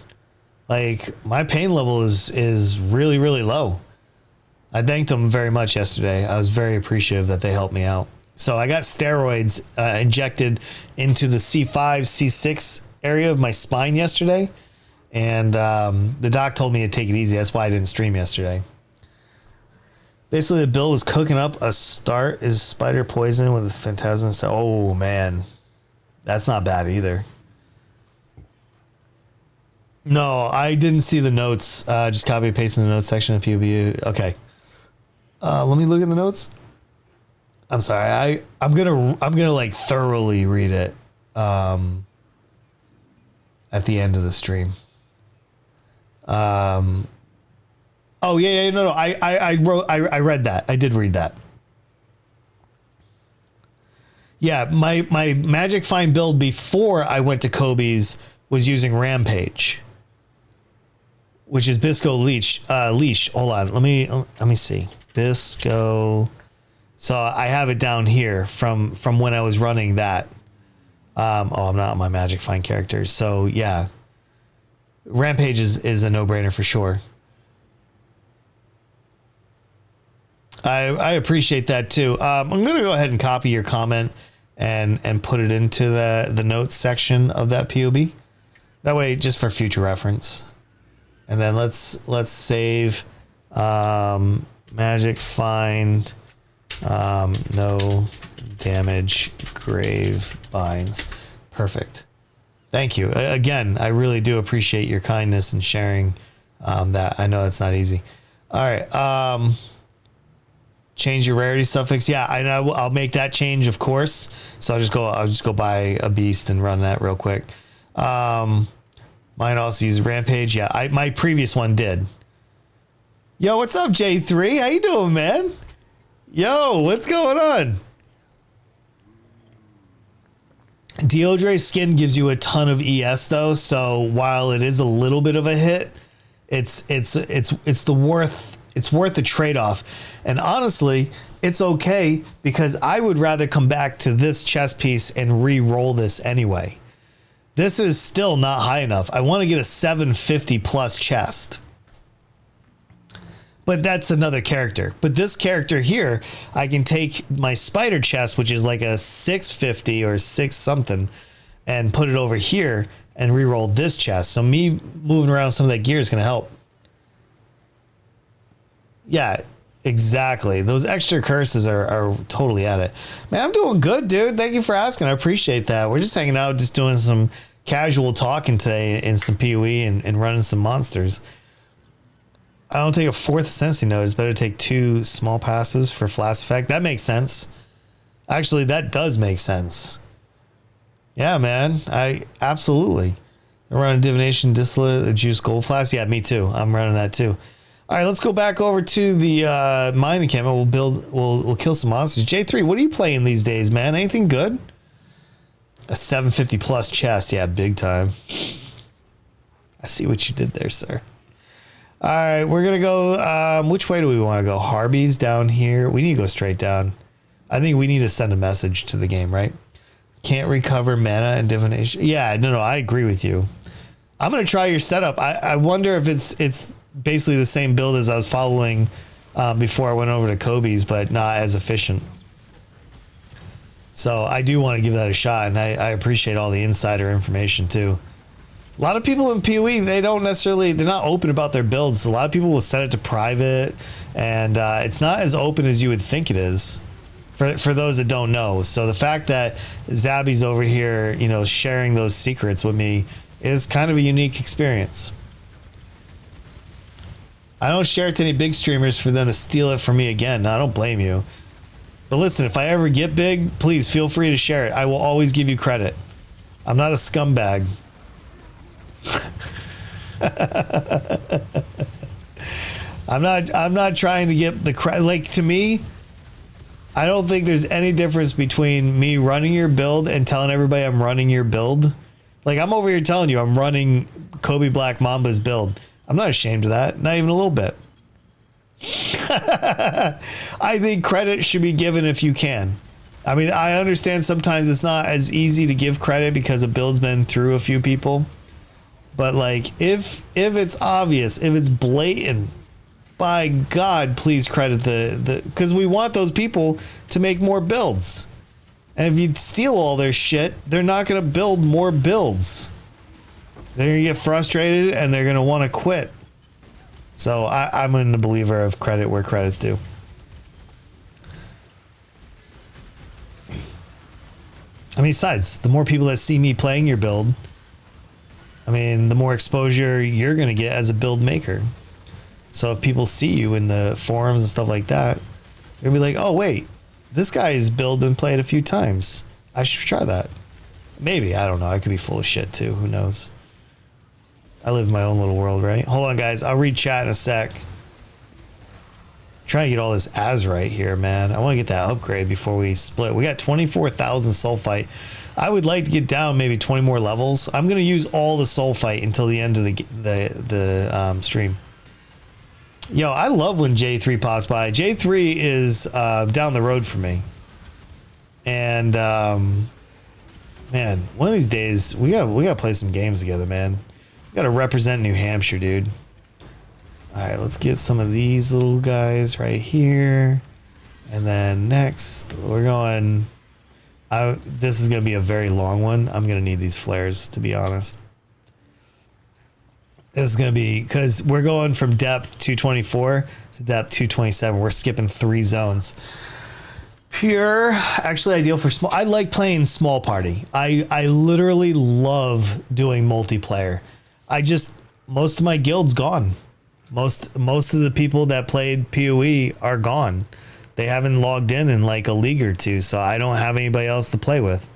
Like, my pain level is really, really low. I thanked them very much yesterday. I was very appreciative that they helped me out. So I got steroids injected into the C5, C6 area of my spine yesterday. And the doc told me to take it easy. That's why I didn't stream yesterday. Basically, the bill was cooking up a start is spider poison with a phantasma. So, oh, man. That's not bad either. No, I didn't see the notes. Just copy and paste in the notes section of POV. Okay. Let me look at the notes. I'm sorry. I'm gonna like thoroughly read it at the end of the stream. Oh yeah, no. I read that. I did read that. Yeah, my Magic Find build before I went to Kobe's was using Rampage, which is Bisco Leash. Hold on, let me see. Bisco. So I have it down here from when I was running that. I'm not on my Magic Find characters. So yeah, Rampage is a no-brainer for sure. I appreciate that too. I'm going to go ahead and copy your comment and put it into the notes section of that POB. That way, just for future reference. And then let's save Magic Find no damage grave binds. Perfect. Thank you. Again, I really do appreciate your kindness and sharing that. I know it's not easy. All right. Change your rarity suffix. Yeah, I'll make that change, of course. So I'll just go buy a beast and run that real quick. Mine also uses Rampage. Yeah, my previous one did. Yo, what's up, J3? How you doing, man? Yo, what's going on? Deodre's skin gives you a ton of ES though, so while it is a little bit of a hit, it's worth the trade-off. And honestly, it's okay because I would rather come back to this chess piece and re-roll this anyway. This is still not high enough. I want to get a 750 plus chest. But that's another character. But this character here, I can take my spider chest, which is like a 650 or 6 something, and put it over here and reroll this chest. So me moving around some of that gear is going to help. Yeah, exactly. Those extra curses are totally at it. Man, I'm doing good, dude. Thank you for asking. I appreciate that. We're just hanging out, just doing some casual talking today in some PoE and running some monsters. I don't take a 4th Sensing node. It's better to take 2 small passes for flash effect. That makes sense. Actually, that does make sense. Yeah, man. I absolutely. I'm running Divination, Distillate, Juice, Gold Flask. Yeah, me too. I'm running that too. All right, let's go back over to the mining camp. We'll kill some monsters. J3, what are you playing these days, man? Anything good? A 750 plus chest. Yeah, big time. I see what you did there, sir. All right, we're going to go. Which way do we want to go? Harby's down here. We need to go straight down. I think we need to send a message to the game, right? Can't recover mana and divination. Yeah, no, I agree with you. I'm going to try your setup. I wonder if it's basically the same build as I was following before I went over to Kobe's, but not as efficient. So I do want to give that a shot, and I appreciate all the insider information too. A lot of people in PoE, they're not open about their builds. A lot of people will set it to private, and it's not as open as you would think it is for those that don't know. So the fact that Zabby's over here, sharing those secrets with me is kind of a unique experience. I don't share it to any big streamers for them to steal it from me again. No, I don't blame you. But listen, if I ever get big, please feel free to share it. I will always give you credit. I'm not a scumbag. I'm not trying to get the credit. Like, to me, I don't think there's any difference between me running your build and telling everybody I'm running your build. Like, I'm over here telling you I'm running Kobe Black Mamba's build. I'm not ashamed of that. Not even a little bit. I think credit should be given if you can. I mean, I understand sometimes it's not as easy to give credit because a build's been through a few people. But like, if it's obvious, if it's blatant, by God, please credit the because we want those people to make more builds. And if you steal all their shit, they're not going to build more builds. They're going to get frustrated and they're going to want to quit. So I'm a believer of credit where credit's due. I mean, besides, the more people that see me playing your build, I mean, the more exposure you're going to get as a build maker. So if people see you in the forums and stuff like that, they'll be like, oh, wait, this guy's build been played a few times. I should try that. Maybe. I don't know. I could be full of shit, too. Who knows? I live in my own little world, right? Hold on, guys. I'll read chat in a sec. I'm trying to get all this azurite here, man. I want to get that upgrade before we split. We got 24,000 sulfite. I would like to get down maybe 20 more levels. I'm going to use all the sulfite until the end of the stream. Yo, I love when J3 pops by. J3 is down the road for me. And, man, one of these days, we gotta play some games together, man. We gotta represent New Hampshire, dude. All right, let's get some of these little guys right here. And then next, we're going... this is going to be a very long one. I'm going to need these flares, to be honest. This is going to be... because we're going from depth 224 to depth 227. We're skipping 3 zones. Pure, actually ideal for small... I like playing small party. I literally love doing multiplayer. Most of my guild's gone. Most of the people that played PoE are gone. They haven't logged in like a league or two, so I don't have anybody else to play with.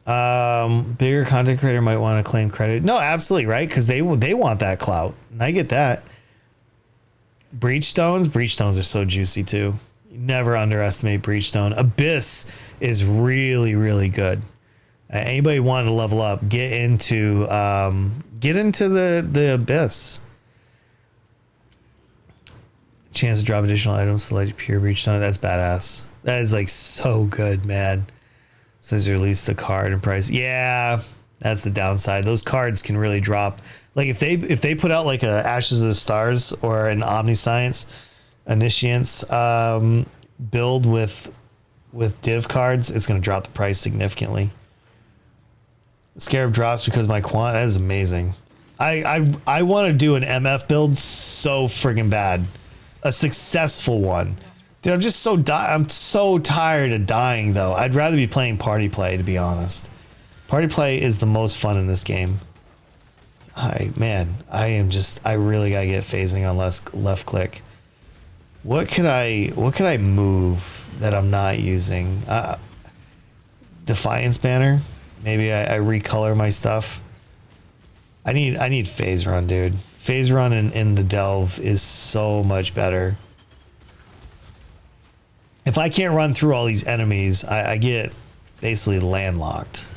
Bigger content creator might want to claim credit. No, absolutely, right? Because they want that clout, and I get that. Breachstones are so juicy too. Never underestimate Breachstone. Abyss is really, really good. Anybody wanting to level up, get into the Abyss. Chance to drop additional items to let pure Breachstone. That's badass. That is like so good, man. Says you release the card and price. Yeah, That's the downside. Those cards can really drop. Like if they put out like a Ashes of the Stars or an Omniscience Initiance build with div cards, it's going to drop the price significantly. Scarab drops because my quant. That is amazing. I want to do an MF build so friggin' bad, a successful one. Dude, I'm so tired of dying though. I'd rather be playing party play, to be honest. Party play is the most fun in this game. I really gotta get phasing on left click. What could I move that I'm not using? Defiance banner. Maybe I recolor my stuff. I need phase run, dude. Phase run in the delve is so much better. If I can't run through all these enemies, I get basically landlocked.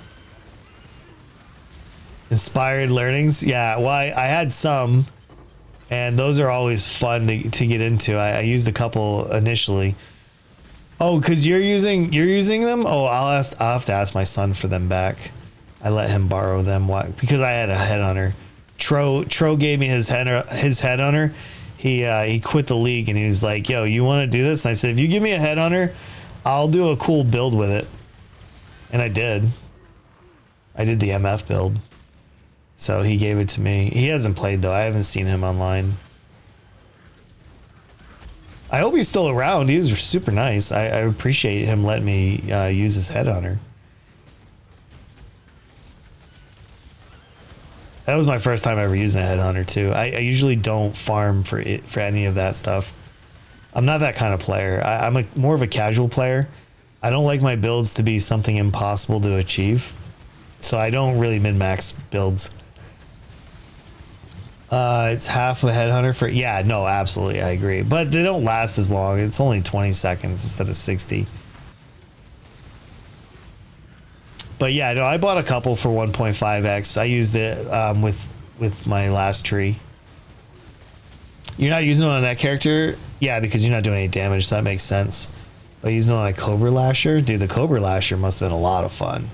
Inspired learnings, yeah. Well, I had some, and those are always fun to get into. I used a couple initially. Oh, because you're using them? Oh, I'll have to ask my son for them back. I let him borrow them. Why? Because I had a headhunter. Tro gave me his headhunter. He quit the league and he was like, "Yo, you want to do this?" And I said, "If you give me a headhunter, I'll do a cool build with it." And I did. I did the MF build. So he gave it to me. He hasn't played though. I haven't seen him online. I hope he's still around. He was super nice. I appreciate him letting me use his headhunter. That was my first time ever using a headhunter too. I usually don't farm for any of that stuff. I'm not that kind of player. I'm more of a casual player. I don't like my builds to be something impossible to achieve. So I don't really min-max builds. It's half a headhunter for, yeah, no, absolutely, I agree. But they don't last as long. It's only 20 seconds instead of 60. But yeah, no, I bought a couple for 1.5x. I used it with my last tree. You're not using it on that character? Yeah, because you're not doing any damage, so that makes sense. But using it on a Cobra Lasher? Dude, the Cobra Lasher must have been a lot of fun.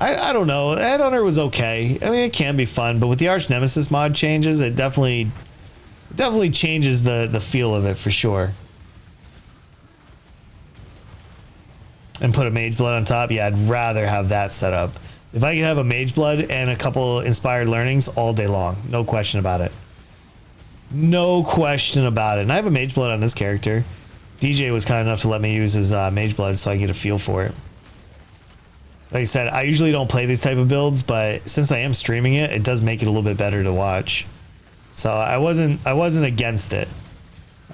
I don't know. Headhunter was okay. I mean, it can be fun, but with the Arch Nemesis mod changes, it definitely changes the feel of it for sure. And put a Mage Blood on top. Yeah, I'd rather have that set up. If I could have a Mage Blood and a couple Inspired Learnings all day long, no question about it. No question about it. And I have a Mage Blood on this character. DJ was kind enough to let me use his Mage Blood so I get a feel for it. Like I said, I usually don't play these type of builds, but since I am streaming it, it does make it a little bit better to watch. So I wasn't against it.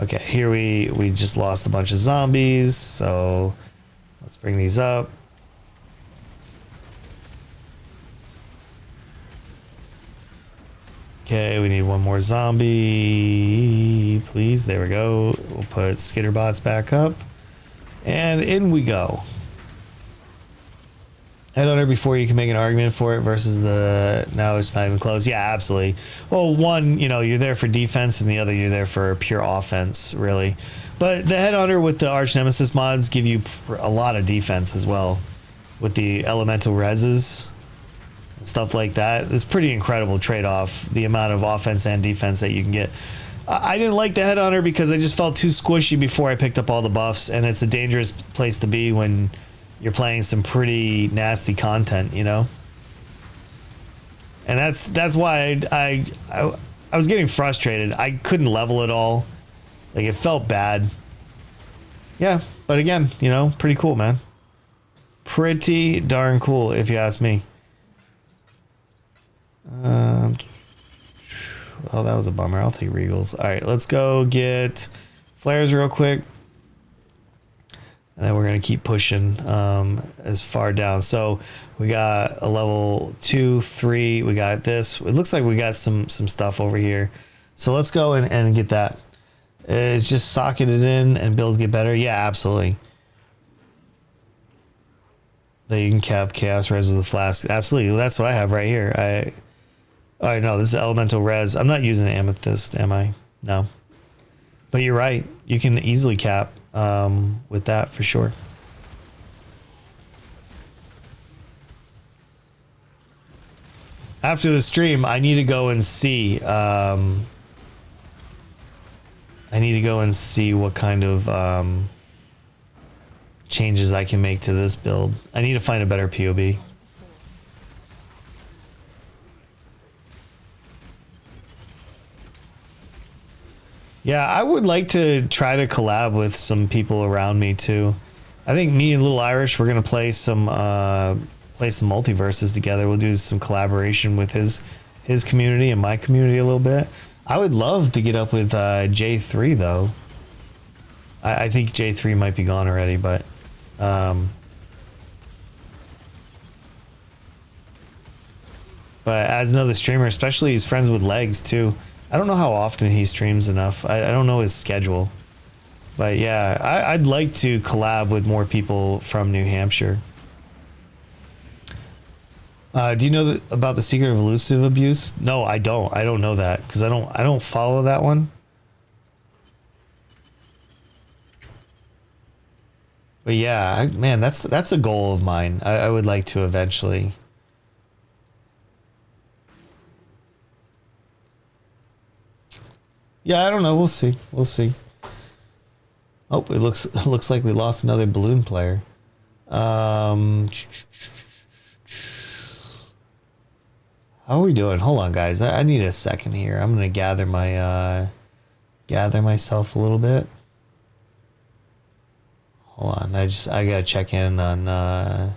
Okay, here we just lost a bunch of zombies, so let's bring these up. Okay, we need one more zombie, please. There we go. We'll put Skitterbots back up, and in we go. Headhunter before you can make an argument for it versus now it's not even close. Yeah, absolutely. Well, one, you're there for defense, and the other you're there for pure offense, really. But the Headhunter with the Arch Nemesis mods give you a lot of defense as well, with the elemental reses and stuff like that. It's pretty incredible trade-off, the amount of offense and defense that you can get. I didn't like the Headhunter because I just felt too squishy before I picked up all the buffs, and it's a dangerous place to be when you're playing some pretty nasty content, And that's why I was getting frustrated. I couldn't level it all. Like, it felt bad. Yeah, but again, pretty cool, man. Pretty darn cool, if you ask me. Oh, that was a bummer. I'll take Regals. All right, let's go get flares real quick. And then we're going to keep pushing as far down. So we got a level 2, 3. We got this. It looks like we got some stuff over here. So let's go and get that. It's just socket it in and builds get better. Yeah, absolutely. That you can cap Chaos Res with a flask. Absolutely. That's what I have right here. Oh, no, this is Elemental Res. I'm not using Amethyst, am I? No. But you're right. You can easily cap with that for sure. After the stream, I need to go and see. I need to go and see what kind of changes I can make to this build. I need to find a better POB. Yeah, I would like to try to collab with some people around me too. I think me and Little Irish, we're gonna play some multiverses together. We'll do some collaboration with his community and my community a little bit. I would love to get up with J3 though. I think J3 might be gone already, but as another streamer, especially he's friends with Legs too. I don't know how often he streams enough. I don't know his schedule. But yeah, I'd like to collab with more people from New Hampshire. Do you know about the secret of elusive abuse? No, I don't. I don't know that because I don't follow that one. But yeah, man, that's a goal of mine. I would like to eventually. Yeah, I don't know. We'll see. We'll see. Oh, it looks like we lost another balloon player. How are we doing? Hold on, guys. I need a second here. I'm gonna gather myself a little bit. Hold on. I gotta check in on.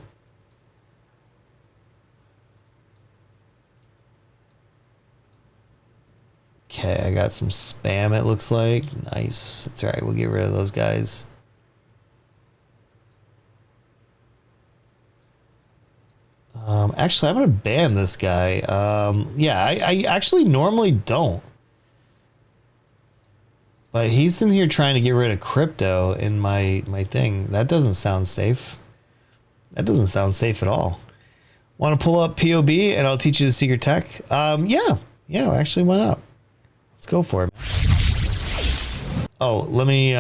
Okay, I got some spam, it looks like. Nice. That's all right. We'll get rid of those guys. Actually, I'm going to ban this guy. Yeah, I actually normally don't. But he's in here trying to get rid of crypto in my thing. That doesn't sound safe. That doesn't sound safe at all. Want to pull up POB and I'll teach you the secret tech? Yeah, actually, why not? Let's go for it. Oh, let me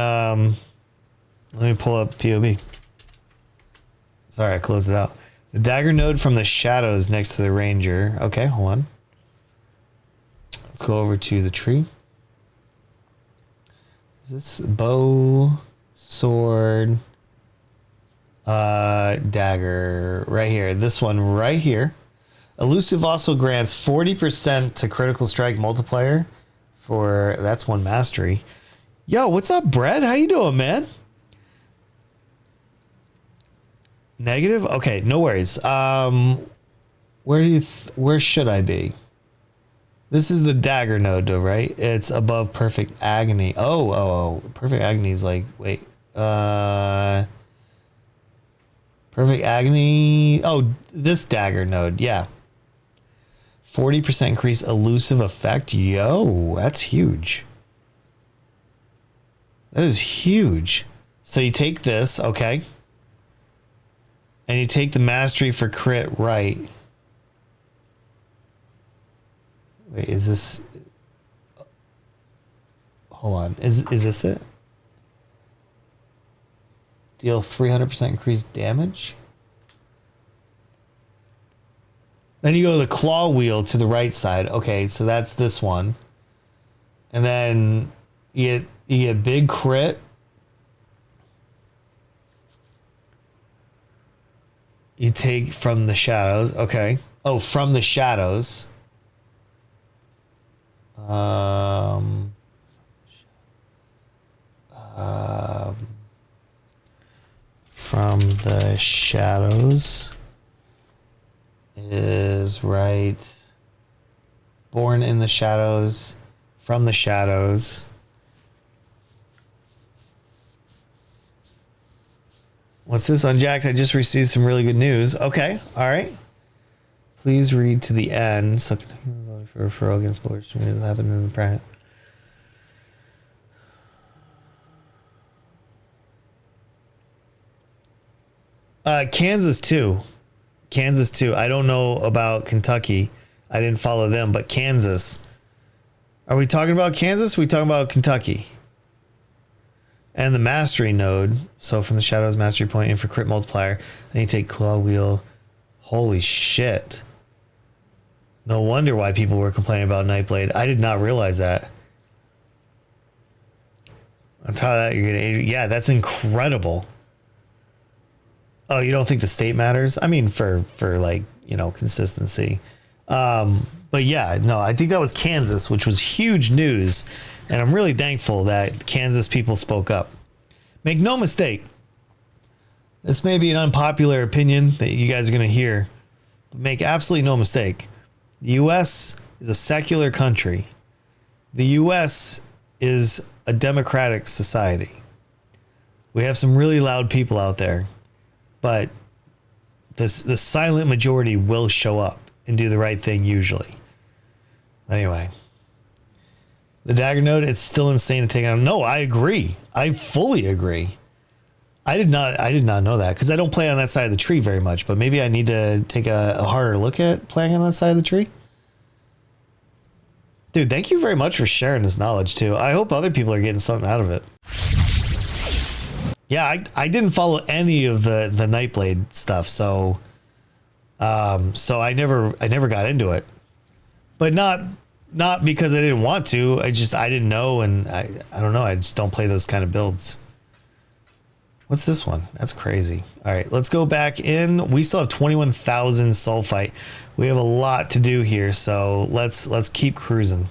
pull up POB. Sorry, I closed it out. The dagger node from the shadows next to the ranger. Okay, hold on. Let's go over to the tree. Is this bow, sword, dagger right here? This one right here. Elusive also grants 40% to critical strike multiplier. That's one mastery. Yo, what's up, Brett? How you doing, man? Negative? Okay, no worries. Where should I be? This is the dagger node, though, right? It's above perfect agony. Oh, perfect agony is like, wait. Perfect agony. Oh, this dagger node, yeah. 40% increase elusive effect. Yo, that's huge. That is huge. So you take this, okay. And you take the mastery for crit right. Wait, is this... Hold on. Is this it? Deal 300% increased damage? Then you go to the claw wheel to the right side. Okay, so that's this one. And then you get big crit. You take from the shadows. Okay. Oh, from the shadows. From the shadows is right. Born in the shadows. From the shadows. What's this? Unjacked, I just received some really good news. Okay, all right. Please read to the end. So for referral against bullets that happened in the private. Kansas too. I don't know about Kentucky. I didn't follow them, but Kansas. Are we talking about Kansas? Are we talking about Kentucky? And the mastery node. So from the shadows mastery point in for crit multiplier. Then you take claw wheel. Holy shit. No wonder why people were complaining about Nightblade. I did not realize that. On top of that, you're gonna, yeah, that's incredible. Oh, you don't think the state matters? I mean, for like, you know, consistency. But yeah, no, I think that was Kansas, which was huge news. And I'm really thankful that Kansas people spoke up. Make no mistake. This may be an unpopular opinion that you guys are going to hear, but make absolutely no mistake. The U.S. is a secular country. The U.S. is a democratic society. We have some really loud people out there, but the silent majority will show up and do the right thing usually. Anyway, the dagger node, it's still insane to take on. No, I agree. I fully agree. I did not know that because I don't play on that side of the tree very much, but maybe I need to take a harder look at playing on that side of the tree. Dude, thank you very much for sharing this knowledge too. I hope other people are getting something out of it. Yeah, I didn't follow any of the Nightblade stuff, so I never got into it. But not because I didn't want to. I didn't know, and I don't know. I just don't play those kind of builds. What's this one? That's crazy. All right, let's go back in. We still have 21,000 sulfite. We have a lot to do here, so let's keep cruising.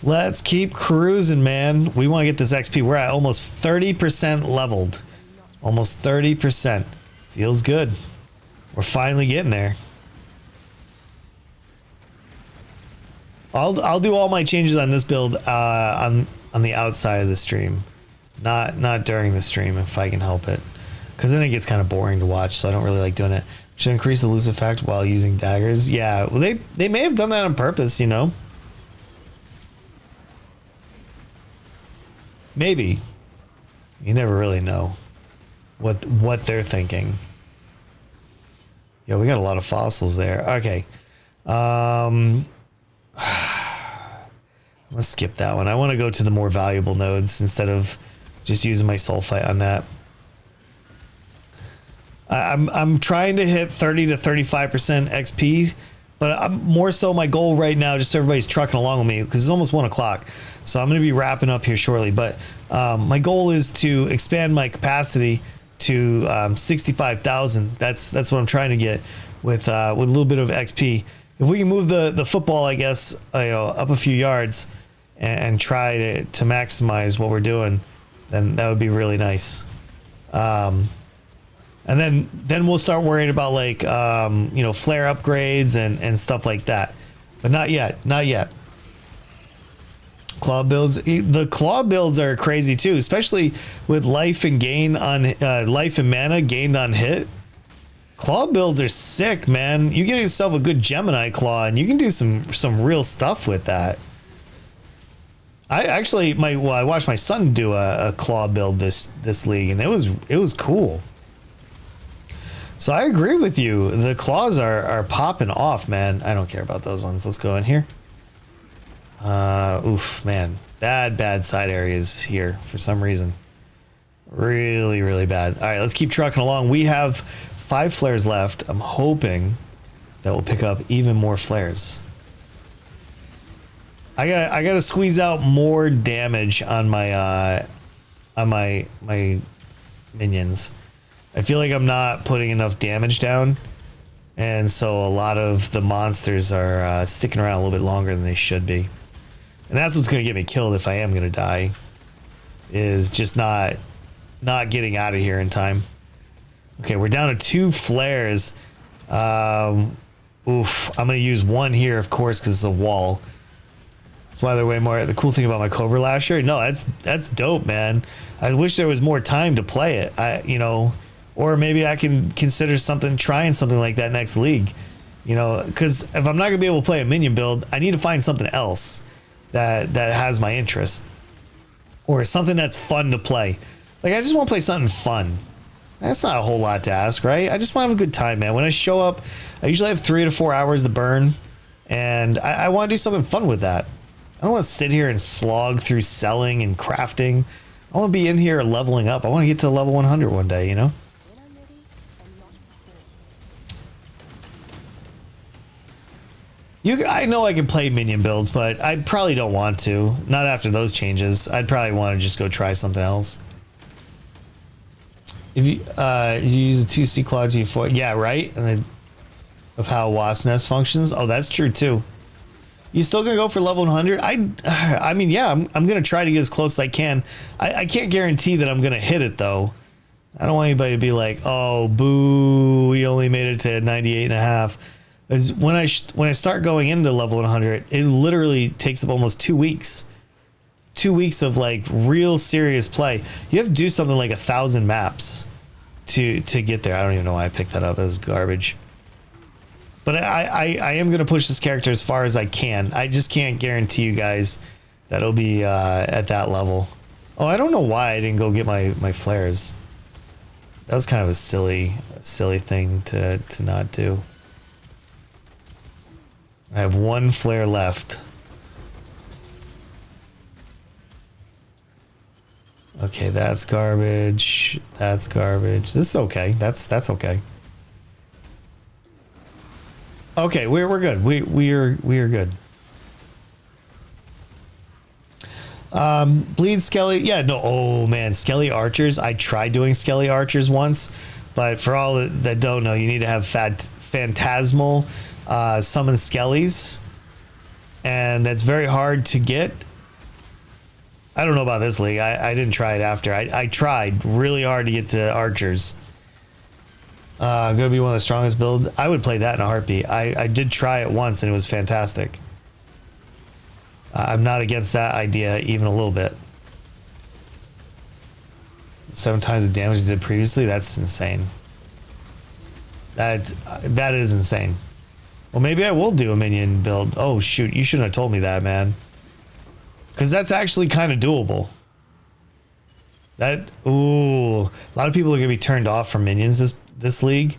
Let's keep cruising, man. We want to get this XP. We're at almost 30% leveled. Almost 30%. Feels good. We're finally getting there. I'll do all my changes on this build on the outside of the stream. Not during the stream if I can help it, because then it gets kind of boring to watch, so I don't really like doing it. Should increase the loose effect while using daggers. Yeah, well, they may have done that on purpose, you know. Maybe. You never really know what they're thinking. Yeah, we got a lot of fossils there. Okay. Let's skip that one. I want to go to the more valuable nodes instead of just using my sulfite on that. I'm trying to hit 30 to 35% XP, but I'm more so my goal right now, just so everybody's trucking along with me, because it's almost 1 o'clock. So I'm going to be wrapping up here shortly. But my goal is to expand my capacity to 65,000. That's what I'm trying to get with a little bit of XP. If we can move the football, I guess, up a few yards and try to maximize what we're doing, then that would be really nice. And then we'll start worrying about like flare upgrades and stuff like that. But not yet. Claw builds. The claw builds are crazy too, especially with life and gain on life and mana gained on hit. Claw builds are sick, man. You get yourself a good Gemini claw and you can do some real stuff with that. I actually I watched my son do a claw build this league, and it was cool. So I agree with you. The claws are popping off, man. I don't care about those ones. Let's go in here. Oof, man. Bad side areas here for some reason. Really, really bad. All right, let's keep trucking along. We have 5 flares left. I'm hoping that we'll pick up even more flares. I gotta squeeze out more damage on my minions. I feel like I'm not putting enough damage down, and so a lot of the monsters are sticking around a little bit longer than they should be. And that's what's gonna get me killed if I am gonna die, is just not getting out of here in time. Okay, we're down to 2 flares. Oof, I'm gonna use 1 here, of course, because it's a wall. That's why they're way more. The cool thing about my Cobra Lasher, no, that's dope, man. I wish there was more time to play it. Or maybe I can consider trying something like that next league. Because if I'm not gonna be able to play a minion build, I need to find something else that has my interest, or something that's fun to play. Like, I just want to play something fun. That's not a whole lot to ask, right? I just want to have a good time, man. When I show up, I usually have 3 to 4 hours to burn, and I want to do something fun with that. I don't want to sit here and slog through selling and crafting. I want to be in here leveling up. I want to get to level 100 one day, I know I can play minion builds, but I probably don't want to. Not after those changes. I'd probably want to just go try something else. If you use a 2C claw G4, yeah, right. And then of how wasp nest functions. Oh, that's true too. You still gonna go for level 100? I mean, yeah, I'm gonna try to get as close as I can. I can't guarantee that I'm gonna hit it though. I don't want anybody to be like, oh, boo, we only made it to 98 and a half. When I start going into level 100, it literally takes up almost 2 weeks. 2 weeks of like real serious play. You have to do something like 1,000 maps to get there. I don't even know why I picked that up. That was garbage. But I am going to push this character as far as I can. I just can't guarantee you guys that it'll be at that level. Oh, I don't know why I didn't go get my flares. That was kind of a silly thing to not do. I have one flare left. Okay, that's garbage. That's garbage. This is okay. That's okay. Okay, we're good. We are good. Bleed Skelly. Yeah, no. Oh man, Skelly archers. I tried doing Skelly archers once, but for all that don't know, you need to have phantasmal summon Skellies, and that's very hard to get. I don't know about this league. I didn't try it after. I tried really hard to get to archers. Gonna be one of the strongest builds. I would play that in a heartbeat. I did try it once and it was fantastic. I'm not against that idea even a little bit. 7 times the damage you did previously. That's insane. That is insane. Well, maybe I will do a minion build. Oh shoot, you shouldn't have told me that, man. Because that's actually kind of doable. Ooh, a lot of people are gonna be turned off from minions this league,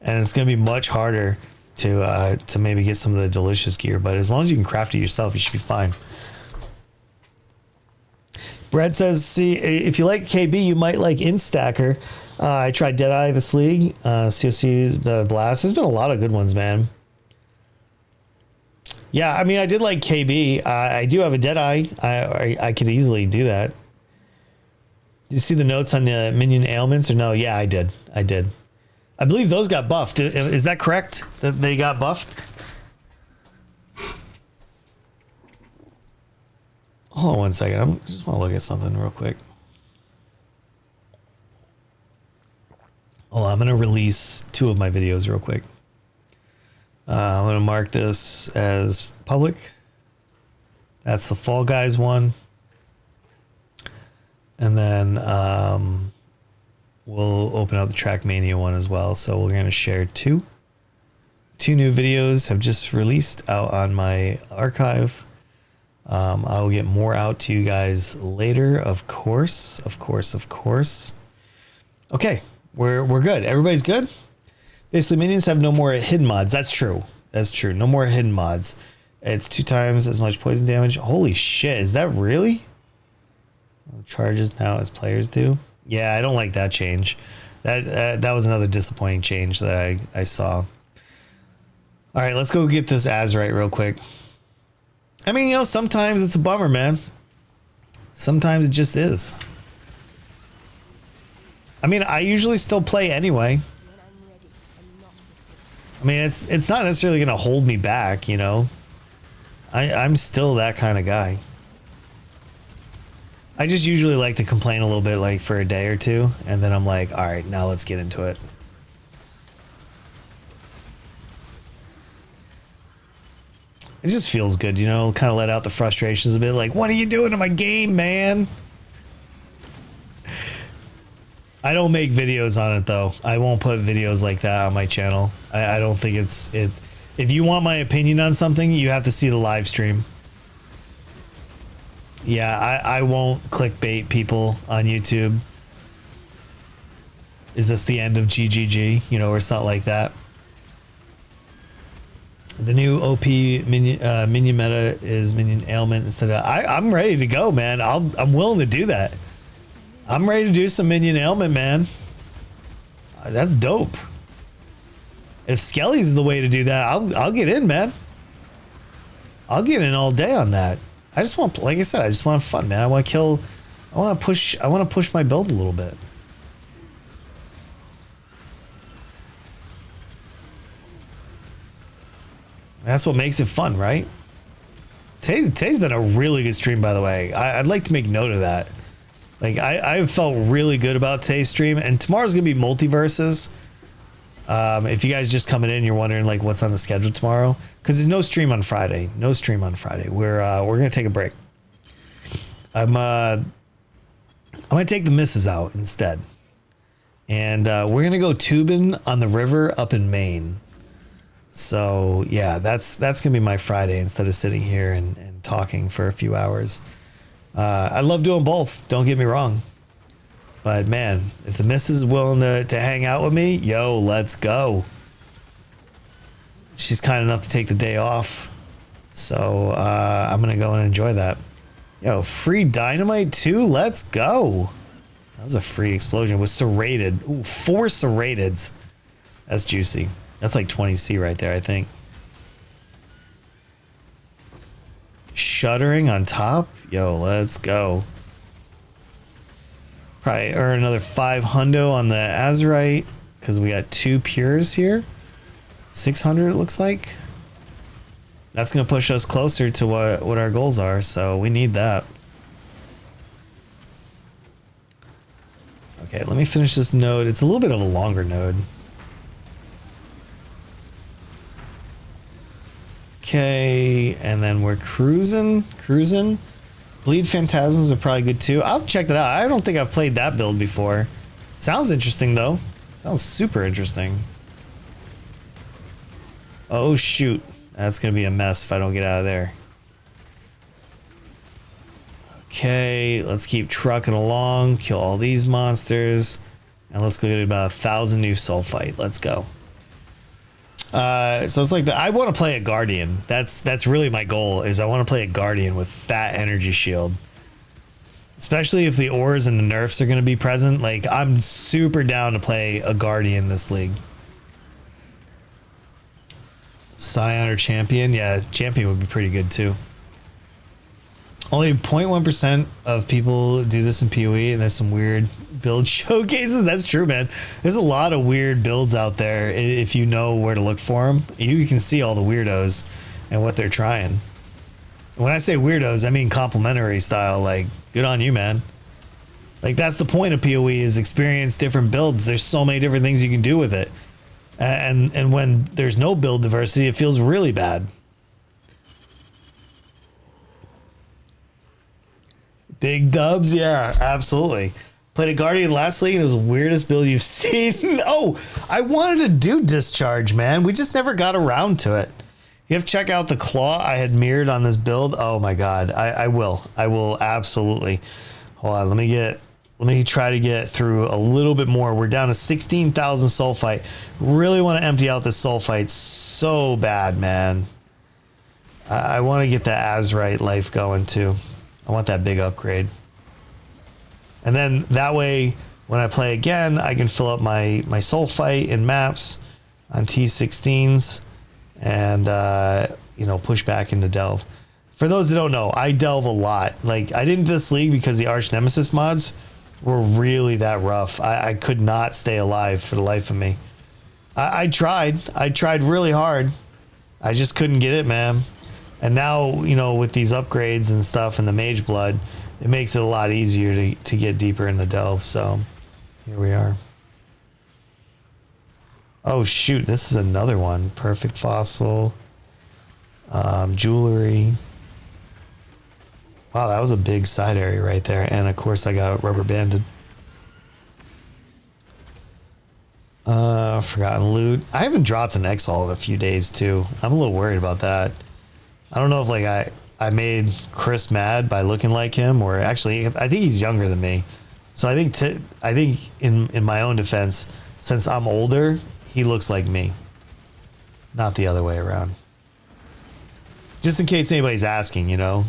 and it's gonna be much harder to maybe get some of the delicious gear. But as long as you can craft it yourself, you should be fine. Brad says, "See, if you like KB, you might like Instacker." I tried Deadeye this league. COC Blast. There's been a lot of good ones, man. Yeah, I mean, I did like KB. I do have a Deadeye. I could easily do that. Did you see the notes on the minion ailments or no? Yeah, I did. I believe those got buffed. Is that correct? That they got buffed? Hold on 1 second. I just want to look at something real quick. Hold on, I'm going to release 2 of my videos real quick. I'm going to mark this as public. That's the Fall Guys one. And then we'll open up the Trackmania one as well. So we're going to share 2. 2 new videos have just released out on my archive. I will get more out to you guys later, of course. Okay, we're good. Everybody's good? Basically, minions have no more hidden mods. That's true. No more hidden mods. It's 2 times as much poison damage. Holy shit, is that really? Charges now as players do. Yeah, I don't like that change. That was another disappointing change that I saw. All right, let's go get this Azurite real quick. I mean, you know, sometimes it's a bummer, man. Sometimes it just is. I mean, I usually still play anyway. I mean, it's not necessarily going to hold me back, you know. I'm still that kind of guy. I just usually like to complain a little bit, like for a day or 2, and then I'm like, all right, now let's get into it. It just feels good, you know, kind of let out the frustrations a bit. Like, what are you doing to my game, man? I don't make videos on it though. I won't put videos like that on my channel. I don't think it's. If you want my opinion on something, you have to see the live stream. Yeah, I won't clickbait people on YouTube. Is this the end of GGG? You know, or something like that. The new OP minion meta is minion ailment instead of. I'm ready to go, man. I'm willing to do that. I'm ready to do some minion ailment, man. That's dope. If Skelly's the way to do that, I'll get in, man. I'll get in all day on that. I just want, like I said, I just want fun, man. I want to kill. I want to push my build a little bit. That's what makes it fun, right? Today's been a really good stream, by the way. I'd like to make note of that. Like, I've felt really good about today's stream, and tomorrow's gonna be multiverses. If you guys just coming in, you're wondering like what's on the schedule tomorrow, because there's no stream on Friday. No stream on Friday. We're gonna take a break. I'm gonna take the missus out instead, and we're gonna go tubing on the river up in Maine. So yeah, that's gonna be my Friday instead of sitting here and talking for a few hours. I love doing both, don't get me wrong, but man, if the missus is willing to hang out with me, yo, let's go. She's kind enough to take the day off, so I'm gonna go and enjoy that. Yo, free dynamite too, let's go. That was a free explosion with serrated. Ooh, 4 serrateds. That's juicy. That's like 20C right there, I think. Shuddering on top? Yo, let's go. Probably earn another 500 on the Azurite, because we got 2 pures here. 600 it looks like. That's going to push us closer to what our goals are, so we need that. Okay, let me finish this node. It's a little bit of a longer node. Okay, and then we're cruising. Bleed Phantasms are probably good too. I'll check that out. I don't think I've played that build before. Sounds interesting though. Sounds super interesting. Oh shoot. That's gonna be a mess if I don't get out of there. Okay, let's keep trucking along, kill all these monsters, and let's go get about 1,000 new sulfite. Let's go. So it's like I want to play a Guardian. That's really my goal. Is I want to play a Guardian with fat energy shield, especially if the ores and the nerfs are going to be present. Like, I'm super down to play a Guardian this league. Scion or Champion? Yeah, Champion would be pretty good too. Only 0.1% of people do this in PoE, and there's some weird build showcases. That's true, man. There's a lot of weird builds out there. If you know where to look for them, you can see all the weirdos and what they're trying. When I say weirdos, I mean complimentary style. Like, good on you, man. Like, that's the point of PoE, is experience different builds. There's so many different things you can do with it. And when there's no build diversity, it feels really bad. Big dubs, yeah, absolutely. Played a Guardian last league, and it was the weirdest build you've seen. Oh, I wanted to do Discharge, man. We just never got around to it. You have to check out the claw I had mirrored on this build. Oh my god, I will absolutely. Hold on, let me try to get through a little bit more. We're down to 16,000 sulfite. Really want to empty out this sulfite so bad, man. I want to get that Azurite life going too. I want that big upgrade. And then that way, when I play again, I can fill up my sulfite in maps on T16s and, you know, push back into Delve. For those that don't know, I delve a lot. Like, I didn't this league because the Arch Nemesis mods were really that rough. I could not stay alive for the life of me. I tried really hard. I just couldn't get it, man. And now, you know, with these upgrades and stuff and the Mage Blood, it makes it a lot easier to get deeper in the Delve. So here we are. Oh shoot, this is another one. Perfect Fossil. Jewelry. Wow, that was a big side area right there. And of course I got rubber banded. Forgotten loot. I haven't dropped an Exile in a few days too. I'm a little worried about that. I don't know if like I made Chris mad by looking like him, or actually I think he's younger than me. So I think in my own defense, since I'm older, he looks like me, not the other way around. Just in case anybody's asking, you know,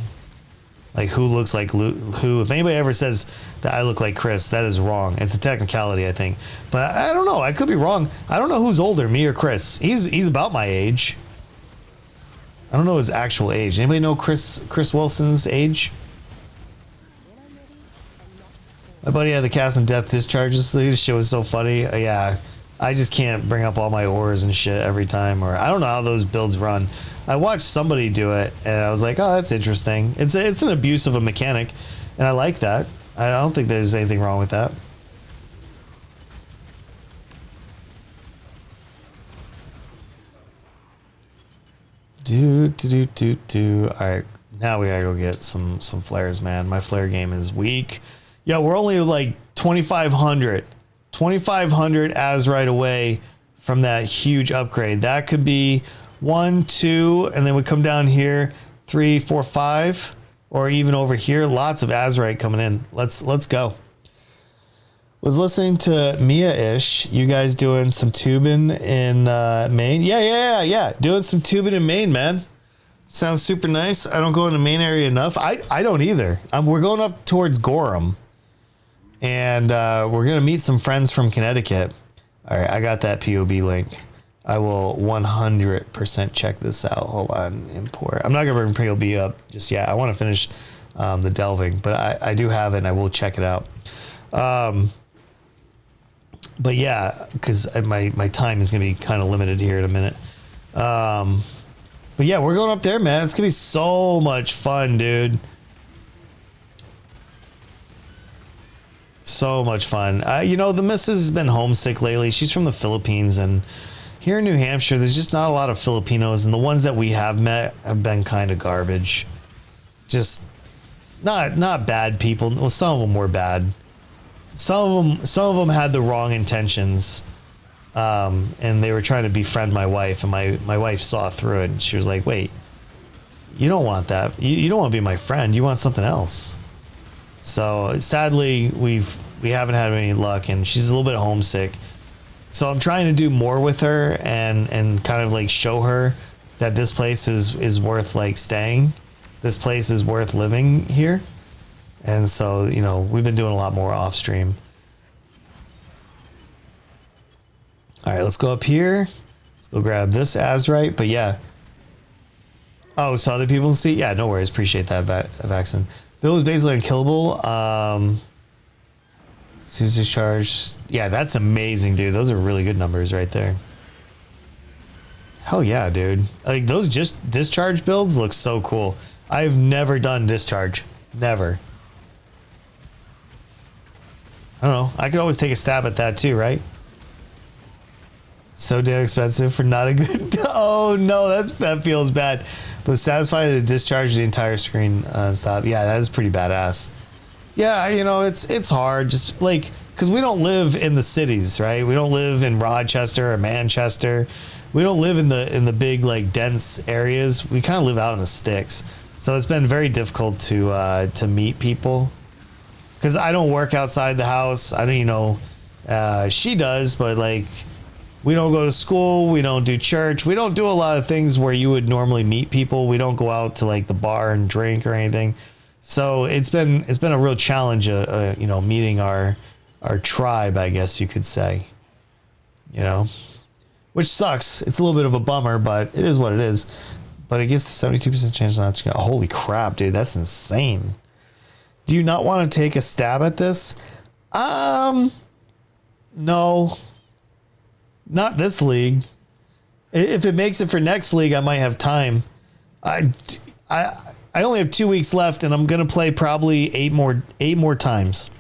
like who looks like who. If anybody ever says that I look like Chris, that is wrong. It's a technicality, I think, but I don't know. I could be wrong. I don't know who's older, me or Chris. He's about my age. I don't know his actual age. Anybody know Chris Wilson's age? My buddy had the cast and death discharges. This shit was so funny. Yeah, I just can't bring up all my ores and shit every time, or I don't know how those builds run. I watched somebody do it, and I was like, oh, that's interesting. It's an abuse of a mechanic, and I like that. I don't think there's anything wrong with that. All right, now we gotta go get some flares, man. My flare game is weak. Yeah, we're only like 2,500 Azerite away from that huge upgrade. That could be 1, 2, and then we come down here 3, 4, 5, or even over here. Lots of Azerite coming in. Let's go. Was listening to Mia-ish. You guys doing some tubing in Maine? Yeah. Doing some tubing in Maine, man. Sounds super nice. I don't go in the Maine area enough. I don't either. We're going up towards Gorham. And we're going to meet some friends from Connecticut. All right, I got that POB link. I will 100% check this out. Hold on, import. I'm not going to bring POB up just yet. I want to finish the delving, but I do have it, and I will check it out. But yeah, because my time is going to be kind of limited here in a minute. But yeah, we're going up there, man. It's going to be so much fun, dude. So much fun. You know, the missus has been homesick lately. She's from the Philippines, and here in New Hampshire, there's just not a lot of Filipinos, and the ones that we have met have been kind of garbage. Just not bad people. Well, some of them were bad. Some of them had the wrong intentions, and they were trying to befriend my wife, and my wife saw through it, and she was like, wait, you don't want that. You don't want to be my friend. You want something else. So sadly, we haven't had any luck, and she's a little bit homesick. So I'm trying to do more with her and kind of like show her that this place is worth like staying. This place is worth living here. And so, you know, we've been doing a lot more off stream. All right, let's go up here. Let's go grab this Azerite. But yeah. Oh, so other people see? Yeah, no worries. Appreciate that, Vaxen. Bill is basically unkillable. Susie charge. Yeah, that's amazing, dude. Those are really good numbers right there. Hell yeah, dude. Like those just discharge builds look so cool. I've never done discharge. Never. I don't know. I could always take a stab at that too, right? So damn expensive for not a good... Oh no, that feels bad. But satisfy to discharge the entire screen stop. Yeah, that is pretty badass. Yeah, you know, it's hard. Just like, because we don't live in the cities, right? We don't live in Rochester or Manchester. We don't live in the big like dense areas. We kind of live out in the sticks. So it's been very difficult to meet people. Because I don't work outside the house. I don't, you know, she does, but like, we don't go to school. We don't do church. We don't do a lot of things where you would normally meet people. We don't go out to like the bar and drink or anything. So it's been a real challenge, you know, meeting our tribe, I guess you could say, you know, which sucks. It's a little bit of a bummer, but it is what it is. But it gets the 72% chance not to go. Holy crap, dude, that's insane. Do you not want to take a stab at this? No, not this league. If it makes it for next league, I might have time. I only have 2 weeks left, and I'm gonna play probably eight more times.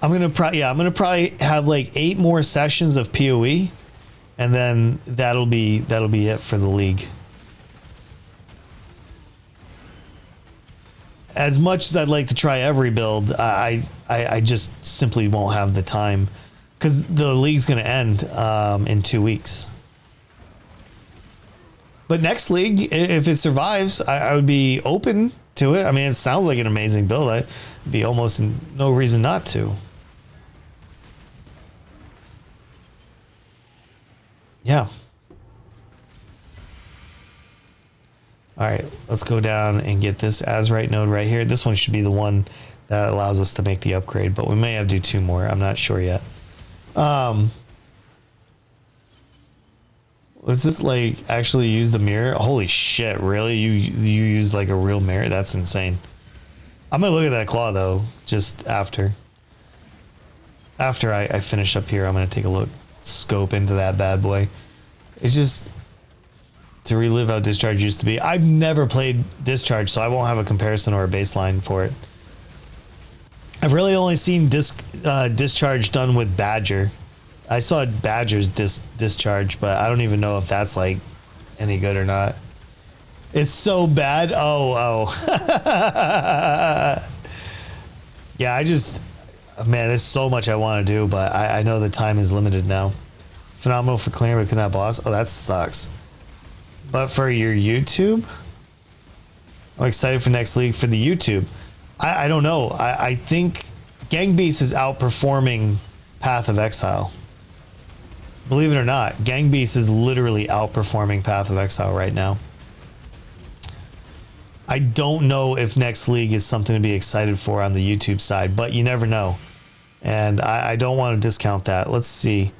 I'm gonna probably have like 8 more sessions of PoE, and then that'll be it for the league. As much as I'd like to try every build, I just simply won't have the time, because the league's going to end in 2 weeks. But next league, if it survives, I would be open to it. I mean, it sounds like an amazing build. I'd be almost no reason not to. Yeah. All right, let's go down and get this Azerite node right here. This one should be the one that allows us to make the upgrade, but we may have to do 2 more. I'm not sure yet. Let's Was this like actually use the mirror? Holy shit, really? You used like a real mirror? That's insane. I'm gonna look at that claw though, just after. After I finish up here, I'm gonna take a look, scope into that bad boy. It's just to relive how Discharge used to be. I've never played Discharge, so I won't have a comparison or a baseline for it. I've really only seen Discharge done with Badger. I saw Badger's Discharge, but I don't even know if that's like any good or not. It's so bad. Oh. Yeah, man, there's so much I want to do, but I know the time is limited now. Phenomenal for clearing, but could not boss. Oh, that sucks. But for your YouTube, I'm excited for next league for the YouTube. I don't know. I think Gang Beast is outperforming Path of Exile. Believe it or not, Gang Beast is literally outperforming Path of Exile right now. I don't know if next league is something to be excited for on the YouTube side, but you never know. And I don't want to discount that. Let's see.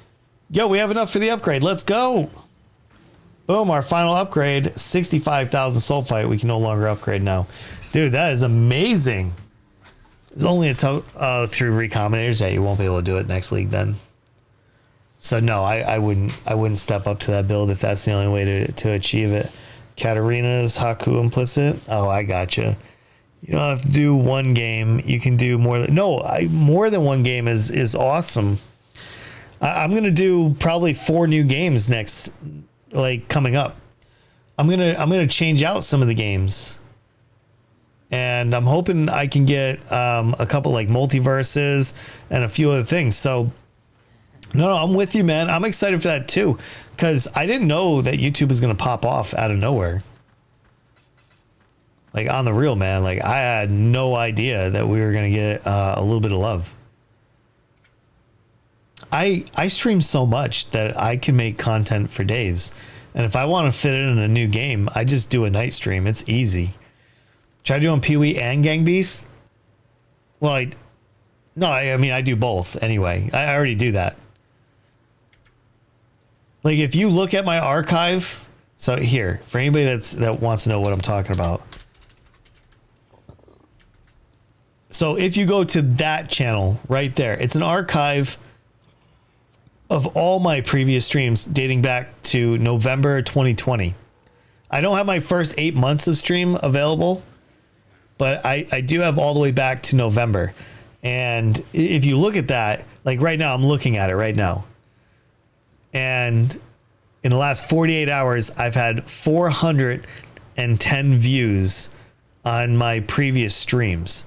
Yo, we have enough for the upgrade. Let's go. Boom, our final upgrade, 65,000 soul fight. We can no longer upgrade now. Dude, that is amazing. There's only through recombinators. Yeah, you won't be able to do it next league then. So no, I wouldn't step up to that build if that's the only way to achieve it. Katarina's Haku implicit. Oh, I gotcha. You don't have to do one game. You can do more than more than one game is awesome. I'm gonna do probably 4 new games next, like coming up. I'm gonna change out some of the games, and I'm hoping I can get a couple like multiverses and a few other things. So no, I'm with you, man. I'm excited for that too, because I didn't know that YouTube was gonna pop off out of nowhere. Like on the real, man. Like I had no idea that we were gonna get a little bit of love. I stream so much that I can make content for days. And if I want to fit it in a new game, I just do a night stream. It's easy. Try doing Pee-wee and Gang Beast? Well, I mean, I do both anyway. I already do that. Like if you look at my archive, so here, for anybody that wants to know what I'm talking about. So if you go to that channel right there, it's an archive of all my previous streams dating back to November 2020. I don't have my first 8 months of stream available, but I do have all the way back to November. And if you look at that, like right now, I'm looking at it right now. And in the last 48 hours, I've had 410 views on my previous streams.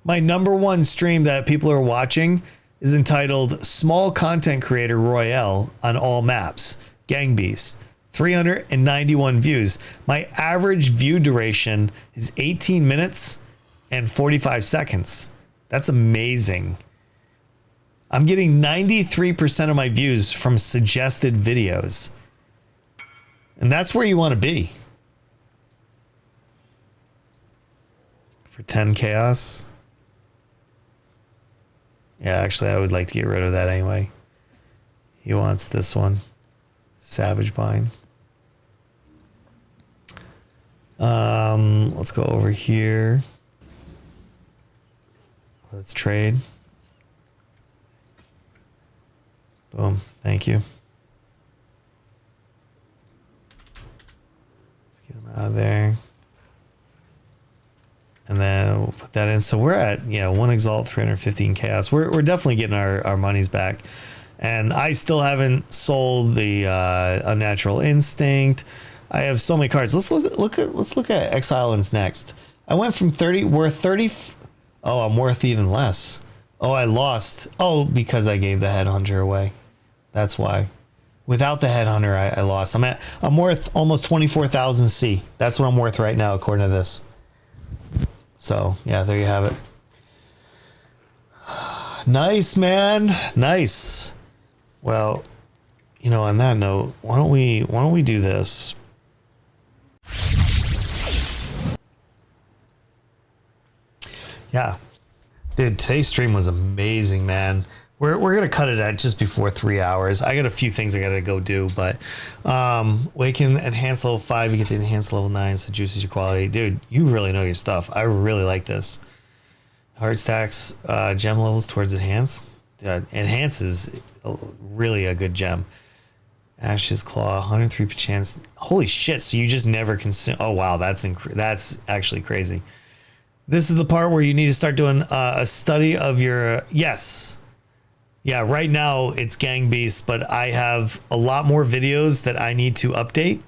My number one stream that people are watching is entitled Small Content Creator Royale on all maps, Gang Beast, 391 views. My average view duration is 18 minutes and 45 seconds. That's amazing. I'm getting 93% of my views from suggested videos. And that's where you want to be. For 10 chaos. Yeah, actually, I would like to get rid of that anyway. He wants this one. Savage Bind. Let's go over here. Let's trade. Boom. Thank you. Let's get him out of there. And then we'll put that in. So we're at, 1 Exalt, 315 Chaos. We're definitely getting our monies back. And I still haven't sold the Unnatural Instinct. I have so many cards. Let's look at Exile's next. I went from 30, worth 30. Oh, I'm worth even less. Oh, I lost. Oh, because I gave the Headhunter away. That's why. Without the Headhunter, I lost. I'm worth almost 24,000 C. That's what I'm worth right now, according to this. So, yeah, there you have it. Nice, man. Nice. Well, on that note, why don't we do this? Yeah. Dude, today's stream was amazing, man. We're gonna cut it at just before 3 hours. I got a few things I gotta go do, but Waken enhance level 5, you get the enhanced level 9, so juices your quality. Dude, you really know your stuff. I really like this. Hard stacks gem levels towards enhance. Enhance is really a good gem. Ashes Claw, 103 chance. Holy shit! So you just never consume. Oh wow, that's actually crazy. This is the part where you need to start doing a study of your yes. Yeah, right now it's Gang Beast, but I have a lot more videos that I need to update.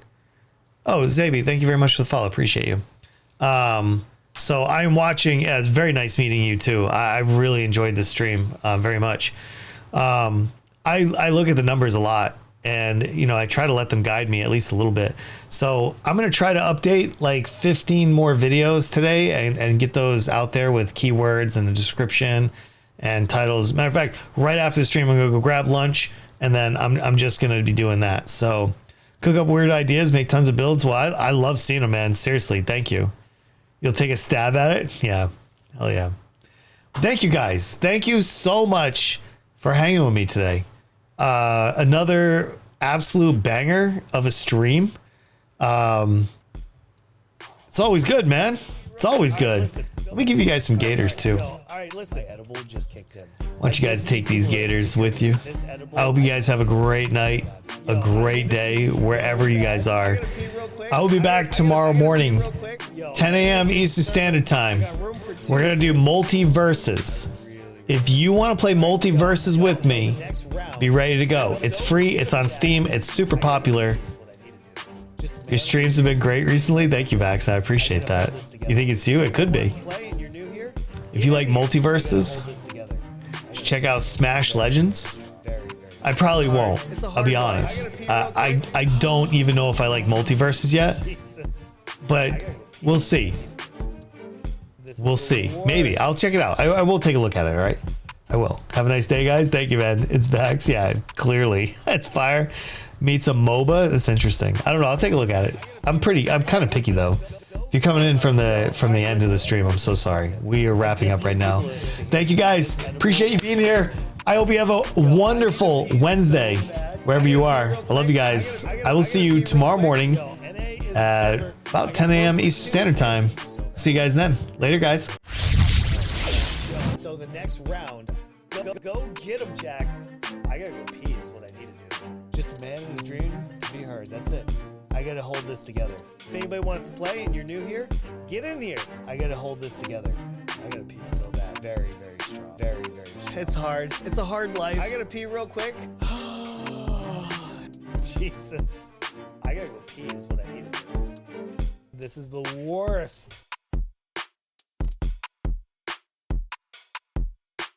Oh, Zabi, thank you very much for the follow. Appreciate you. So I'm watching. Yeah, it's very nice meeting you too. I really enjoyed this stream very much. I look at the numbers a lot, and you know I try to let them guide me at least a little bit. So I'm gonna try to update like 15 more videos today and get those out there with keywords and a description and titles. Matter of fact, right after the stream, I'm gonna go grab lunch, and then I'm just gonna be doing that. So cook up weird ideas, make tons of builds. Well, I love seeing them, man. Seriously, thank you. You'll take a stab at it? Yeah. Hell yeah. Thank you guys. Thank you so much for hanging with me today. Another absolute banger of a stream. It's always good, man. It's always good. Let me give you guys some gators too. All right, listen. Edible just kicked in. Why don't you guys take these gators with you? I hope you guys have a great night, a great day, wherever you guys are. I will be back tomorrow morning, 10 a.m. Eastern Standard Time. We're going to do multiverses. If you want to play multiverses with me, be ready to go. It's free. It's on Steam. It's super popular. Your streams have been great recently. Thank you, Vax. I appreciate that. You think it's you? It could be. If you like multiverses, check out Smash Legends. I probably won't. I'll be honest. I don't even know if I like multiverses yet, but we'll see. We'll see. Maybe I'll check it out. I will take a look at it. All right. I will. Have a nice day, guys. Thank you, man. It's Vax. Yeah, clearly it's fire. Meets a MOBA. That's interesting. I don't know. I'll take a look at it. I'm kind of picky though. If you're coming in from the end of the stream, I'm so sorry. We are wrapping up right now. Thank you guys. Appreciate you being here. I hope you have a wonderful Wednesday wherever you are. I love you guys. I will see you tomorrow morning at about 10 a.m. Eastern Standard Time. See you guys then. Later, guys. So the next round, go get him, Jack. I gotta go pee is what I need to do. Just a man in his dream to be heard. That's it. I gotta hold this together. If anybody wants to play and you're new here, get in here. I gotta hold this together. I gotta pee so bad. Very, very strong. Very, very strong. It's hard. It's a hard life. I gotta pee real quick. Jesus. I gotta go pee is what I need to do. This is the worst.